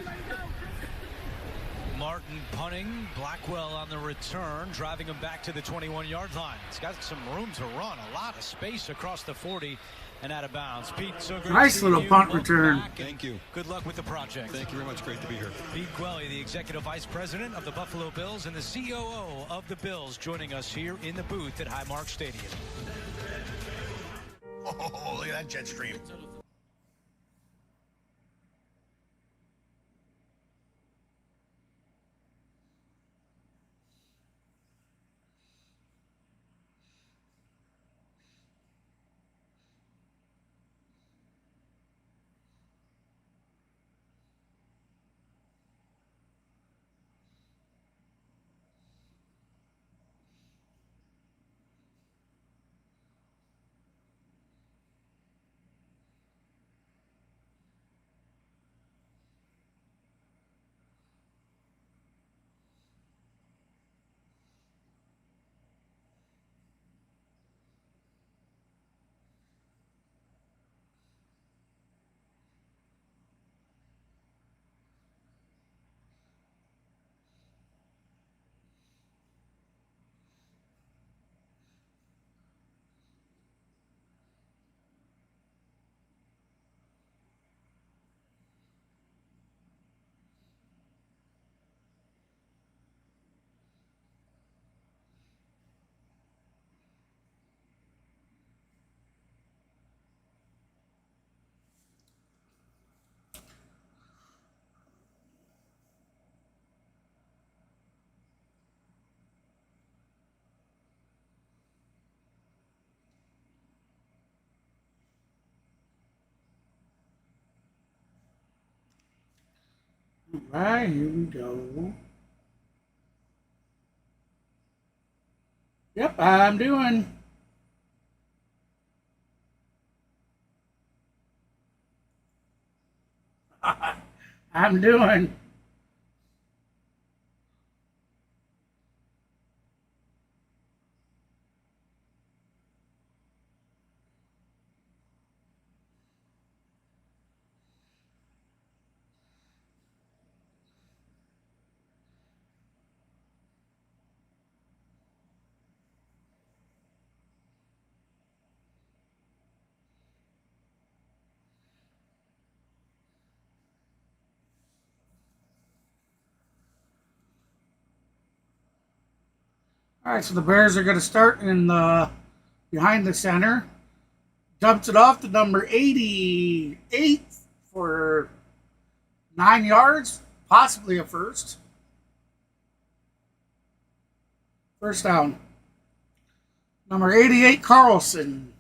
Martin punting, Blackwell on the return, driving him back to the 21-yard line. He's got some room to run, a lot of space across the 40 and out of bounds. Pete, so good. Nice little punt return. Thank you. Good luck with the project. Thank you very much. Great to be here. Pete Gwelly, the Executive Vice President of the Buffalo Bills and the COO of the Bills, joining us here in the booth at Highmark Stadium. Oh, look at that jet stream. Right, here we go. Yep, I'm doing. I'm doing. All right, so the Bears are going to start in the behind the center. Dumps it off to number 88 for 9 yards, possibly a first. First down. Number 88, Carlson.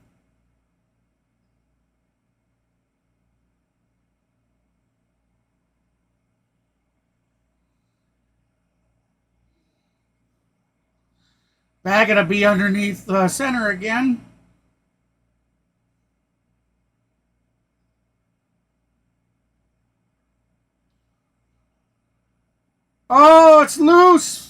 Bag going to be underneath the center again. Oh, it's loose.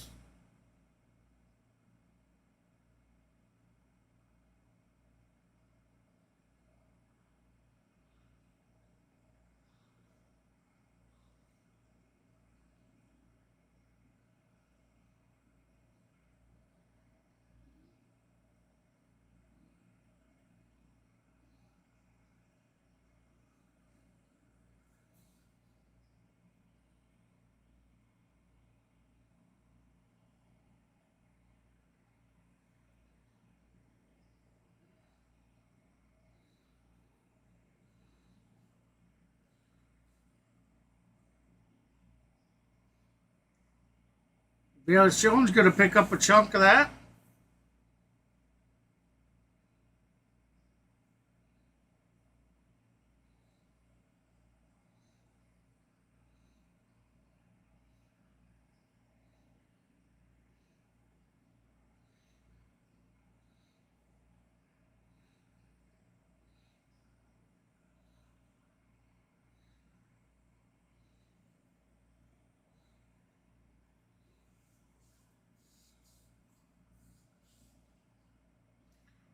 Velus Jones going to pick up a chunk of that.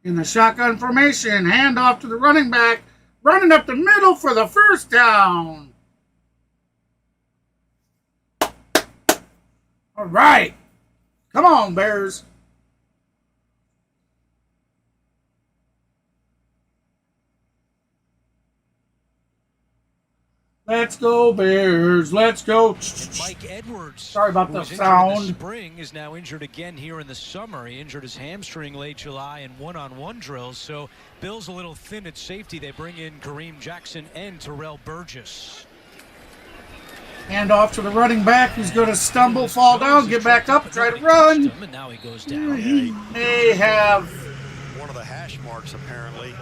In the shotgun formation, handoff to the running back, running up the middle for the first down. All right. Come on, Bears. Let's go, Bears. Let's go. And Mike Edwards, sorry about the sound. In the sound. spring is now injured again here in the summer. He injured his hamstring late July in one-on-one drills. So Bill's a little thin at safety. They bring in Kareem Jackson and Terrell Burgess. Hand off to the running back who's going to stumble, fall down, get back up, try to run. And now he goes down. He may have one of the hash marks apparently,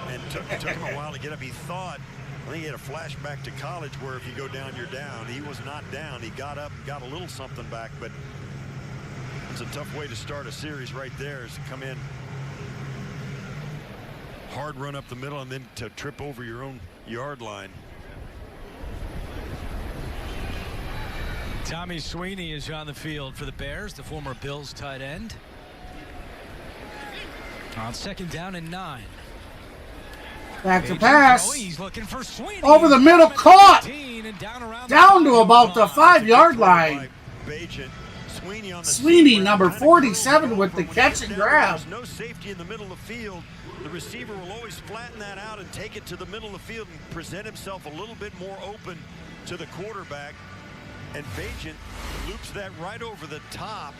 and took him a while to get up. He thought, I think he had a flashback to college where if you go down, you're down. He was not down. He got up, got a little something back, but it's a tough way to start a series right there, is to come in hard run up the middle and then to trip over your own yard line. Tommy Sweeney is on the field for the Bears, the former Bills tight end. On second down and 9. back to pass. He's looking for Sweeney. Over the middle, caught. Down to about the 5-yard line. Sweeney, number 47, with the catch and grab. There's no safety in the middle of the field. The receiver will always flatten that out and take it to the middle of the field and present himself a little bit more open to the quarterback. And Bajent loops that right over the top,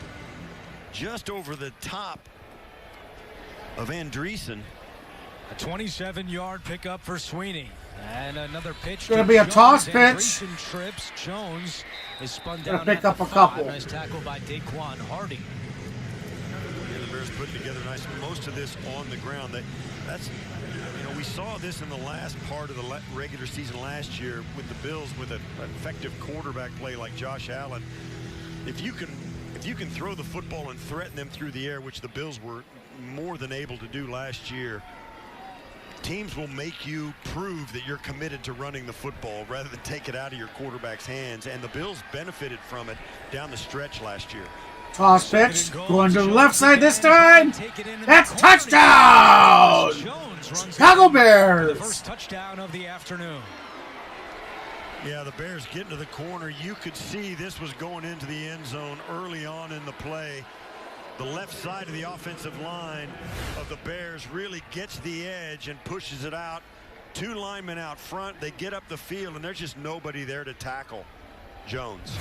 just over the top of Andreessen. A 27-yard pickup for Sweeney. And another pitch. It's going to be a toss pitch. Trips. Jones is spun down. Going to pick up a couple. Nice tackle by Daquan Harding. And the Bears put together nice. Most of this on the ground. That's, you know, we saw this in the last part of the regular season last year with the Bills with an effective quarterback play like Josh Allen. If you can throw the football and threaten them through the air, which the Bills were more than able to do last year, teams will make you prove that you're committed to running the football rather than take it out of your quarterback's hands. And the Bills benefited from it down the stretch last year. Toss pitch, going to the left side this time. That's touchdown! Chicago Bears. The first touchdown of the afternoon. Yeah, the Bears getting to the corner. You could see this was going into the end zone early on in the play. The left side of the offensive line of the Bears really gets the edge and pushes it out. Two linemen out front. They get up the field, and there's just nobody there to tackle Jones.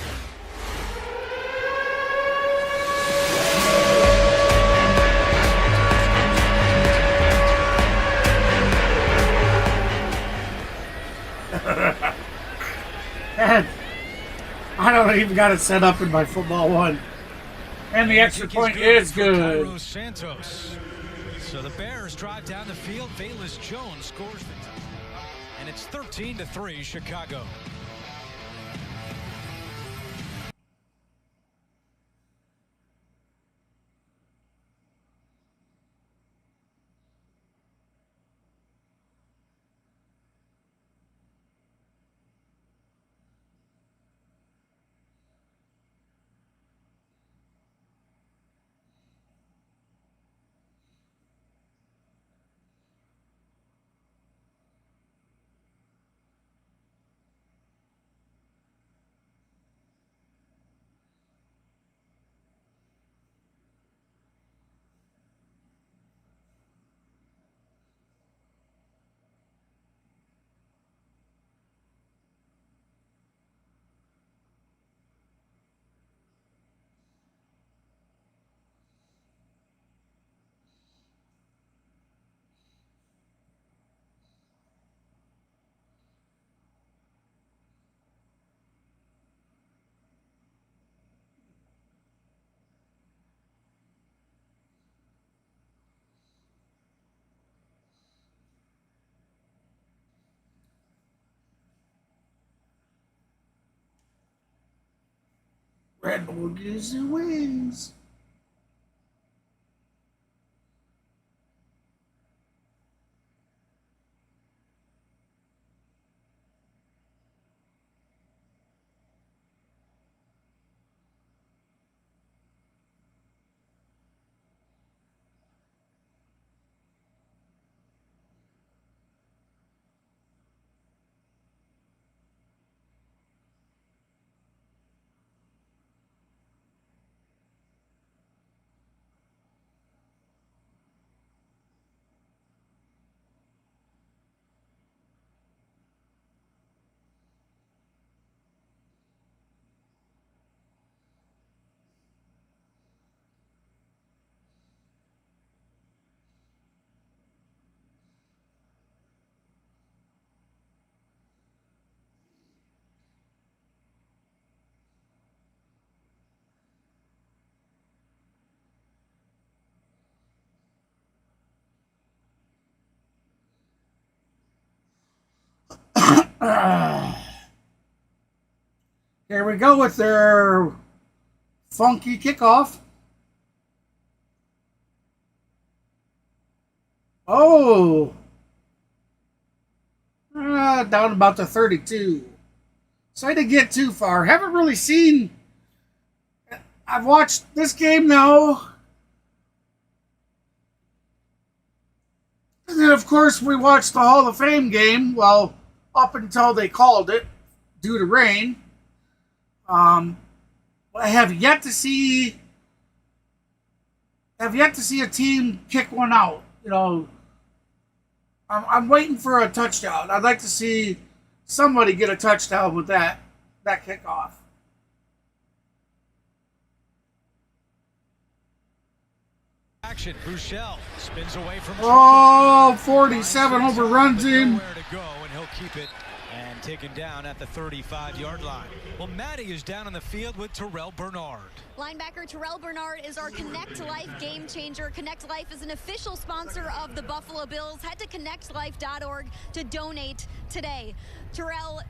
And I don't even got it set up in my football one. And the extra point is good. Santos. So the Bears drive down the field. Velus Jones scores the touchdown. And it's 13-3 Chicago. Red Bull gives you wings. Here we go with their funky kickoff. Oh, down about to 32. So I didn't get too far. Haven't really seen. I've watched this game now. And then, of course, we watched the Hall of Fame game. Well, up until they called it due to rain. I have yet to see. A team kick one out. You know, I'm waiting for a touchdown. I'd like to see somebody get a touchdown with that kickoff. Action. Bouchel spins away from. Oh, 47 overruns him. Nowhere to go, and he'll keep it and taken down at the 35-yard line. Well, Maddie is down on the field with Terrell Bernard. Linebacker Terrell Bernard is our Connect Life game changer. Connect Life is an official sponsor of the Buffalo Bills. Head to connectlife.org to donate today. Terrell,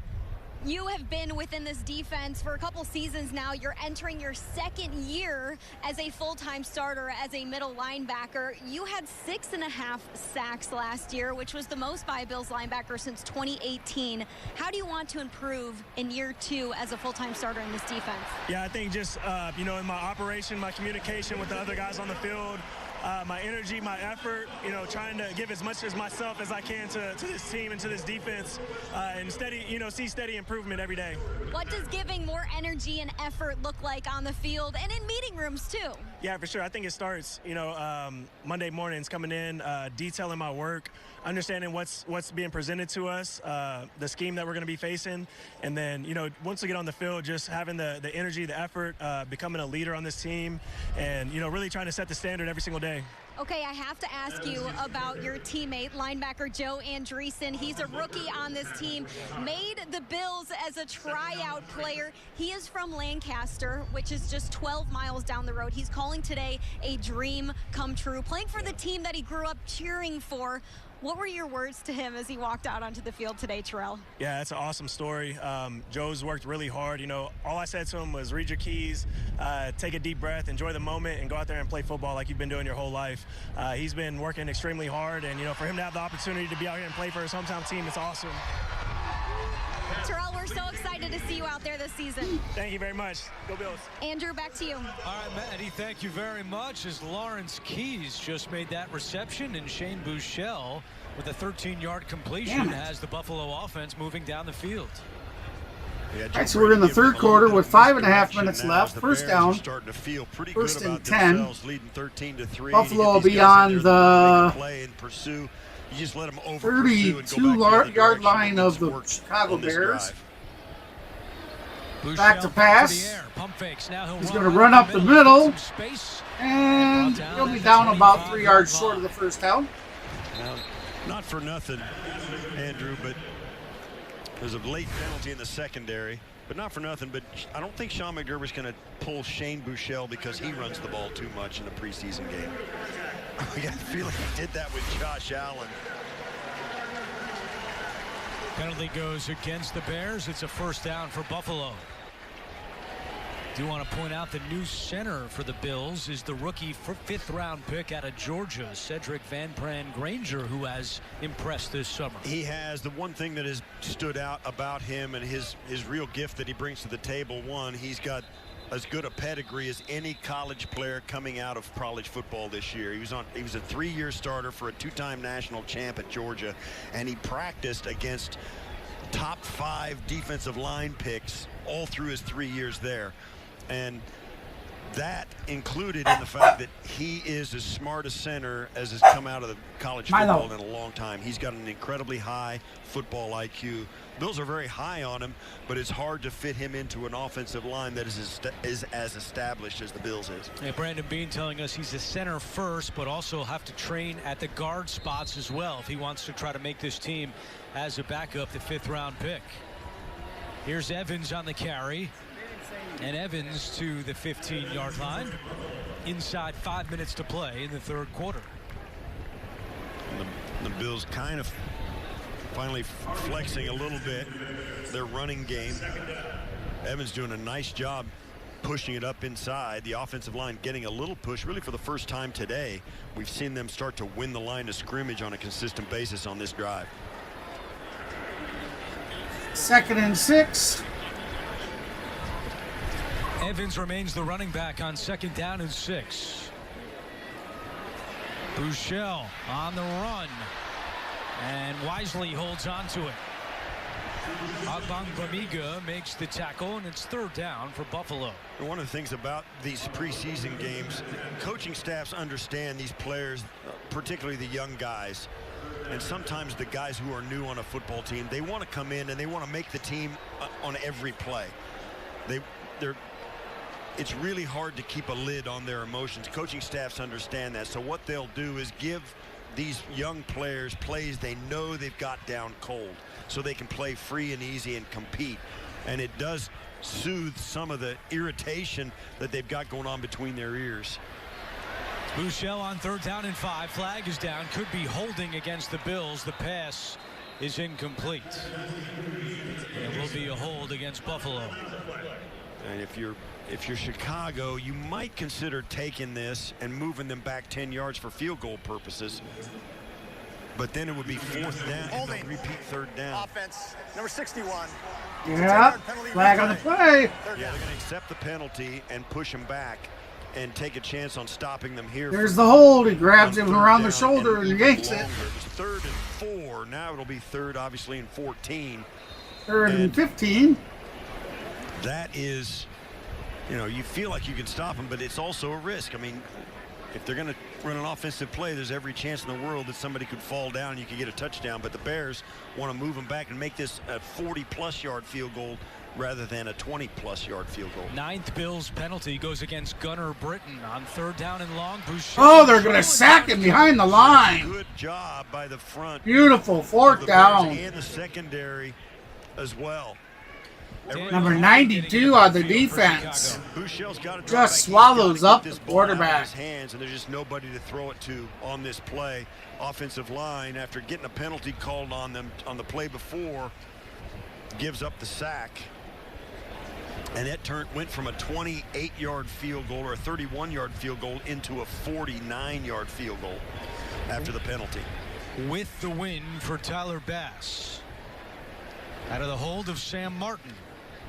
you have been within this defense for a couple seasons now. You're entering your second year as a full-time starter as a middle linebacker. You had 6.5 sacks last year, which was the most by a Bills linebacker since 2018. How do you want to improve in year 2 as a full-time starter in this defense? Yeah, I think just, in my operation, my communication with the other guys on the field, my energy, my effort, trying to give as much as myself as I can to this team and to this defense, and see steady improvement every day. What does giving more energy and effort look like on the field and in meeting rooms too? Yeah, for sure. I think it starts, Monday mornings coming in, detailing my work, understanding what's being presented to us, the scheme that we're going to be facing, and then, once we get on the field, just having the energy, the effort, becoming a leader on this team, and, really trying to set the standard every single day. Okay, I have to ask you about your teammate, linebacker Joe Andreessen. He's a rookie on this team, made the Bills as a tryout player. He is from Lancaster, which is just 12 miles down the road. He's calling today a dream come true, playing for the team that he grew up cheering for. What were your words to him as he walked out onto the field today, Terrell? Yeah, it's an awesome story. Joe's worked really hard. All I said to him was read your keys, take a deep breath, enjoy the moment, and go out there and play football like you've been doing your whole life. He's been working extremely hard, and, for him to have the opportunity to be out here and play for his hometown team, it's awesome. Terrell, we're so excited to see you out there this season. Thank you very much. Go Bills. Andrew, back to you. All right, Maddie, thank you very much. As Lawrence Keys just made that reception, and Shane Buechele with a 13-yard completion has the Buffalo offense moving down the field. All right, so we're in the third quarter with 5.5 minutes left. First down, 1st and 10. Buffalo will be on the 32-yard line of the Chicago Bears. Back to pass. He's going to run up the middle, and he'll be down about 3 yards short of the first down. Now, not for nothing, Andrew, but there's a late penalty in the secondary. But not for nothing, but I don't think Sean McDermott's going to pull Shane Buechele because he runs the ball too much in a preseason game. I got the feeling he did that with Josh Allen. Penalty goes against the Bears. It's a first down for Buffalo. Do want to point out the new center for the Bills is the rookie 5th-round pick out of Georgia, Cedric Van Pran Granger, who has impressed this summer. He has. The one thing that has stood out about him and his real gift that he brings to the table, one, he's got as good a pedigree as any college player coming out of college football this year. He was a 3-year starter for a 2-time national champ at Georgia, and he practiced against top 5 defensive line picks all through his 3 years there. And that included in the fact that he is as smart a center as has come out of the college football in a long time. He's got an incredibly high football IQ. Bills are very high on him, but it's hard to fit him into an offensive line that is as established as the Bills is. Yeah, Brandon Beane telling us he's a center first, but also have to train at the guard spots as well if he wants to try to make this team as a backup, the 5th-round pick. Here's Evans on the carry. And Evans to the 15-yard line. Inside 5 minutes to play in the third quarter. The Bills kind of finally flexing a little bit their running game. Evans doing a nice job pushing it up inside. The offensive line getting a little push really for the first time today. We've seen them start to win the line of scrimmage on a consistent basis on this drive. 2nd and 6. Evans remains the running back on 2nd down and 6. Buechele on the run, and wisely holds on to it. Agbongbemiga makes the tackle, and it's 3rd down for Buffalo. One of the things about these preseason games, coaching staffs understand these players, particularly the young guys, and sometimes the guys who are new on a football team, they want to come in and they want to make the team on every play. It's really hard to keep a lid on their emotions. Coaching staffs understand that. So what they'll do is give these young players plays they know they've got down cold, so they can play free and easy and compete. And it does soothe some of the irritation that they've got going on between their ears. Bouchel on 3rd down and 5. Flag is down. Could be holding against the Bills. The pass is incomplete. It will be a hold against Buffalo. And if you're Chicago, you might consider taking this and moving them back 10 yards for field goal purposes. But then it would be 4th down and they'll repeat 3rd down. Offense, number 61. Yeah, flag on the play. Yeah, they're going to accept the penalty and push them back and take a chance on stopping them here. There's the hold. He grabs him around the shoulder and yanks it. It was 3rd and 4. Now it'll be 3rd, obviously, and 14. 3rd and 15. That is, you know, you feel like you can stop them, but it's also a risk. I mean, if they're going to run an offensive play, there's every chance in the world that somebody could fall down and you could get a touchdown. But the Bears want to move them back and make this a 40-plus yard field goal rather than a 20-plus yard field goal. 9th Bills penalty goes against Gunnar Britton on 3rd down and long. Oh, they're going to sack him behind the line. Good job by the front. Beautiful 4th down. And the secondary as well. Number 92 on the defense. Just swallows up the quarterback. Hands, and there's just nobody to throw it to on this play. Offensive line, after getting a penalty called on them on the play before, gives up the sack. And that went from a 28-yard field goal or a 31-yard field goal into a 49-yard field goal after the penalty. With the win for Tyler Bass. Out of the hold of Sam Martin.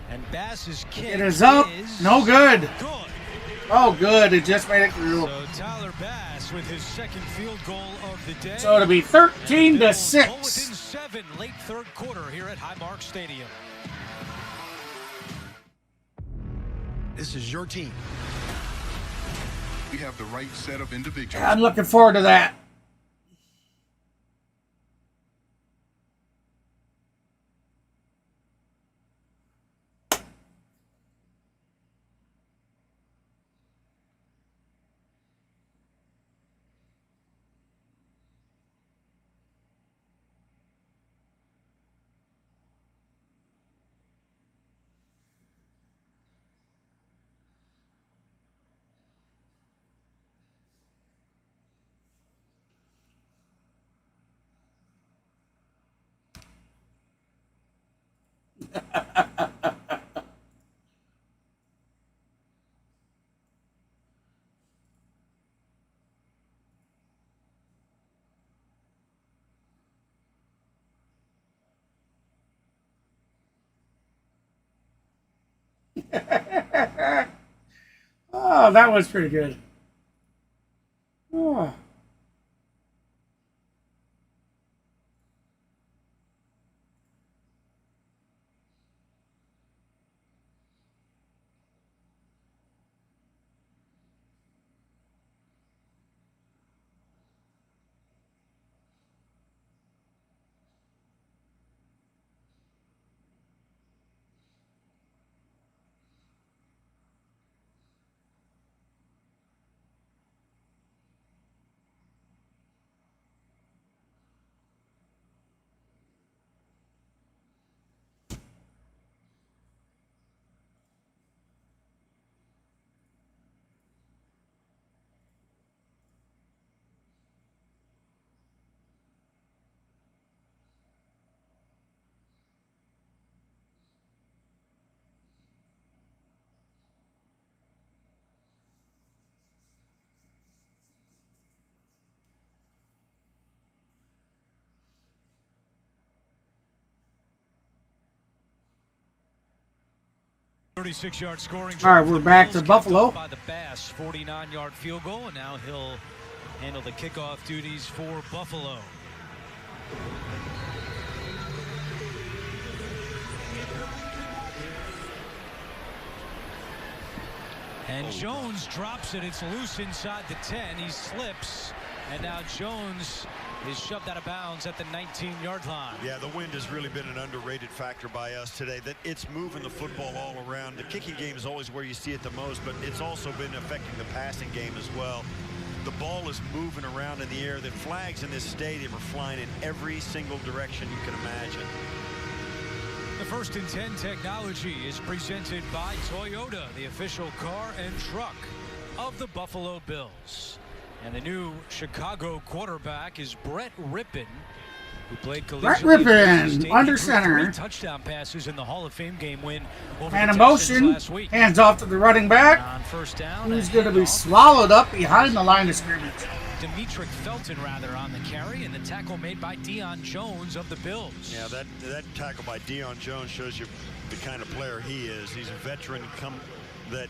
And Bass's kick it is up. No good. Oh, good. It just made it through. So Tyler Bass with his 2nd field goal of the day. So it'll be 13-6. Within 7, late 3rd quarter here at Highmark Stadium. This is your team. We have the right set of individuals. I'm looking forward to that. Oh, that was pretty good. Oh. .36-yard scoring. All right, we're back to Buffalo. By the Bass 49-yard field goal, and now he'll handle the kickoff duties for Buffalo. And Jones drops it. It's loose inside the 10. He slips, and now Jones is shoved out of bounds at the 19-yard line. Yeah, the wind has really been an underrated factor by us today. That it's moving the football all around. The kicking game is always where you see it the most, but it's also been affecting the passing game as well. the ball is moving around in the air. The flags in this stadium are flying in every single direction you can imagine. The First and 10 technology is presented by Toyota, the official car and truck of the Buffalo Bills. And the new Chicago quarterback is Brett Rippon, who played Rippon, under center. 3 touchdown passes in the Hall of Fame game win over And the a Texans motion, last week. hands off to the running back. On first down, who's going to be swallowed up behind the line of scrimmage. Demetric Felton, rather, on the carry, and the tackle made by Deion Jones of the Bills. Yeah, that tackle by Deion Jones shows you the kind of player he is. He's a veteran that,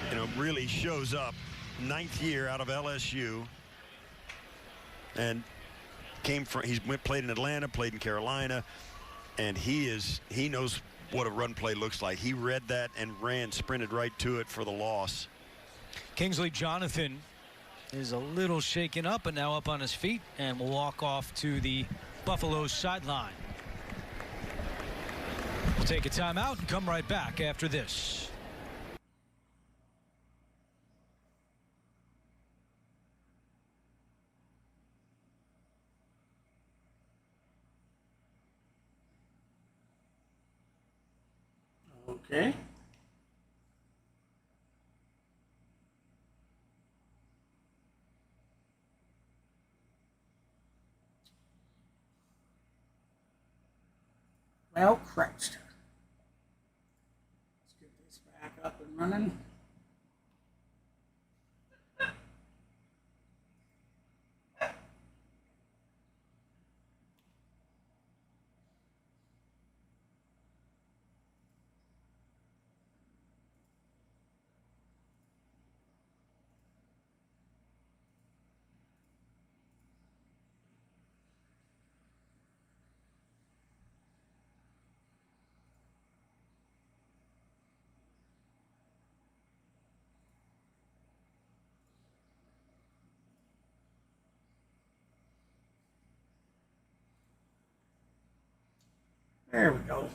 you know, really shows up. 9th year out of LSU, and played in Atlanta, played in Carolina, and he knows what a run play looks like. He read that and sprinted right to it for the loss. Kingsley Jonathan is a little shaken up, but now up on his feet and will walk off to the Buffalo sideline. We'll take a timeout and come right back after this. Okay. Well, Christ. Let's get this back up and running. There we go.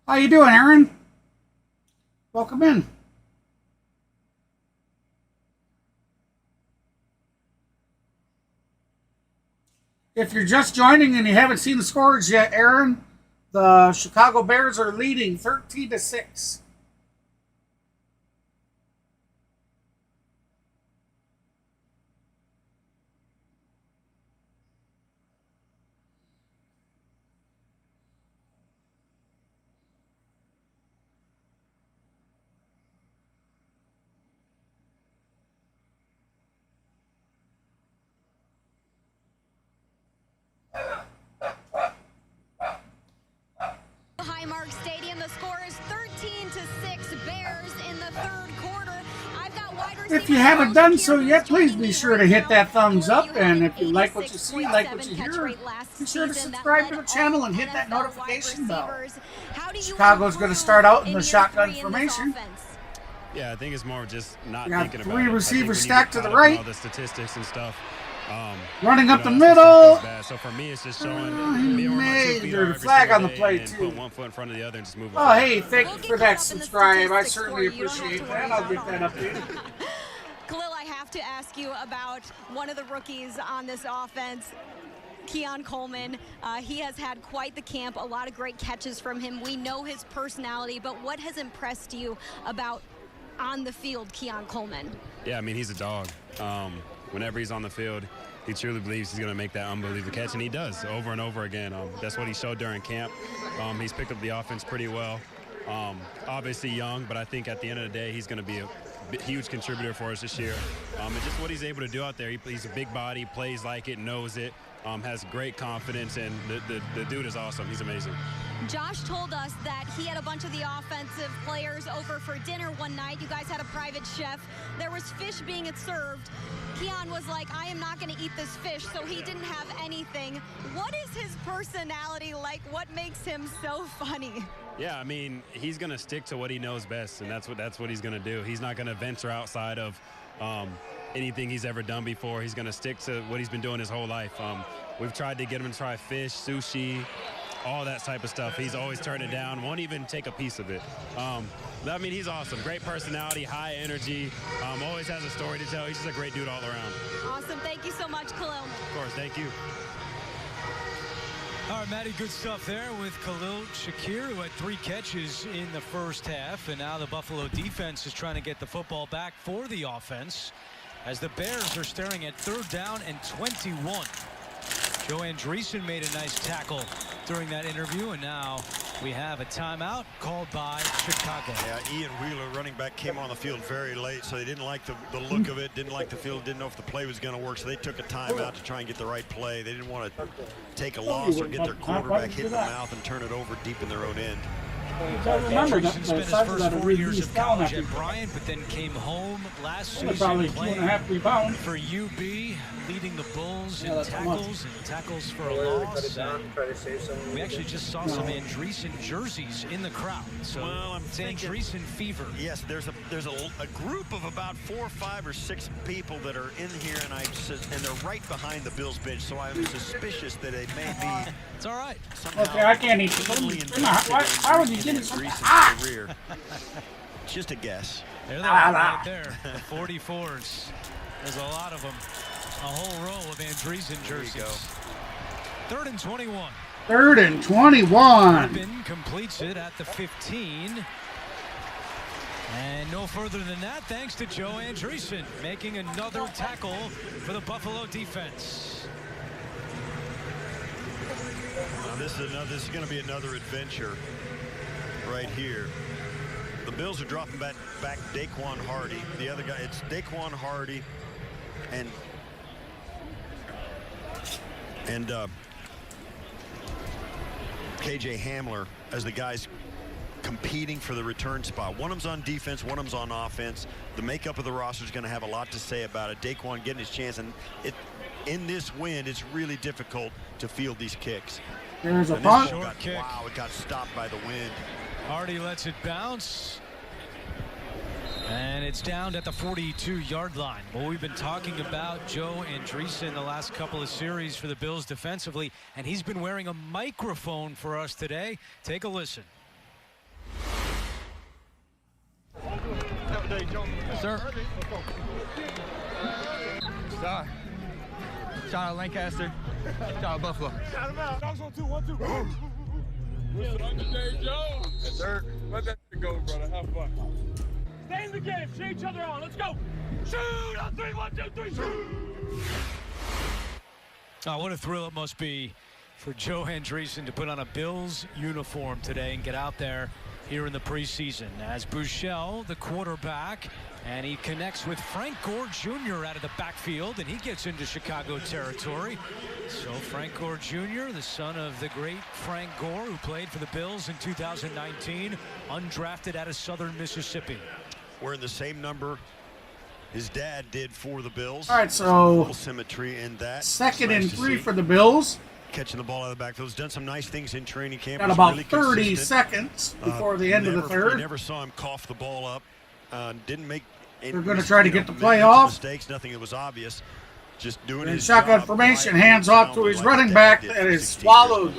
How you doing, Aaron? Welcome in. If you're just joining and you haven't seen the scores yet, Aaron, the Chicago Bears are leading 13-6. Highmark Stadium, the score is 13-6 Bears in the third quarter. I've got wide receivers. If you haven't done so yet, please be sure to hit that thumbs up. And if you like what you see, like what you hear, be sure to subscribe to the channel and hit that notification bell. Chicago's going to start out in the shotgun formation. Yeah, I think it's more just not got thinking about 3 it. receivers stacked to the right. All the statistics and stuff. Running up the middle. So for me, it's just showing. There's a flag on the play too. Put one foot in front of the other and just move. Oh, hey, thank you for that subscribe. I certainly appreciate that. I'll get that updated. Khalil, I have to ask you about one of the rookies on this offense, Keon Coleman. He has had quite the camp, a lot of great catches from him. We know his personality, but what has impressed you about on the field Keon Coleman? Yeah, I mean, he's a dog. Whenever he's on the field, he truly believes he's going to make that unbelievable catch, and he does over and over again. That's what he showed during camp. He's picked up the offense pretty well. Obviously young, but I think at the end of the day, he's going to be a huge contributor for us this year. And just what he's able to do out there, he's a big body, plays like it, knows it, has great confidence, and the dude is awesome. He's amazing. Josh told us that he had a bunch of the offensive players over for dinner one night. You guys had a private chef. There was fish being served. Keon was like, I am not going to eat this fish, so he didn't have anything. What is his personality like? What makes him so funny? Yeah, I mean, he's going to stick to what he knows best, and that's what he's going to do. He's not going to venture outside of anything he's ever done before. He's going to stick to what he's been doing his whole life. We've tried to get him to try fish, sushi, all that type of stuff. He's always turned it down, won't even take a piece of it. I mean, he's awesome. Great personality, high energy, always has a story to tell. He's just a great dude all around. Awesome. Thank you so much, Khalil. Of course, thank you. All right, Maddie, good stuff there with Khalil Shakir, who had 3 catches in the first half. And now the Buffalo defense is trying to get the football back for the offense as the Bears are staring at 3rd down and 21. Joe Andreessen made a nice tackle during that interview, and now we have a timeout called by Chicago. Yeah, Ian Wheeler, running back, came on the field very late, so they didn't like the look of it, didn't like the field, didn't know if the play was going to work, so they took a timeout to try and get the right play. They didn't want to take a loss or get their quarterback hit in the mouth and turn it over deep in their own end. Andreessen spent his first 4 years of college at Bryant, but then came home last season playing for UB, leading the Bulls in tackles for a loss. And we actually just saw some Andreessen jerseys in the crowd, so it's Andreessen fever. Yes, there's a group of about 4, 5, or 6 people that are in here, and they're right behind the Bills bench, so I'm suspicious that it may be. It's all right. Okay, I can't eat. Why would you get it? Career. Just a guess. There they are right there. The 44s. There's a lot of them. A whole row of Andreessen jerseys. 3rd and 21. 3rd and 21. Urban completes it at the 15. And no further than that, thanks to Joe Andreessen making another tackle for the Buffalo defense. Now this is going to be another adventure right here. The Bills are dropping back Daquan Hardy. The other guy, it's Daquan Hardy and KJ Hamler as the guys competing for the return spot. One of them's on defense, one of them's on offense. The makeup of the roster is going to have a lot to say about it. Daquan getting his chance, and in this wind, it's really difficult to field these kicks. There's a punt. Wow, it got stopped by the wind. Hardy lets it bounce. And it's down at the 42-yard line. Well, we've been talking about Joe Andreessen the last couple of series for the Bills defensively, and he's been wearing a microphone for us today. Take a listen. Sir. Sorry. Shout out Lancaster. Shout out Buffalo. Shout him out. Dogs on 2, 1, 2. What's up, Dave Jones? Yes, sir. Let that go, brother. Have fun. Stay in the game. Cheer each other on. Let's go. Shoot on 3, 1, 2, 3, shoot. Oh, what a thrill it must be for Joe Andreessen to put on a Bills uniform today and get out there here in the preseason as Buechele, the quarterback, and he connects with Frank Gore Jr. out of the backfield, and he gets into Chicago territory. So Frank Gore Jr., the son of the great Frank Gore, who played for the Bills in 2019, undrafted out of Southern Mississippi. Wearing the same number his dad did for the Bills. All right, so symmetry in that. 2nd and 3 for the Bills. Catching the ball out of the backfield. He's done some nice things in training camp. Got about really 30 seconds before the end of the 3rd. We never saw him cough the ball up. Didn't make any. They're going to try to get the play off. Mistakes. Nothing that was obvious. Just doing in his shotgun job. formation, hands off to his running back that is swallowed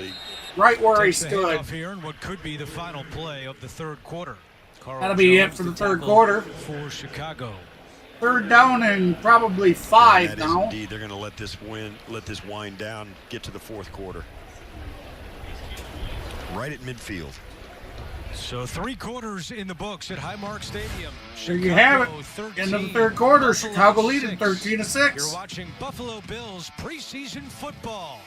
right where he stood. Here in what could be the final play of the 3rd quarter. That'll be it for the 3rd quarter. For Chicago. 3rd down and probably 5 now. Indeed, they're going to let this wind down, get to the 4th quarter. Right at midfield. So 3 quarters in the books at Highmark Stadium. There you have it. 13, End of the 3rd quarter. Buffalo Chicago leading 6. 13-6. You're watching Buffalo Bills preseason football.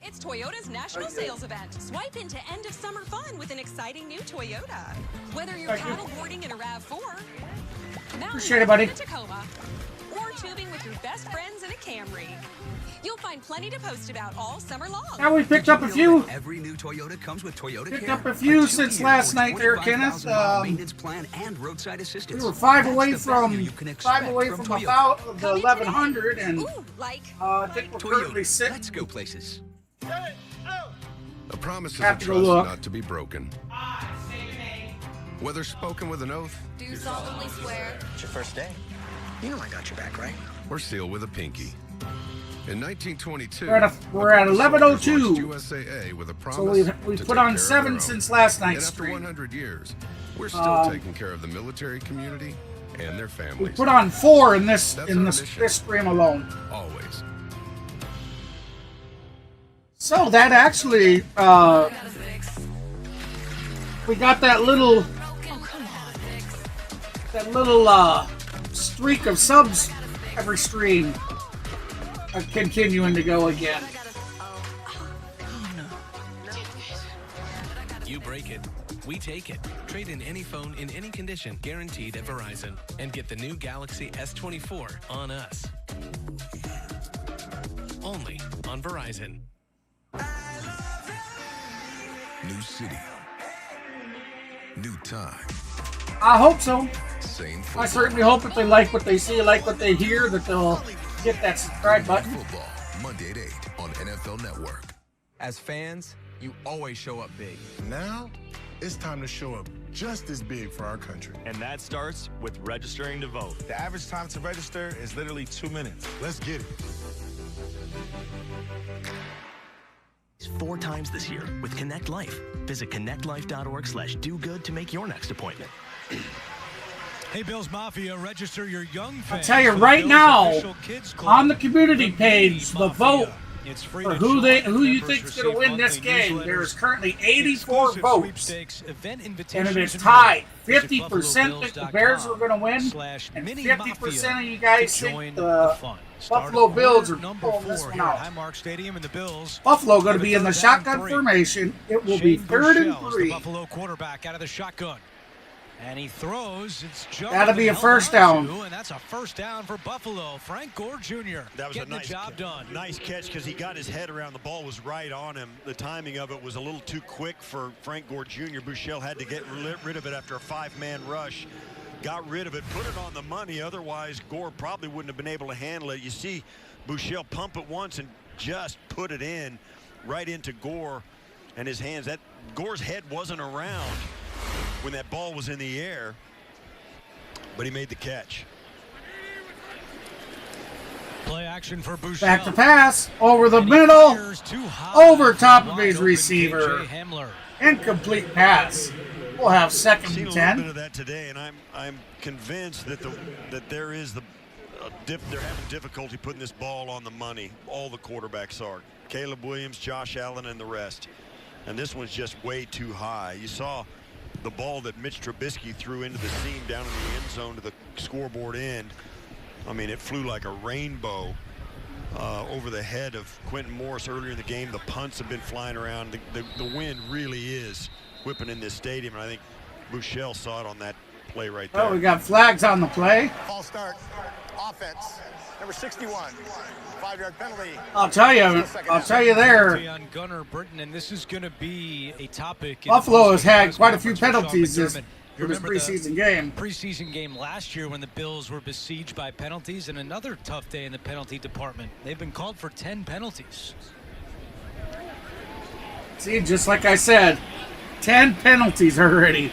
It's Toyota's national sales event. Swipe into end of summer fun with an exciting new Toyota. Whether you're paddleboarding in a RAV4, Appreciate it, buddy. in a Tacoma, or tubing with your best friends in a Camry, you'll find plenty to post about all summer long. Now we picked up a few. Every new Toyota comes with Toyota Picked Care. up a few since last night there, Kenneth. Maintenance plan and roadside assistance. We were 5 away That's the from value you can expect the Toyota. 1100, and Ooh, like I think we're currently sitting. Let's go places. A promise is a Have to go trust look. not to be broken. Whether spoken with an oath Do solemnly swear. It's your first day. You know I got your back, right? or sealed with a pinky. In 1922, We're at 11:02. USAA with a promise So we've to put take on care of 7 their own. since last night's And after stream. 100 years, we're still taking care of the military community and their We families. put on 4 in this That's our mission. this stream alone. Always. So that actually, we got that little streak of subs every stream continuing to go again. You break it, we take it. Trade in any phone in any condition, guaranteed at Verizon. And get the new Galaxy S24 on us. Only on Verizon. New city. New time. I hope so. Same I football. certainly hope that they like what they see, like what they hear, that they'll hit that subscribe button. Football, Monday at 8 on NFL Network. As fans, you always show up big. Now, it's time to show up just as big for our country. And that starts with registering to vote. The average time to register is literally 2 minutes. Let's get it. 4 times this year with Connect Life. Visit connectlife.org/do-good to make your next appointment. Hey, Bills Mafia, register your young fans. I'll tell you for the right Bills now, official kids club, on the community page, the vote It's free for to who join. you Members think is going to receive win this monthly game. newsletters, There is currently 84 exclusive votes, sweepstakes, event and it invitations, is and tied. more. 50% think the Bears are going to win, and 50% of you guys to join think the the fun. Buffalo Bills are Number pulling this 4 one here at out. Highmark Stadium, and the Bills. Buffalo going to be in the Third down shotgun 3. formation. It will be Shane 3rd and Buechele's 3. the Buffalo quarterback out of the shotgun. And he throws. It's just That'll be a first down. And that's a first down for Buffalo. Frank Gore Jr. That was getting a nice the job done. Nice catch because he got his head around. The ball was right on him. The timing of it was a little too quick for Frank Gore Jr. Buechele had to get rid of it after a 5-man rush. Got rid of it, put it on the money. Otherwise, Gore probably wouldn't have been able to handle it. You see Buechele pump it once and just put it in right into Gore and his hands. That Gore's head wasn't around when that ball was in the air, but he made the catch. Play action for Buechele. Back to pass, over the middle, over top of his receiver. Incomplete pass. We'll have 2nd Seen and a 10. little bit of that today, and I'm convinced that there is they're having difficulty putting this ball on the money. All the quarterbacks are. Caleb Williams, Josh Allen, and the rest. And this one's just way too high. You saw the ball that Mitch Trubisky threw into the seam down in the end zone to the scoreboard end. I mean, it flew like a rainbow over the head of Quentin Morris earlier in the game. The punts have been flying around. The wind really is whipping in this stadium, and I think Buechele saw it on that play right there. Oh, we got flags on the play. False start. Offense. Number 61. 5-yard penalty. I'll tell you there. On Gunnar Britton, and this is going to be a topic. Buffalo has had quite a few penalties for this preseason game. Preseason game last year when the Bills were besieged by penalties, and another tough day in the penalty department. They've been called for 10 penalties. See, just like I said, 10 penalties already.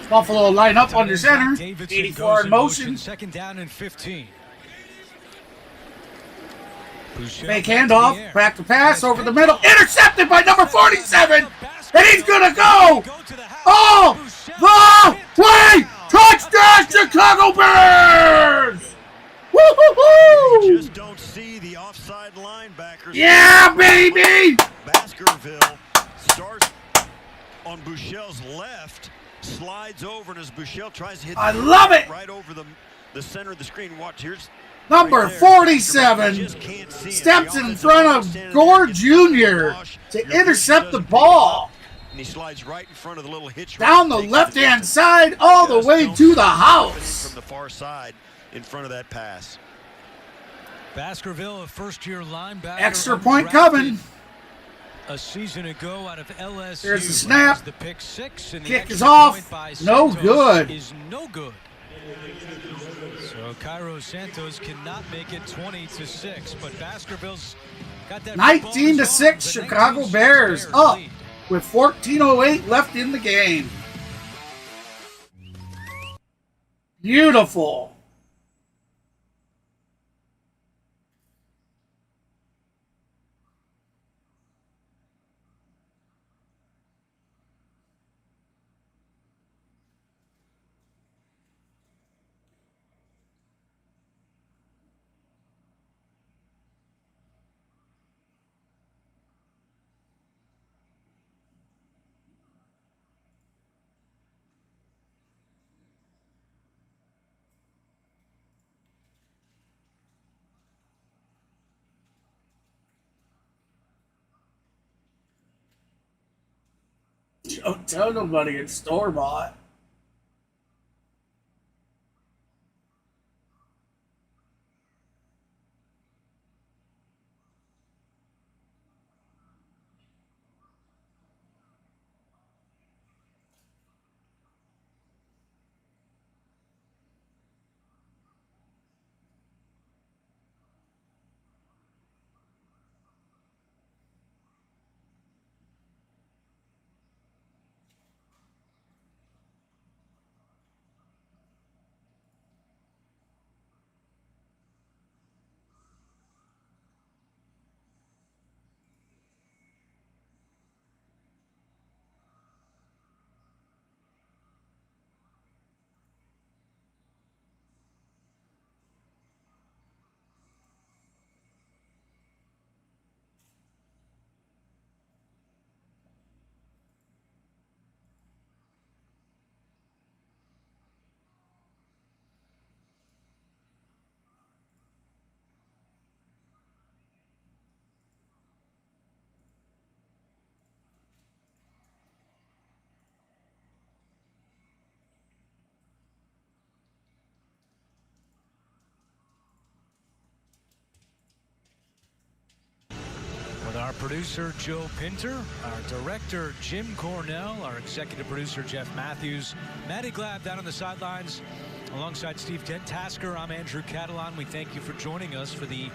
Buffalo line up under center. 84 in motion. 2nd down and 15. Fake handoff, back to pass, over the middle, intercepted by number 47, and he's gonna go all the way! Touchdown, Chicago Bears! Woo-hoo-hoo! You just don't see the offside linebackers. Yeah, baby! Baskerville starts on Buechele's left, slides over, and as Buechele tries to hit I love it! right over the center of the screen. Watch, here's Number 47 steps in front of Gore Jr. to intercept the ball. And he slides right in front of the little hitch. Down the left-hand side, all the way to the house. From the far side in front of that pass. Baskerville, a first-year linebacker. Extra point coming. A season ago out of LSU. There's the snap. The pick 6 and the Kick is extra off. point by No Santos good. Is no good. So Cairo Santos cannot make it 20-6, but Baskerville's 19-6, Chicago Bears up with 14:08 left in the game. Beautiful. Don't tell nobody it's store-bought. With our producer, Joe Pinter, our director, Jim Cornell, our executive producer, Jeff Matthews, Matty Glab down on the sidelines, alongside Steve Tasker, I'm Andrew Catalan. We thank you for joining us for the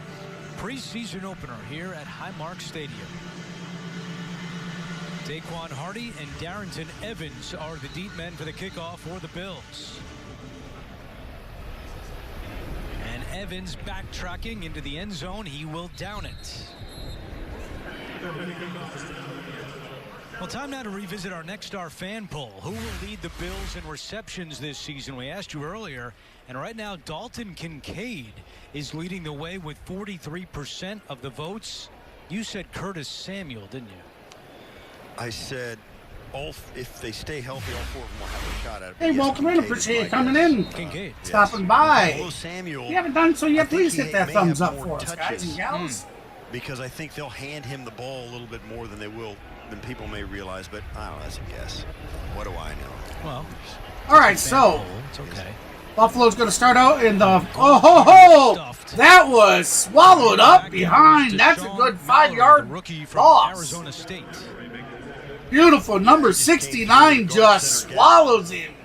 preseason opener here at Highmark Stadium. Daquan Hardy and Darrington Evans are the deep men for the kickoff for the Bills. And Evans backtracking into the end zone. He will down it. Well, time now to revisit our Next Star fan poll. Who will lead the Bills in receptions this season? We asked you earlier, and right now Dalton Kincaid is leading the way with 43% of the votes. You said Curtis Samuel, didn't you? I said if they stay healthy, all four of them will have a shot at it. Hey, welcome in. Appreciate you coming in. Kincaid. Stopping by. Although Samuel, if you haven't done so yet, please hit that may thumbs have up more for us, guys touches. and gals. Because I think they'll hand him the ball a little bit more than people may realize, but I don't know, that's a guess. What do I know? Well, all right, so it's okay. Buffalo's going to start out in the that was swallowed up behind. That's a good 5-yard loss. Arizona State. Beautiful. Number 69 just swallows him.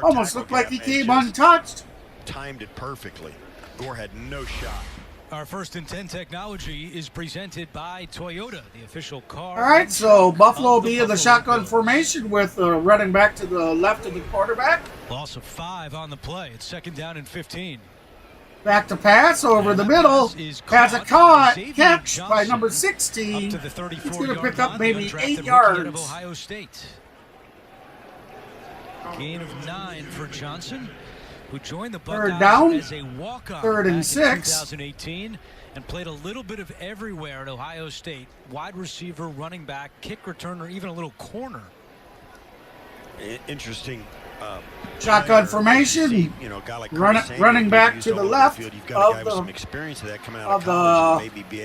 Almost looked like he came untouched. Timed it perfectly. Gore had no shot. Our First and 10 technology is presented by Toyota, the official car. All right, so Buffalo will be in the shotgun formation with running back to the left of the quarterback. Loss of 5 on the play. It's 2nd down and 15. Back to pass over the middle. Has a catch by number 16. He's going to pick up maybe 8 yards. Of Ohio State. Gain of 9 for Johnson, who joined the Buckeyes as a walk-on 3rd and 6. 2018 and played a little bit of everywhere at Ohio State. Wide receiver, running back, kick returner, even a little corner. Interesting. Shotgun formation. You know, a guy like running back to the left of the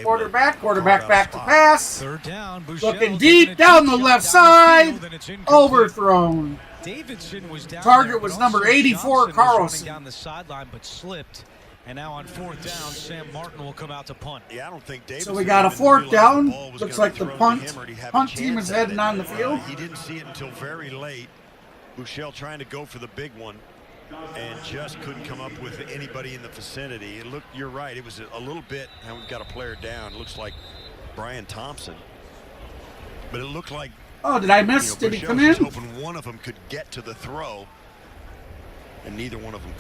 quarterback. Quarterback back to pass. 3rd down. Looking deep down the left side. Overthrown. Davidson was down. Target was number 84, Carlson. Down the sideline, but slipped. And now on 4th down, Sam Martin will come out to punt. Yeah, I don't think Davidson. So we got a 4th down. Looks like the punt team is heading on the field. He didn't see it until very late. Bouchel trying to go for the big one and just couldn't come up with anybody in the vicinity. It looked, you're right, it was a little bit, and we've got a player down. It looks like Brian Thompson. But it looked like... Oh, did I miss? Did he come in? Hoping one of them could get to the throw, and neither one of them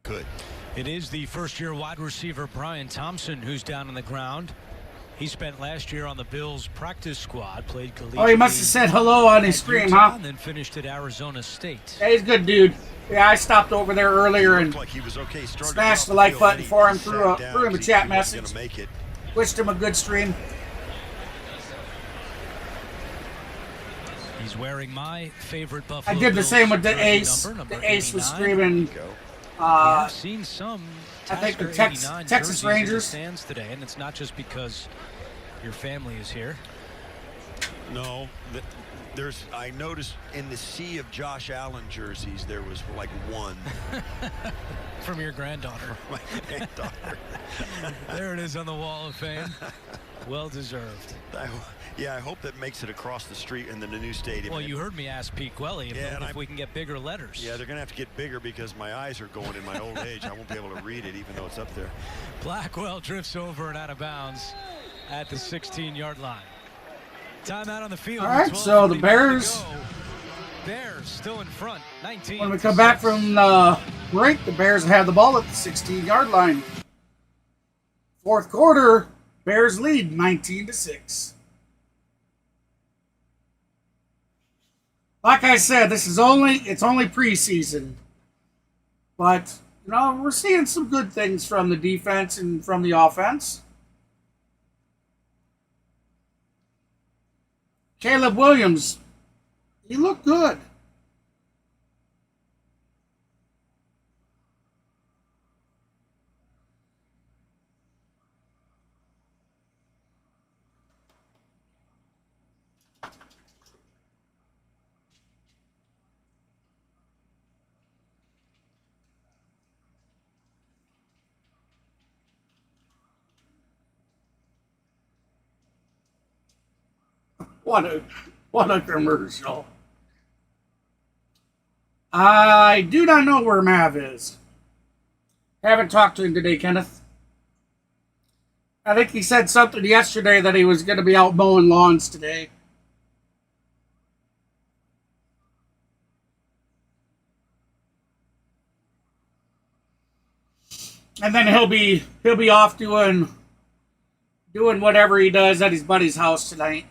could. It is the first-year wide receiver Brian Thompson who's down on the ground. He spent last year on the Bills practice squad, played collegiately. Oh, he must have said hello on his screen, huh? And then finished at Arizona State. Yeah, he's a good dude. Yeah, I stopped over there earlier and smashed the like button for him, threw him a chat message. Wished him a good stream. He's wearing my favorite Buffalo I did the Bills same with the jersey Ace. number The Ace was 89. screaming. I've seen some I think the Tasker 89 Texas jerseys in the Rangers. stands today, and it's not just because your family is here. No, there's. I noticed in the sea of Josh Allen jerseys, there was like one. From your granddaughter. My granddaughter. There it is on the Wall of Fame. Well deserved. Yeah, I hope that makes it across the street in the new stadium. Well, you heard me ask Pete Gwelly if we can get bigger letters. Yeah, they're going to have to get bigger because my eyes are going in my old age. I won't be able to read it even though it's up there. Blackwell drifts over and out of bounds at the 16-yard line. Timeout on the field. All right, so the Bears. Bears still in front, 19. When we come back from break, the Bears have the ball at the 16-yard line. Fourth quarter, Bears lead 19-6. Like I said, it's only preseason. But, you know, we're seeing some good things from the defense and from the offense. Caleb Williams, he looked good. What a commercial. I do not know where Mav is. Haven't talked to him today, Kenneth. I think he said something yesterday that he was going to be out mowing lawns today. And then he'll be off doing whatever he does at his buddy's house tonight.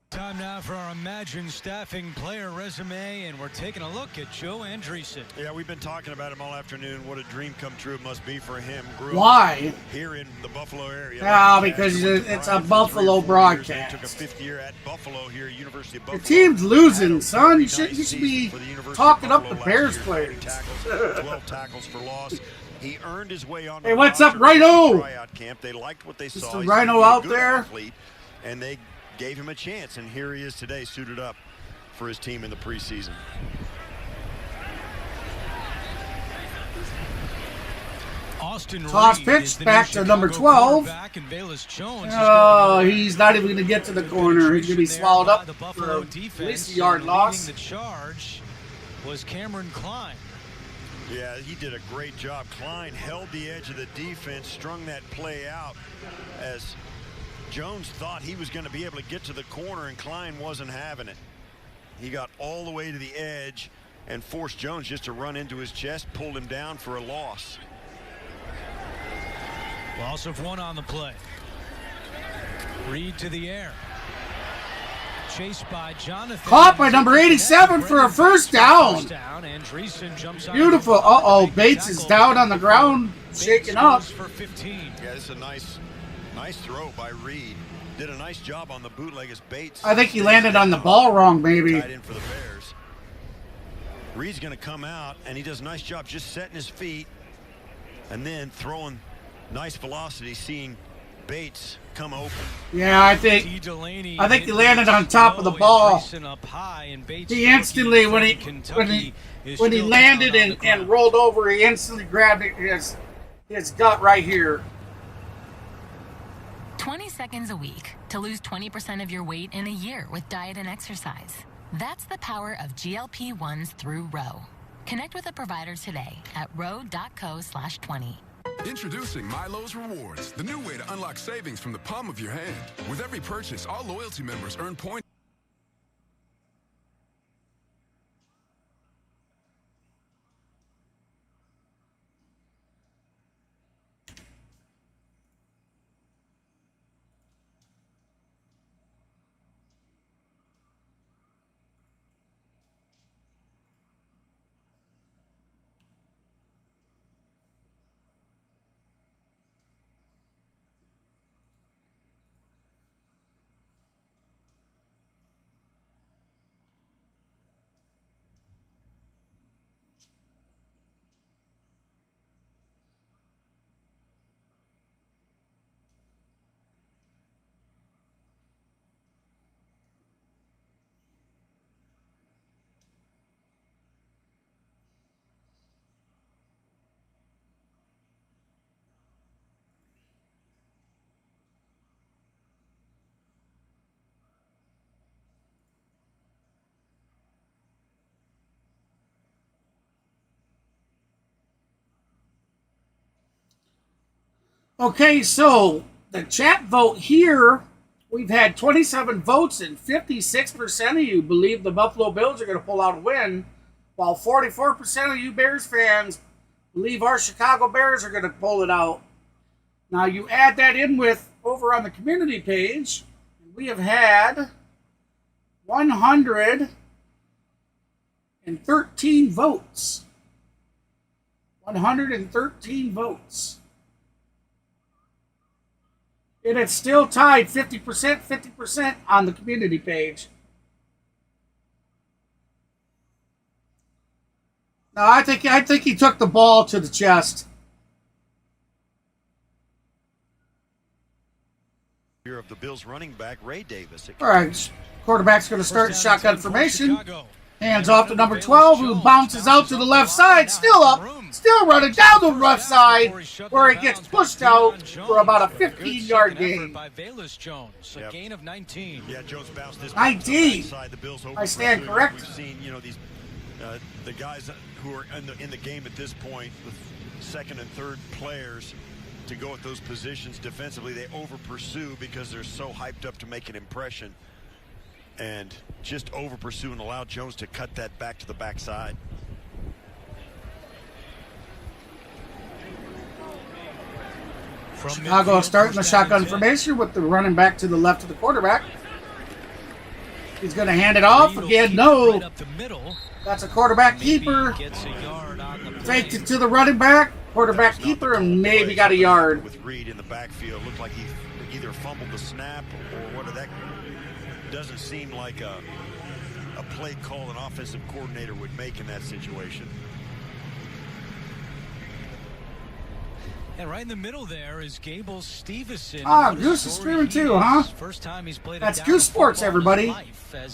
Time now for our Imagine Staffing player resume, and we're taking a look at Joe Andreessen. Yeah, we've been talking about him all afternoon. What a dream come true it must be for him. Why? Here in the Buffalo area. Yeah, because it's a Buffalo broadcast. Took a fifth year at Buffalo here, University of Buffalo. The team's losing, son. You should be talking up the Bears players. 12 tackles for loss. He earned his way on. Hey, what's up, Rhino? Camp. They liked what they Just saw. a Rhino out there. Athlete, and they gave him a chance, and here he is today, suited up for his team in the preseason. Toss pitch back to number 12. Oh, he's not even going to get to the corner. He's going to be swallowed up for at least a yard loss. The charge was Cameron Klein. Yeah, he did a great job. Klein held the edge of the defense, strung that play out as Jones thought he was going to be able to get to the corner, and Klein wasn't having it. He got all the way to the edge and forced Jones just to run into his chest, pulled him down for a loss. Loss of one on the play. Reed to the air. Chased by Jonathan. Caught by number 87 for a first down. Beautiful. Uh-oh, Bates is down on the ground, shaking up. Yeah, it's a nice throw by Reed. did a nice job on the bootleg as Bates. I think he landed on the ball wrong, maybe. Tied in for the Bears. Reed's going to come out, and he does a nice job just setting his feet and then throwing nice velocity, seeing Bates come open. Yeah, I think he landed on top of the ball. He instantly, when he landed and rolled over, he instantly grabbed his gut right here. 20 seconds a week to lose 20% of your weight in a year with diet and exercise. That's the power of GLP-1s through Row. Connect with a provider today at row.co/20. Introducing Milo's Rewards, the new way to unlock savings from the palm of your hand. With every purchase, all loyalty members earn points. Okay, so the chat vote here, we've had 27 votes and 56% of you believe the Buffalo Bills are going to pull out a win, while 44% of you Bears fans believe our Chicago Bears are going to pull it out. Now you add that in with over on the community page, we have had 113 votes. 113 votes. And it's still tied 50% on the community page. Now I think he took the ball to the chest. Of the Bills running back Ray Davis. All right, quarterback's going to start in shotgun formation. Hands off to number 12, who bounces out to the left side, still up, still running down the left side, where he gets pushed out for about a 15-yard gain. By Velus Jones, a gain of 19. Yeah, Jones bounced this 19. The Bills I stand correct. We've seen, these the guys who are in the game at this point, with second and third players, to go at those positions defensively, they over pursue because they're so hyped up to make an impression, and just over pursue and allow Jones to cut that back to the backside. Chicago starting the shotgun formation with the running back to the left of the quarterback. He's going to hand it off again. No, that's a quarterback keeper. Faked it to the running back. Quarterback keeper, and maybe got a yard. With Reed in the backfield, looked like he either fumbled the snap or what. That doesn't seem like a play call an offensive coordinator would make in that situation. And right in the middle there is Gable Stevenson. Ah, Goose is streaming too, huh? First time he's played. That's Goose Sports, everybody. You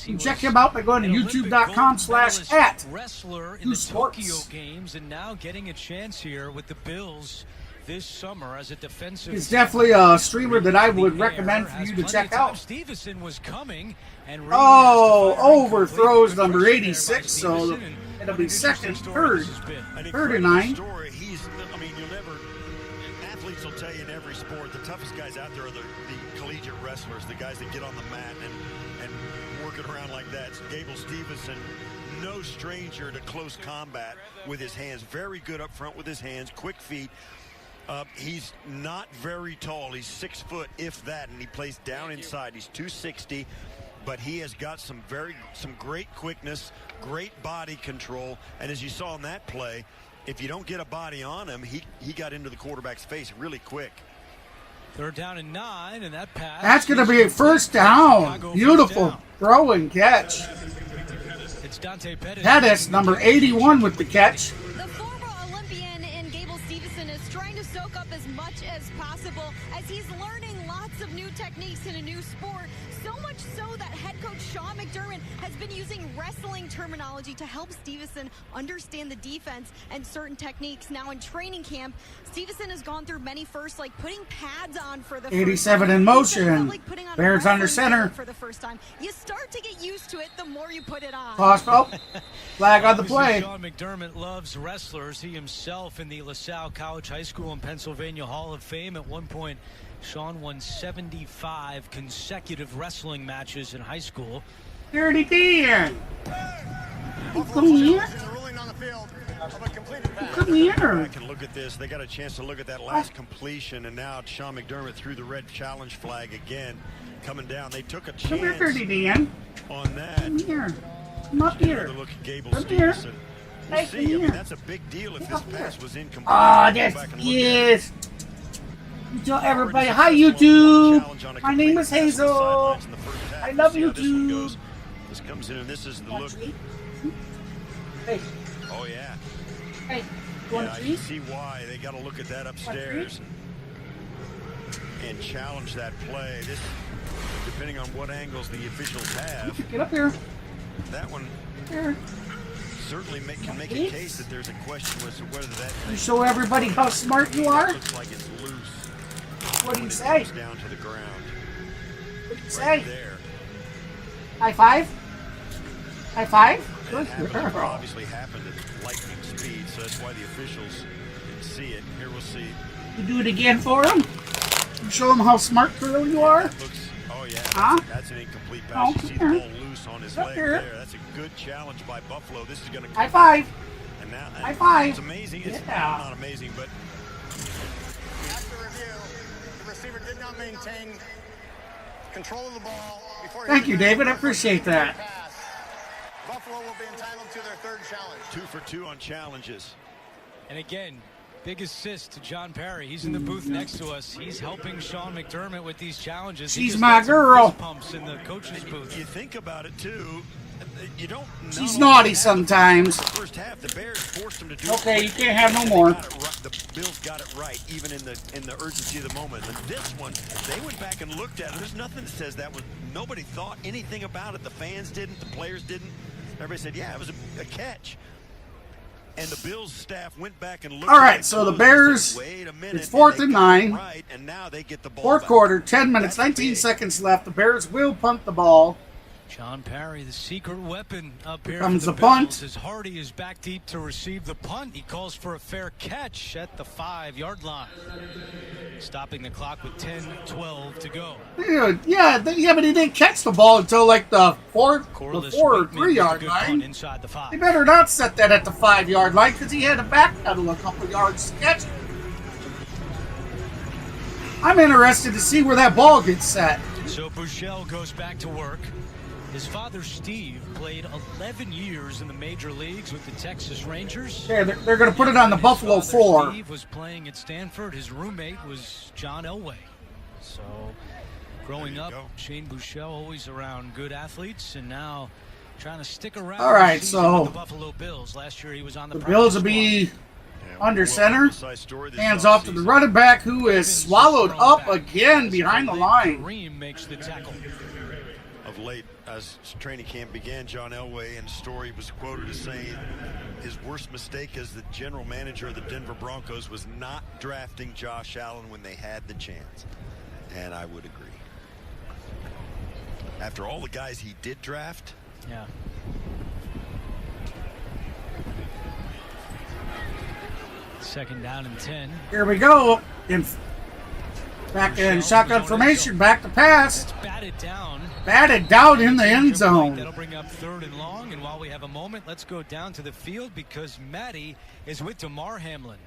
can check him out by going to youtube.com/@Goose in the Sports. Tokyo games, and now getting a chance here with the Bills this summer as a defensive. He's definitely a streamer that I would recommend for you to check out. Stevenson was coming and overthrows number 86, so it'll be third and 9. Athletes will tell you in every sport, the toughest guys out there are the collegiate wrestlers, the guys that get on the mat and work it around like that. So Gable Stevenson, no stranger to close combat with his hands. Very good up front with his hands, quick feet. He's not very tall. He's 6 foot, if that, and he plays down inside. He's 260, but he has got some great quickness, great body control, and as you saw in that play, if you don't get a body on him, he got into the quarterback's face really quick. 3rd down and 9, and that pass. That's going to be a first down. Beautiful throw and catch. It's Dante Pettis, number 81 with the catch. The former Olympian in Gable-Stevenson is trying to soak up as much as possible as he's learning lots of new techniques in a new sport. So much so that head coach Sean McDermott has been using wrestling terminology to help Stevenson understand the defense and certain techniques. Now in training camp, Stevenson has gone through many firsts, like putting pads on for the 87 in motion. Bears under center. For the first time. You start to get used to it the more you put it on. Toss ball. Flag on the play. Sean McDermott loves wrestlers. He himself in the LaSalle College High School and Pennsylvania Hall of Fame. At one point, Sean won 75 consecutive wrestling matches in high school. Dirty Dan. Come here. Come here. Back and look at this. They got a chance to look at that last completion, and now Sean McDermott threw the red challenge flag again, coming down. They took a chance. Come here, Dirty Dan. On that. Come here. Come up here. Look at Gable Come here. Stevenson. Hey, We'll come see. I mean, here. that's a big deal if this pass was incomplete. Ah, yes, yes. You tell everybody, hi YouTube. My name is Hazel. I love YouTube. This comes in, and this is the look. Hey. Oh yeah. Hey. You want Yeah, a you treat? see why they got to look at that upstairs and challenge that play. This, depending on what angles the officials have. Get up here. That one Here. certainly can make a case that there's a question as to whether that. You show everybody how smart you are. Looks like it's loose. What do you when it say? comes down to the ground. What do you Right say? there. High five. High five. And Good it girl. obviously happened at lightning speed, so that's why the officials didn't see it. Here we'll see. You do it again for them. You show them how smart girl you are. Oh yeah, Huh? that's an incomplete Oh, pass. You see the here. ball loose on his Up leg here. there. That's a good challenge by Buffalo. This is going to High five. And now, High five. It's amazing. It's Yeah. not amazing, but After review, the receiver did not maintain control of the ball before. Thank you, David. I appreciate that. Buffalo will be entitled to their 3rd challenge. 2 for 2 on challenges. And again, big assist to John Perry. He's in the booth next to us. He's helping Sean McDermott with these challenges. He She's just my got some girl. fist pumps in the coach's booth. You think about it too. You don't. She's naughty sometimes. First half, the Bears forced them to do. Okay, you can't have no more. The Bills got it right, even in the urgency of the moment. And this one, they went back and looked at it. There's nothing that says that was. Nobody thought anything about it. The fans didn't. The players didn't. Everybody said, "Yeah, it was a catch." And the Bills staff went back and looked. All at right, it so the close and Bears, said, "Wait a minute," it's 4th they and got it 9. right, and now they get the ball 4th back. quarter, 10 minutes, 19 seconds left. The Bears will punt the ball. John Perry, the secret weapon up here. Comes for the the punt. Bills, as Hardy is back deep to receive the punt. He calls for a fair catch at the 5-yard line. Stopping the clock with 10-12 to go. Yeah, but he didn't catch the ball until like the 4 or Waitman 3-yard with a good punt line. inside the 5. They better not set that at the 5-yard line because he had to backpedal a couple yards to catch it. I'm interested to see where that ball gets set. So Buechele goes back to work. His father, Steve, played 11 years in the major leagues with the Texas Rangers. Yeah, they're going to put it on the Buffalo floor. Steve was playing at Stanford. His roommate was John Elway. So, growing up, Shane Buechele always around good athletes, and now trying to stick around. All right, this season so with the Buffalo Bills. Last year, he was on the Bills will be under center. Hands off to the running back, who is swallowed up again behind the line. Kareem makes the tackle. Of late, as training camp began, John Elway in Story was quoted as saying his worst mistake as the general manager of the Denver Broncos was not drafting Josh Allen when they had the chance. And I would agree. After all the guys he did draft. Yeah. Second down and 10. Here we go. Back in shotgun formation, back to pass. Batted down. Batted down in the end zone. That'll bring up 3rd and long. And while we have a moment, let's go down to the field because Matty is with DeMar Hamlin.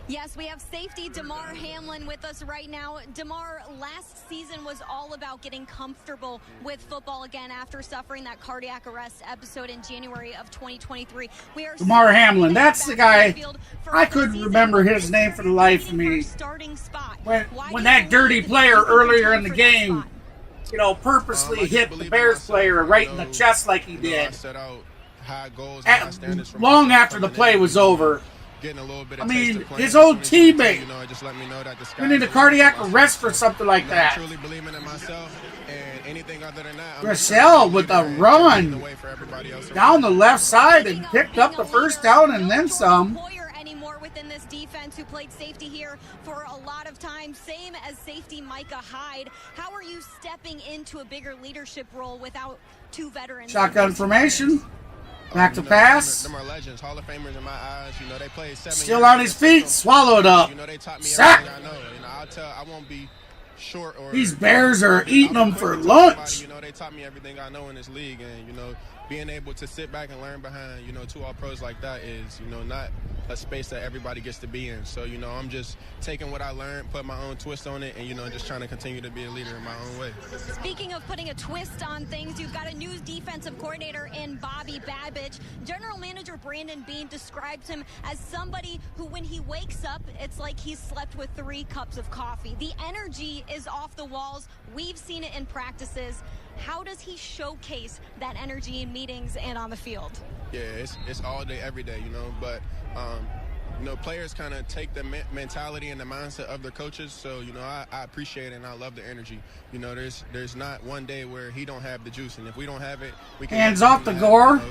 Yes, we have safety Damar Hamlin with us right now. Damar, last season was all about getting comfortable with football again after suffering that cardiac arrest episode in January of 2023. We are Damar Hamlin, that's the guy. I couldn't remember his name for the life of me. When that dirty player earlier in the game, you know, purposely hit the Bears player right in the chest like he did. Long after the play was over. I mean, his old teammate went into cardiac arrest for something like that. Grissel with a run down the left side and picked up the first down and then some. Anymore within this defense, who played safety here for a lot of time, same as safety Micah Hyde. How are you stepping into a bigger leadership role without two veterans? Shotgun formation. Back to pass. Them are legends, Hall of Famers in my eyes. You know, they played 7 Still on his feet, swallowed up. You know, they taught me Sack. everything I know. You know, I won't be short or. These Bears are eating them for lunch. You know, they taught me everything I know in this league, and you know, being able to sit back and learn behind, you know, 2 All-Pros like that is, you know, not a space that everybody gets to be in. So, you know, I'm just taking what I learned, put my own twist on it, and, you know, just trying to continue to be a leader in my own way. Speaking of putting a twist on things, you've got a new defensive coordinator in Bobby Babich. General Manager Brandon Beane describes him as somebody who, when he wakes up, it's like he's slept with 3 cups of coffee. The energy is off the walls. We've seen it in practices. How does he showcase that energy in meetings and on the field? Yeah, it's all day, every day, you know, but, you know, players kind of take the mentality and the mindset of their coaches. So, you know, I appreciate it and I love the energy. You know, there's not one day where he don't have the juice. And if we don't have it, we can. Hands off the Gore.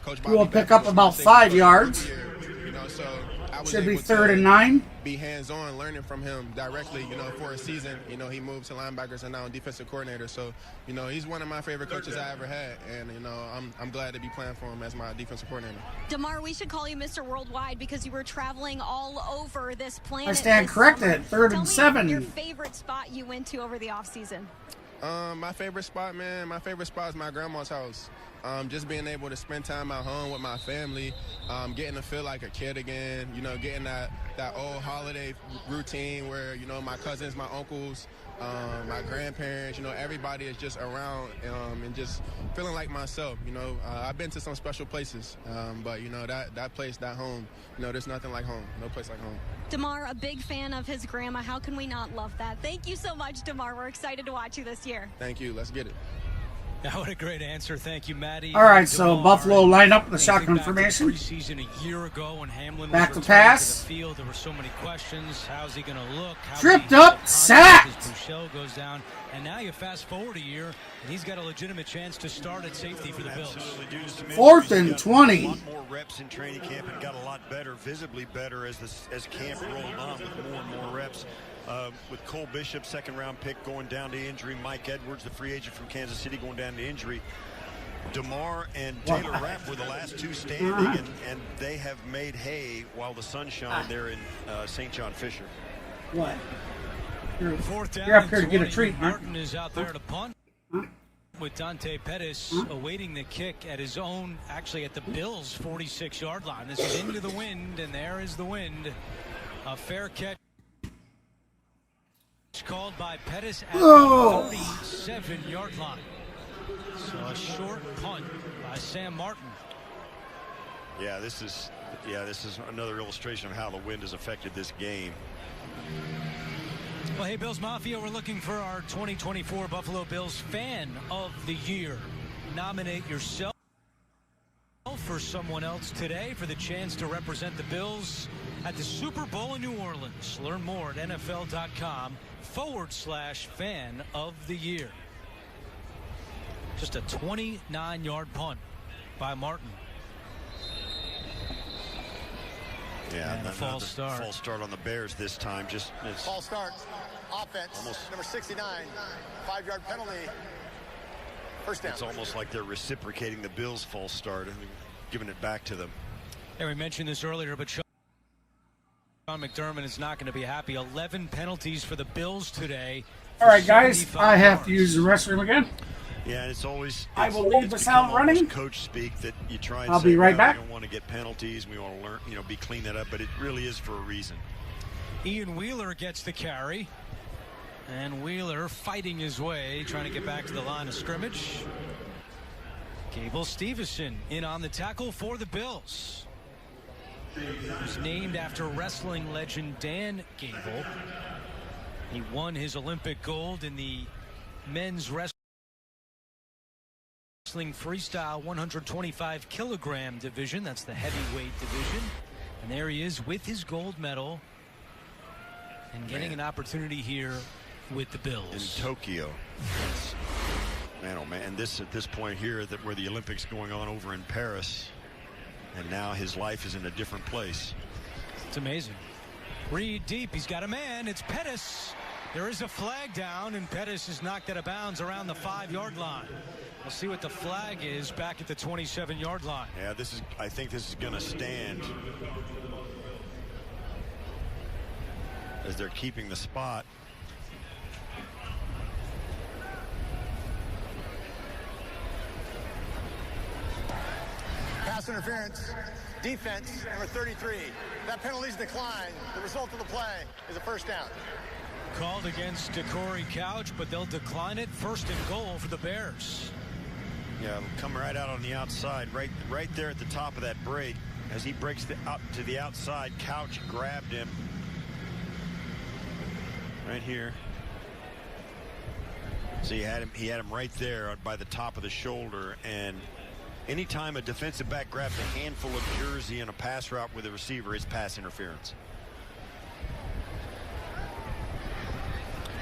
Coach We'll pick up about 5 yards. You know, so I was Should be able 3rd to and 9. Be hands-on, learning from him directly, you know, for a season. You know, he moved to linebackers and now defensive coordinator. So, you know, he's one of my favorite coaches I ever had. And, you know, I'm glad to be playing for him as my defensive coordinator. Damar, we should call you Mr. Worldwide because you were traveling all over this planet. I stand corrected. 3rd and 7. Your favorite spot you went to over the offseason? My favorite spot, man, my favorite spot is my grandma's house. Just being able to spend time at home with my family, getting to feel like a kid again, you know, getting that old holiday routine where, you know, my cousins, my uncles, my grandparents, you know, everybody is just around and just feeling like myself, you know. I've been to some special places, but, you know, that place, that home, you know, there's nothing like home, no place like home. Damar, a big fan of his grandma. How can we not love that? Thank you so much, Damar. We're excited to watch you this year. Thank you. Let's get it. What a great answer. Thank you, Maddie. All right, so Buffalo line up in the shotgun formation. Preseason a year ago when Hamlin back was to pass. To the field, there were so many questions. How's he going to look? Tripped up, sacked. Bouchel goes down, and now you fast forward a year, and he's got a legitimate chance to start at safety for the Bills. 4th and 20. A lot more reps in training camp and got a lot better, visibly better as camp rolled on with more and more reps. With Cole Bishop, 2nd-round pick, going down to injury. Mike Edwards, the free agent from Kansas City, going down to injury. Damar and Taylor Rapp were the last 2 standing, and they have made hay while the sun shined there in St. John Fisher. What? Fourth down You're up here to get a treat, huh? Martin is out there to punt. With Dante Pettis awaiting the kick at his own, actually at the Bills' 46-yard line. This is into the wind, and there is the wind. A fair catch. Called by Pettis at the 37-yard line. So a short punt by Sam Martin. Yeah, this is another illustration of how the wind has affected this game. Well, hey, Bills Mafia, we're looking for our 2024 Buffalo Bills Fan of the Year. Nominate yourself for someone else today for the chance to represent the Bills at the Super Bowl in New Orleans. Learn more at NFL.com/fan of the year. Just a 29-yard punt by Martin. Yeah, and a false start. False start on the Bears this time. Just false start. Offense. Number 69. 5-yard penalty. First down. It's almost like they're reciprocating the Bills' false start and giving it back to them. Yeah, we mentioned this earlier, but Sean McDermott is not going to be happy. 11 penalties for the Bills today. All right, guys, I have to use the restroom again. Yeah, and it's always. I will leave the sound running. Coach speak that you try and I'll say, be right back. We don't want to get penalties. We want to learn, be clean that up. But it really is for a reason. Ian Wheeler gets the carry. And Wheeler fighting his way, trying to get back to the line of scrimmage. Gable Stevenson in on the tackle for the Bills. Who's named after wrestling legend Dan Gable. He won his Olympic gold in the men's wrestling freestyle 125 kilogram division. That's the heavyweight division. And there he is with his gold medal and getting an opportunity here with the Bills in Tokyo. Man, oh man, and this at this point here, that where the Olympics going on over in Paris, and now his life is in a different place. It's amazing. Reed deep, he's got a man. It's Pettis. There is a flag down, and Pettis is knocked out of bounds around the 5-yard line. We'll see what the flag is back at the 27-yard line. Yeah, I think this is going to stand as they're keeping the spot. Pass interference. Defense, number 33. That penalty's declined. The result of the play is a first down. Called against Corey Couch, but they'll decline it. First and goal for the Bears. Yeah, come right out on the outside, right there at the top of that break. As he breaks up to the outside, Couch grabbed him. Right here. So he had him right there by the top of the shoulder, and anytime a defensive back grabs a handful of jersey in a pass route with a receiver, it's pass interference.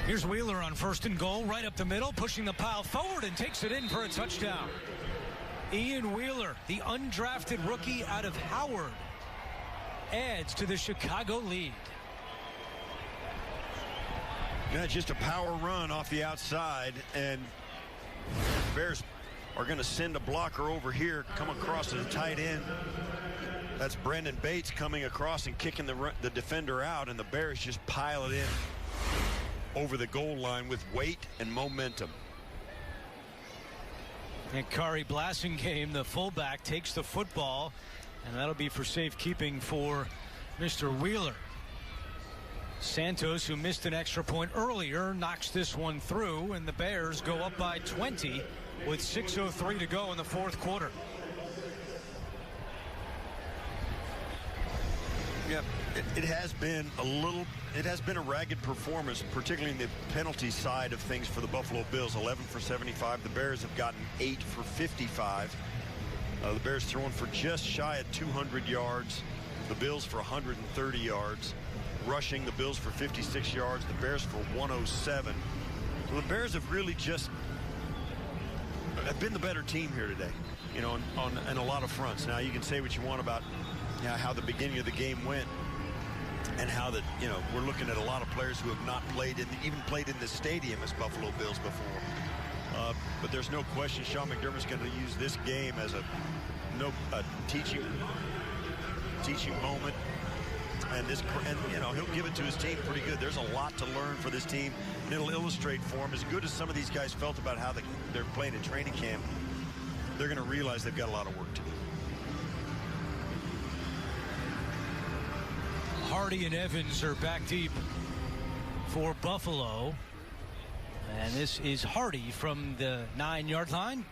Here's Wheeler on first and goal, right up the middle, pushing the pile forward and takes it in for a touchdown. Ian Wheeler, the undrafted rookie out of Howard, adds to the Chicago lead. Yeah, just a power run off the outside, and Bears are going to send a blocker over here, come across to the tight end. That's Brendan Bates coming across and kicking the defender out, and the Bears just pile it in over the goal line with weight and momentum. And Kari Blasingame, the fullback, takes the football, and that'll be for safekeeping for Mr. Wheeler. Santos, who missed an extra point earlier, knocks this one through, and the Bears go up by 20 with 6:03 to go in the fourth quarter. Yeah, it has been a ragged performance, particularly in the penalty side of things for the Buffalo Bills. 11 for 75. The Bears have gotten 8 for 55. The Bears throwing for just shy of 200 yards. The Bills for 130 yards. Rushing, the Bills for 56 yards. The Bears for 107. So the Bears have really just been the better team here today, on a lot of fronts. Now you can say what you want about how the beginning of the game went, and how that we're looking at a lot of players who have not played even played in this stadium as Buffalo Bills before. But there's no question Sean McDermott's going to use this game as a teaching moment, and he'll give it to his team pretty good. There's a lot to learn for this team, and it'll illustrate for them, as good as some of these guys felt about how they're playing in training camp, they're going to realize they've got a lot of work to do. Hardy and Evans are back deep for Buffalo. And this is Hardy from the 9-yard line.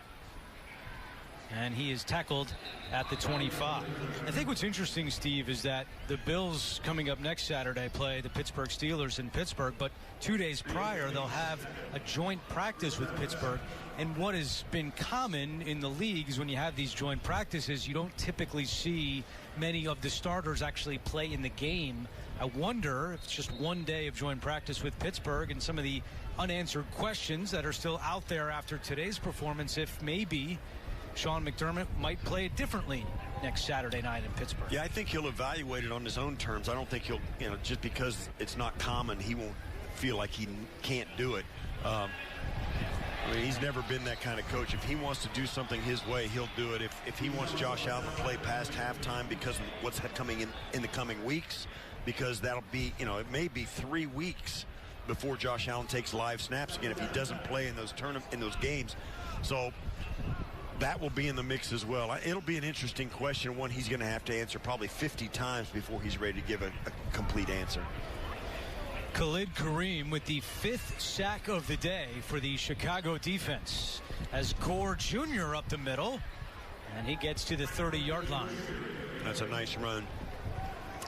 And he is tackled at the 25. I think what's interesting, Steve, is that the Bills coming up next Saturday play the Pittsburgh Steelers in Pittsburgh, but 2 days prior they'll have a joint practice with Pittsburgh. And what has been common in the league is when you have these joint practices, you don't typically see many of the starters actually play in the game. I wonder if it's just 1 day of joint practice with Pittsburgh and some of the unanswered questions that are still out there after today's performance, if maybe Sean McDermott might play it differently next Saturday night in Pittsburgh. Yeah, I think he'll evaluate it on his own terms. I don't think he'll, just because it's not common, he won't feel like he can't do it. He's never been that kind of coach. If he wants to do something his way, he'll do it. If he wants Josh Allen to play past halftime because of what's coming in the coming weeks, because that'll be, it may be 3 weeks before Josh Allen takes live snaps again if he doesn't play in those games. So that will be in the mix as well. It'll be an interesting question, one he's going to have to answer probably 50 times before he's ready to give a complete answer. Khalid Kareem with the 5th sack of the day for the Chicago defense as Gore Jr. up the middle, and he gets to the 30-yard line. That's a nice run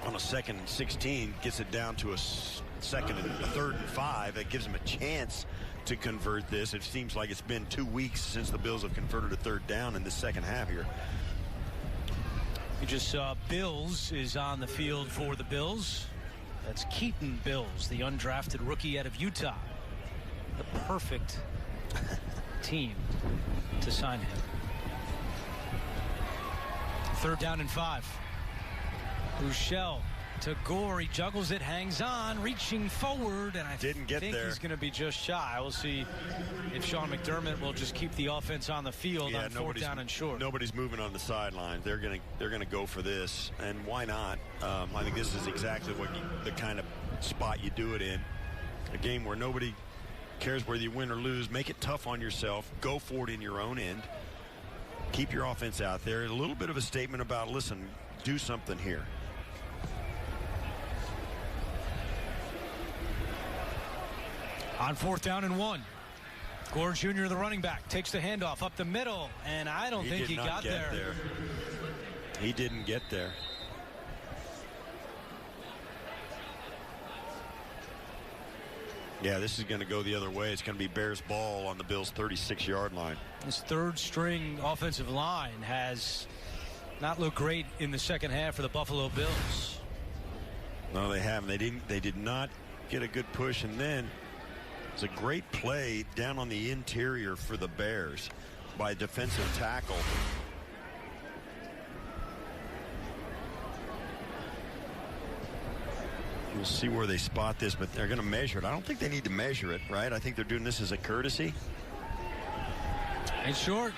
on a 2nd and 16, gets it down to a 2nd and 3rd and 5. That gives him a chance to convert this. It seems like it's been 2 weeks since the Bills have converted a 3rd down in the second half here. You just saw Bills is on the field for the Bills. That's Keaton Bills, the undrafted rookie out of Utah. The perfect team to sign him. 3rd down and 5. Bouchel to Gore. He juggles it, hangs on, reaching forward, and I think he's going to be just shy. We'll see if Sean McDermott will just keep the offense on the field on 4th down and short. Nobody's moving on the sidelines. They're going to go for this, and why not? I think this is exactly the kind of spot you do it in. A game where nobody cares whether you win or lose. Make it tough on yourself. Go for it in your own end. Keep your offense out there. A little bit of a statement about, listen, do something here. On 4th down and 1. Gore Jr., the running back, takes the handoff up the middle, and I don't think he got there. He didn't get there. Yeah, this is going to go the other way. It's going to be Bears ball on the Bills' 36-yard line. This 3rd-string offensive line has not looked great in the second half for the Buffalo Bills. No, they haven't. They did not get a good push, and then it's a great play down on the interior for the Bears by a defensive tackle. We'll see where they spot this, but they're going to measure it. I don't think they need to measure it, right? I think they're doing this as a courtesy. And short.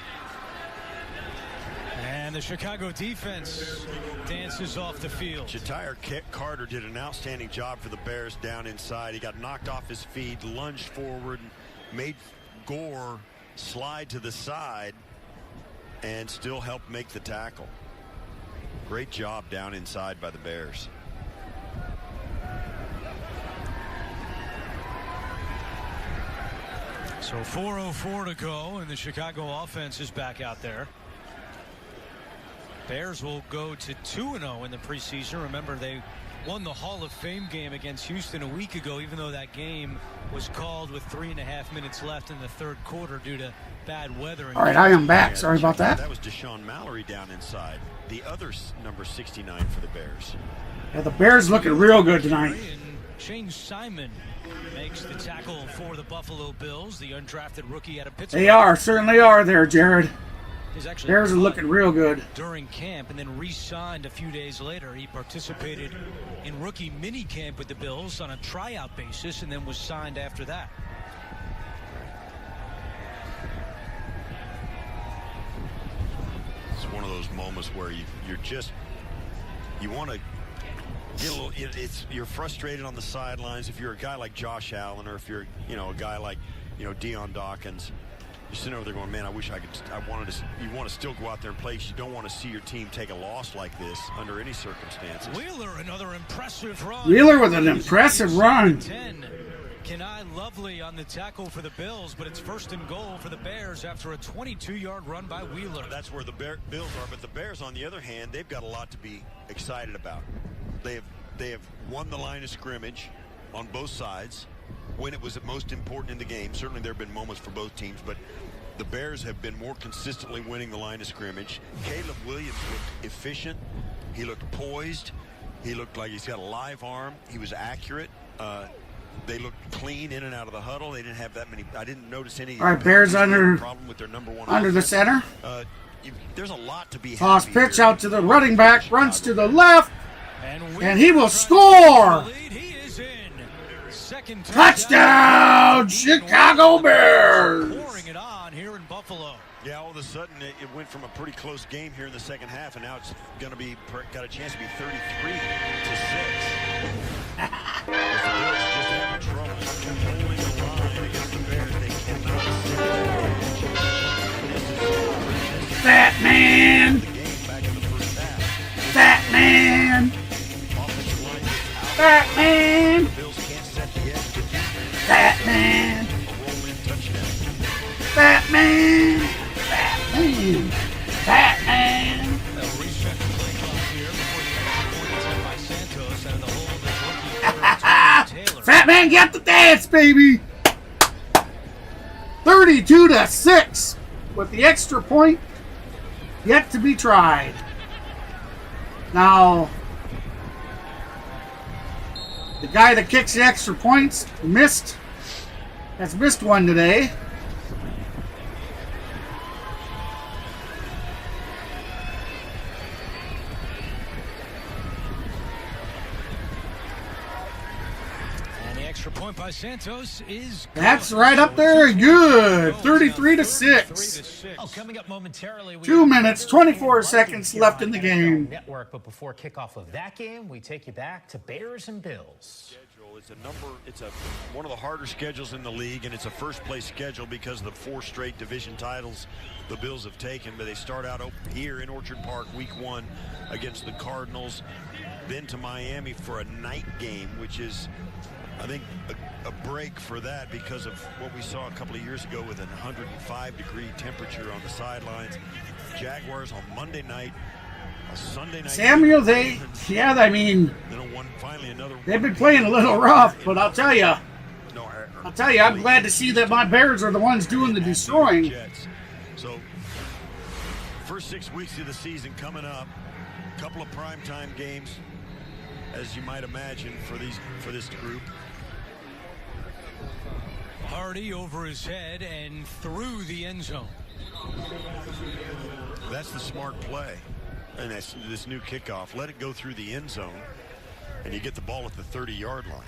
And the Chicago defense dances off the field. Ja'Tyre Carter did an outstanding job for the Bears down inside. He got knocked off his feet, lunged forward, made Gore slide to the side, and still helped make the tackle. Great job down inside by the Bears. So 4:04 to go, and the Chicago offense is back out there. Bears will go to 2-0 in the preseason. Remember, they won the Hall of Fame game against Houston a week ago, even though that game was called with 3.5 minutes left in the 3rd quarter due to bad weather. All right, I am back. Sorry about that. That was Deshaun Mallory down inside. The other number 69 for the Bears. Yeah, the Bears looking real good tonight. Shane Simon makes the tackle for the Buffalo Bills, the undrafted rookie out of Pittsburgh. They are, certainly are there, Jared. Bears are looking real good. During camp and then re-signed a few days later. He participated in rookie mini camp with the Bills on a tryout basis and then was signed after that. It's one of those moments where you want to get a little, you're frustrated on the sidelines if you're a guy like Josh Allen, or if you're a guy like Deion Dawkins. You're sitting over there going, man, I wish I could. You want to still go out there and play. You don't want to see your team take a loss like this under any circumstances. Wheeler, another impressive run. Wheeler with an impressive run. 10. Kenai Lovely on the tackle for the Bills, but it's 1st and goal for the Bears after a 22-yard run by Wheeler. That's where the Bills are, but the Bears, on the other hand, they've got a lot to be excited about. They have won the line of scrimmage on both sides when it was most important in the game. Certainly there have been moments for both teams, but the Bears have been more consistently winning the line of scrimmage. Caleb Williams looked efficient. He looked poised. He looked like he's got a live arm. He was accurate. They looked clean in and out of the huddle. They didn't have that many. I didn't notice any. All right, Bears under problem with their number one under the center. There's a lot to be. Toss pitch out to the running back. Runs to the left. And he will score! Touchdown, Chicago Bears! Pouring it on here in Buffalo. Yeah, all of a sudden it went from a pretty close game here in the second half, and now it's going to be got a chance to be 33-6. The Bills just having trouble Fat man! Fat man! Fat man! Fat man! Fat man! Fat man! Fat man! Fat man got the dance, baby! 32-6 with the extra point yet to be tried. Now, the guy that kicks the extra points has missed one today. Point by Santos is that's right up there. Good. 33-6. Oh, coming up momentarily. 2 minutes, 24 seconds left in the game. Network, but before kickoff of that game, we take you back to Bears and Bills. It's one of the harder schedules in the league, and it's a first-place schedule because of the 4 straight division titles the Bills have taken. But they start out here in Orchard Park, Week 1 against the Cardinals, then to Miami for a night game, which is, I think, a break for that because of what we saw a couple of years ago with a 105-degree temperature on the sidelines. Jaguars on Monday night, a Sunday night. Samuel, they've been playing a little rough, but I'll tell you, I'm glad to see that my Bears are the ones doing the destroying. So, first 6 weeks of the season coming up, a couple of primetime games, as you might imagine, for this group. Hardy over his head and through the end zone. That's the smart play. And that's this new kickoff. Let it go through the end zone, and you get the ball at the 30-yard line.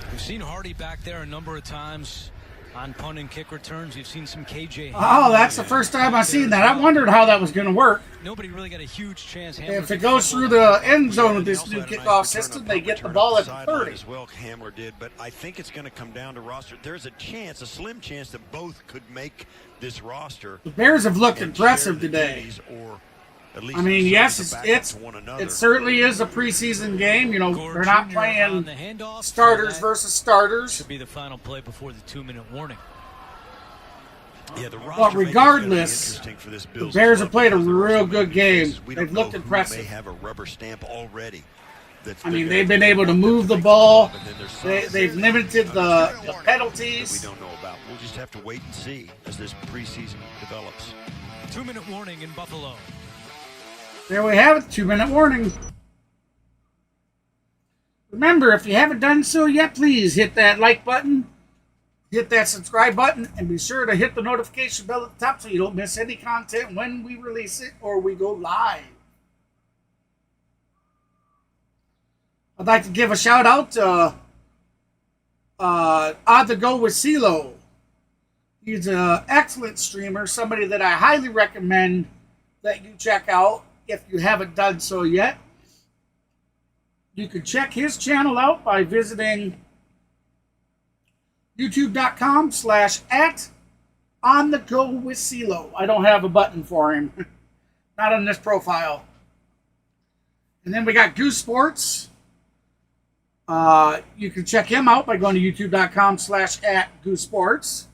We've seen Hardy back there a number of times on punt and kick returns. We've seen some KJ. Oh, that's the first time I've seen that. I wondered how that was going to work. Nobody really got a huge chance. If it goes through the end zone with this new kickoff system, they get the ball at the 30. As well, Hamler did, but I think it's going to come down to roster. There's a slim chance that both could make this roster. The Bears have looked impressive today. I mean, yes, it certainly is a preseason game. You know, they're not playing starters versus starters. Should be the final play before the 2-minute warning. Yeah, but regardless, the Bears have played a real good game. They've looked impressive. They have a rubber stamp already. I mean, they've been able to move the ball. They've limited the penalties. We don't know about. We'll just have to wait and see as this preseason develops. 2-minute warning in Buffalo. There we have it, 2-minute warning. Remember, if you haven't done so yet, please hit that like button, hit that subscribe button, and be sure to hit the notification bell at the top so you don't miss any content when we release it or we go live. I'd like to give a shout out to On The Go with CeeLo. He's an excellent streamer, somebody that I highly recommend that you check out if you haven't done so yet. You can check his channel out by visiting youtube.com/@onthegowithcelo. I don't have a button for him. Not on this profile. And then we got Goose Sports. You can check him out by going to youtube.com/@goosesports.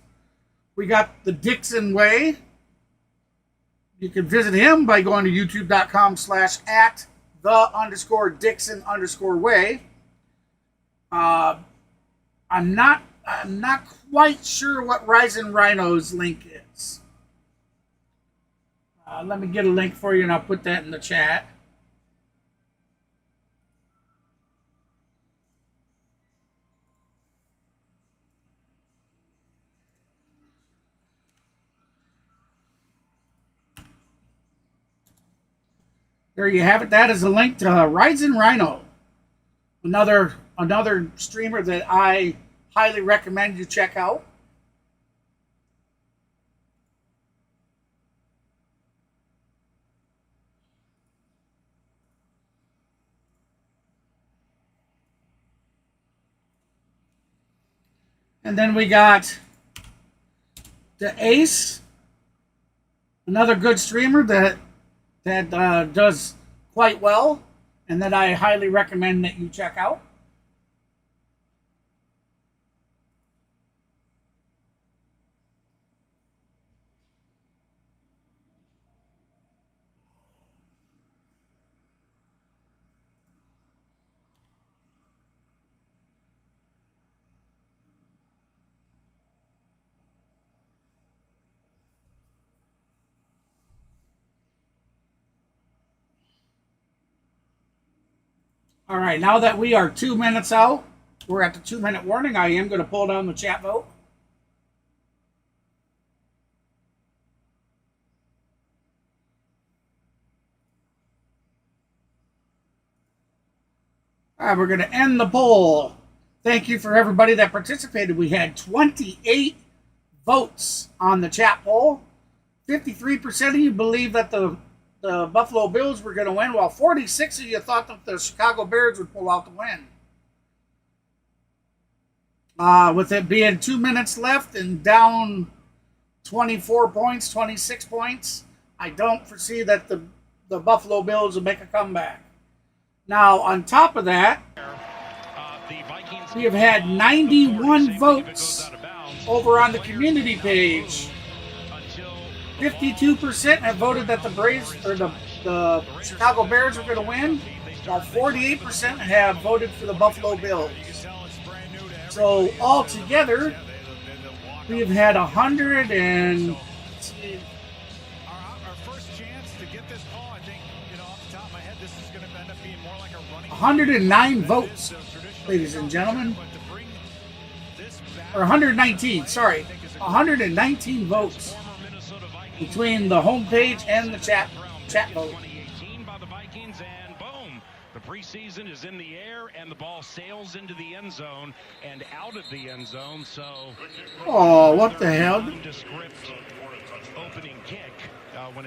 We got the Dixon Way. You can visit him by going to youtube.com/@the_Dixon_way. I'm not quite sure what Rising Rhino's link is. Let me get a link for you and I'll put that in the chat. There you have it. That is a link to Rising Rhino, another streamer that I highly recommend you check out. And then we got the Ace, another good streamer that does quite well and that I highly recommend that you check out. All right, now that we are 2 minutes out, we're at the 2-minute warning. I am going to pull down the chat vote. All right, we're going to end the poll. Thank you for everybody that participated. We had 28 votes on the chat poll. 53% of you believe that the Buffalo Bills were going to win, while 46 of you thought that the Chicago Bears would pull out the win. With it being 2 minutes left and down 24 points, 26 points, I don't foresee that the Buffalo Bills will make a comeback. Now, on top of that, we have had 91 votes over on the community page. 52% have voted that the Braves or the Chicago Bears are going to win, while 48% have voted for the Buffalo Bills. So altogether, we have had 109 votes, ladies and gentlemen. Or 119, sorry. 119 votes between the homepage and the chat vote. The preseason is in the air, and the ball sails into the end zone and out of the end zone. So, oh, what the hell?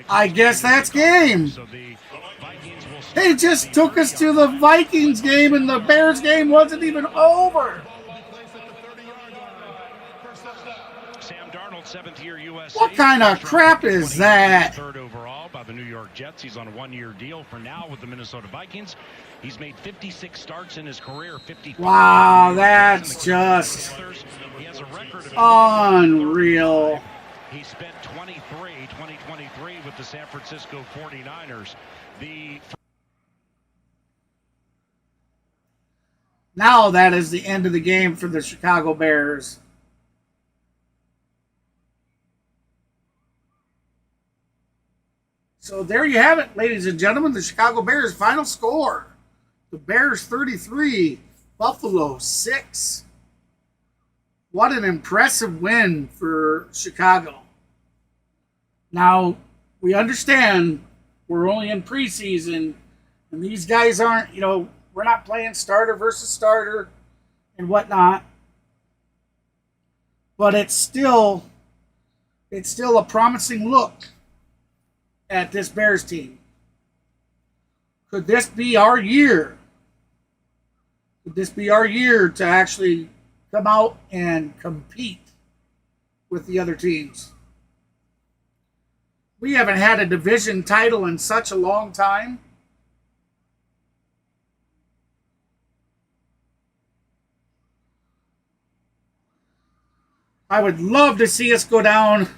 I guess that's game. They just took us to the Vikings game, and the Bears game wasn't even over. What kind of crap is that? Third overall by the New York Jets. He's on a one-year deal for now with the Minnesota Vikings. He's made 56 starts in his career. 55. Wow, that's just unreal. He spent 2023 with the San Francisco 49ers. Now that is the end of the game for the Chicago Bears. So there you have it, ladies and gentlemen, the Chicago Bears final score. The Bears 33, Buffalo 6. What an impressive win for Chicago. Now, we understand we're only in preseason, and these guys aren't, we're not playing starter versus starter and whatnot. But it's still a promising look at this Bears team. Could this be our year? Could this be our year to actually come out and compete with the other teams? We haven't had a division title in such a long time. I would love to see us go down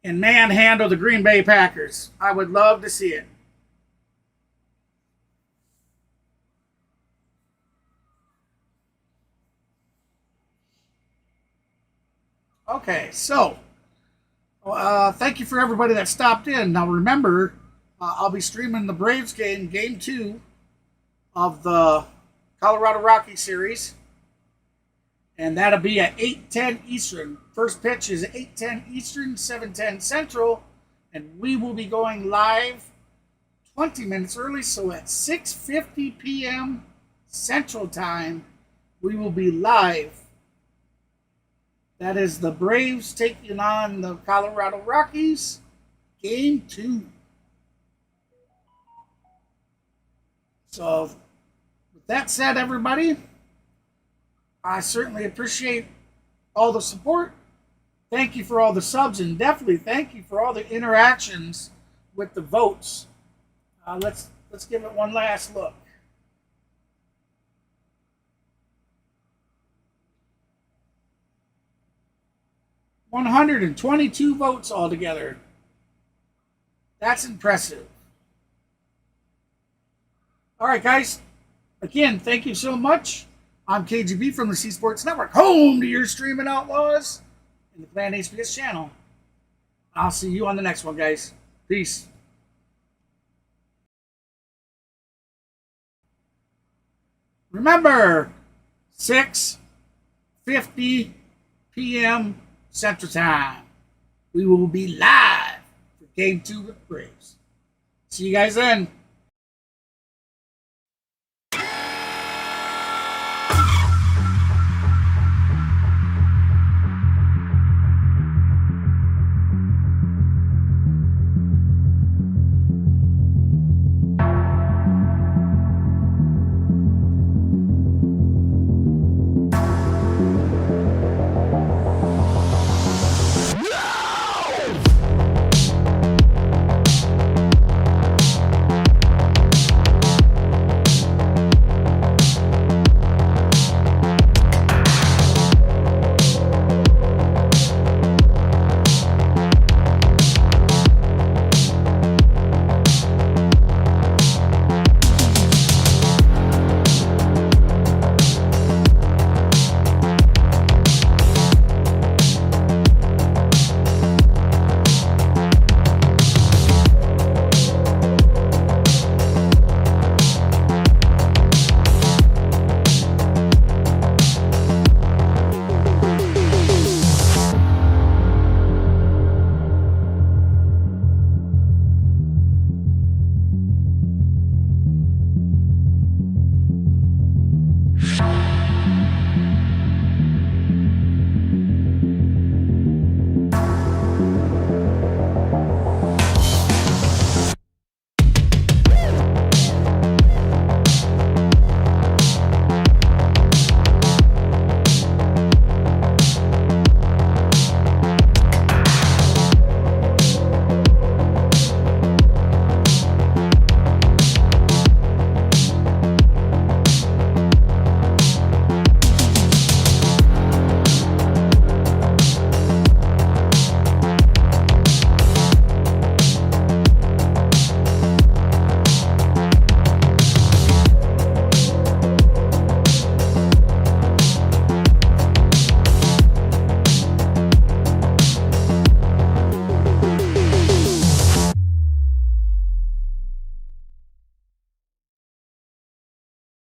and manhandle the Green Bay Packers. I would love to see it. Okay, so thank you for everybody that stopped in. Now remember, I'll be streaming the Braves game, Game 2 of the Colorado Rockies series. And that'll be at 8:10 Eastern. First pitch is 8:10 Eastern, 7:10 Central. And we will be going live 20 minutes early. So at 6:50 p.m. Central Time, we will be live. That is the Braves taking on the Colorado Rockies. Game 2. So with that said, everybody, I certainly appreciate all the support. Thank you for all the subs, and definitely thank you for all the interactions with the votes. Let's give it one last look. $122 votes altogether. That's impressive. All right, guys. Again, thank you so much. I'm KGB from the C Sports Network, home to your streaming outlaws in the Clan HBS channel. I'll see you on the next one, guys. Peace. Remember, 6:50 p.m. Central Time. We will be live for Game 2 with Braves. See you guys then.